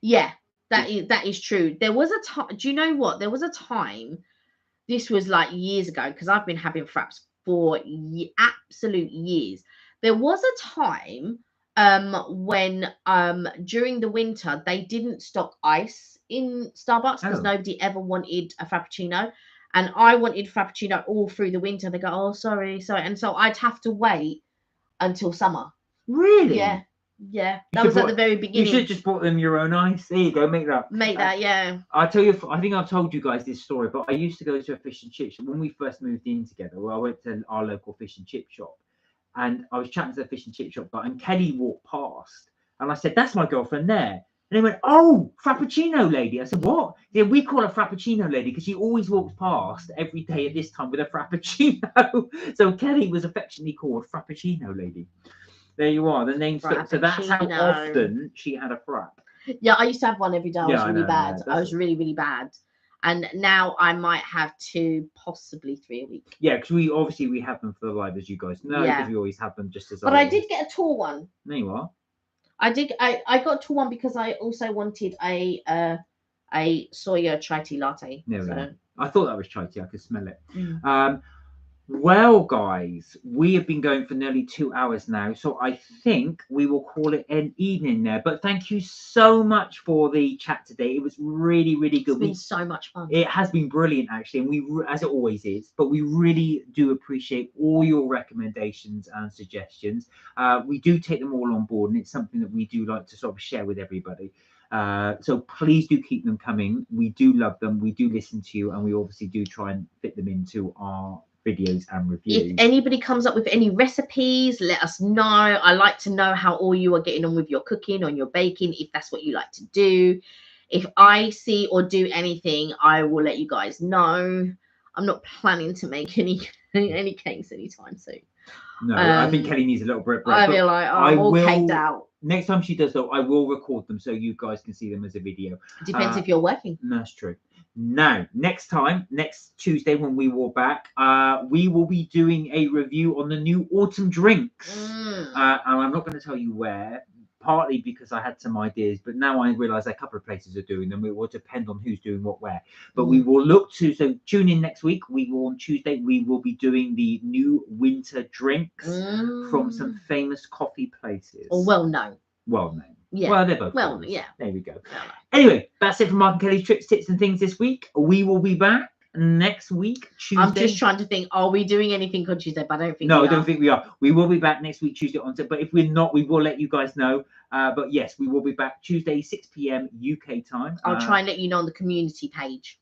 Yeah, that is true. There was a time. Do you know what? There was a time. This was like years ago, because I've been having fraps for absolute years. There was a time when during the winter they didn't stock ice in Starbucks, because nobody ever wanted a frappuccino, and I wanted frappuccino all through the winter. They go, oh, sorry, and so I'd have to wait until summer. Really? Yeah, that was at the very beginning. You should have just bought them your own ice. There you go, make that. Yeah. I'll tell you, I think I've told you guys this story, but I used to go to a fish and chip shop when we first moved in together. Well, I went to our local fish and chip shop, and I was chatting to the fish and chip shop guy, and Kelly walked past, and I said, that's my girlfriend there. And he went, oh, Frappuccino lady. I said, what? Yeah, we call her Frappuccino lady because she always walks past every day at this time with a Frappuccino. So Kelly was affectionately called Frappuccino lady. There you are. The name stuck. So that's how often she had a frap. Yeah, I used to have one every day. I was really bad. I was really, really bad. And now I might have 2, possibly 3 a week. Yeah, because we have them for the live, as you guys know, because we always have them just as. But I did get a tall one. There you are. I got a tall one because I also wanted a soya chai tea latte. I thought that was chai tea. I could smell it. Well, guys, we have been going for nearly 2 hours now, so I think we will call it an evening there. But thank you so much for the chat today. It was really, really good. It's been so much fun. It has been brilliant, actually, and we, as it always is, but we really do appreciate all your recommendations and suggestions. We do take them all on board, and it's something that we do like to sort of share with everybody. So please do keep them coming. We do love them. We do listen to you, and we obviously do try and fit them into our videos and reviews. If anybody comes up with any recipes, let us know. I like to know how all you are getting on with your cooking, on your baking, if that's what you like to do. If I see or do anything, I will let you guys know. I'm not planning to make any cakes anytime soon. No, I think Kelly needs a little break. I feel like I'm all caked out. Next time she does, though, I will record them so you guys can see them as a video. Depends if you're working. That's true. Now, next Tuesday when we will back, we will be doing a review on the new autumn drinks. And I'm not going to tell you where, partly because I had some ideas, but now I realise a couple of places are doing them. It will depend on who's doing what where. But we will look to, so tune in next week. On Tuesday, we will be doing the new winter drinks from some famous coffee places. Or well known. Yeah. Well, they're both. Well, yeah. There we go. Anyway, that's it for Mark and Kelly's Tricks, Tips and Things this week. We will be back next week, Tuesday. I'm just trying to think, are we doing anything on Tuesday? But I don't think I don't think we are. We will be back next week, Tuesday on. But if we're not, we will let you guys know. But yes, we will be back Tuesday, 6 p.m. UK time. I'll try and let you know on the community page.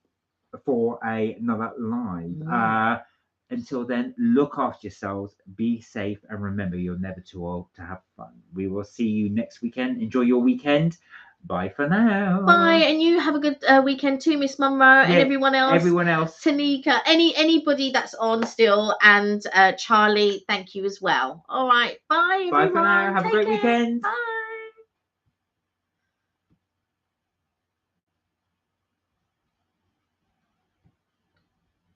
For another live. Until then, look after yourselves, be safe, and remember, you're never too old to have fun. We will see you next weekend. Enjoy your weekend. Bye for now. Bye, and you have a good weekend too, Miss Monroe, and everyone else. Tanika, anybody that's on still, and Charlie, thank you as well. All right, bye everyone. Bye for now. Have a great weekend. Bye.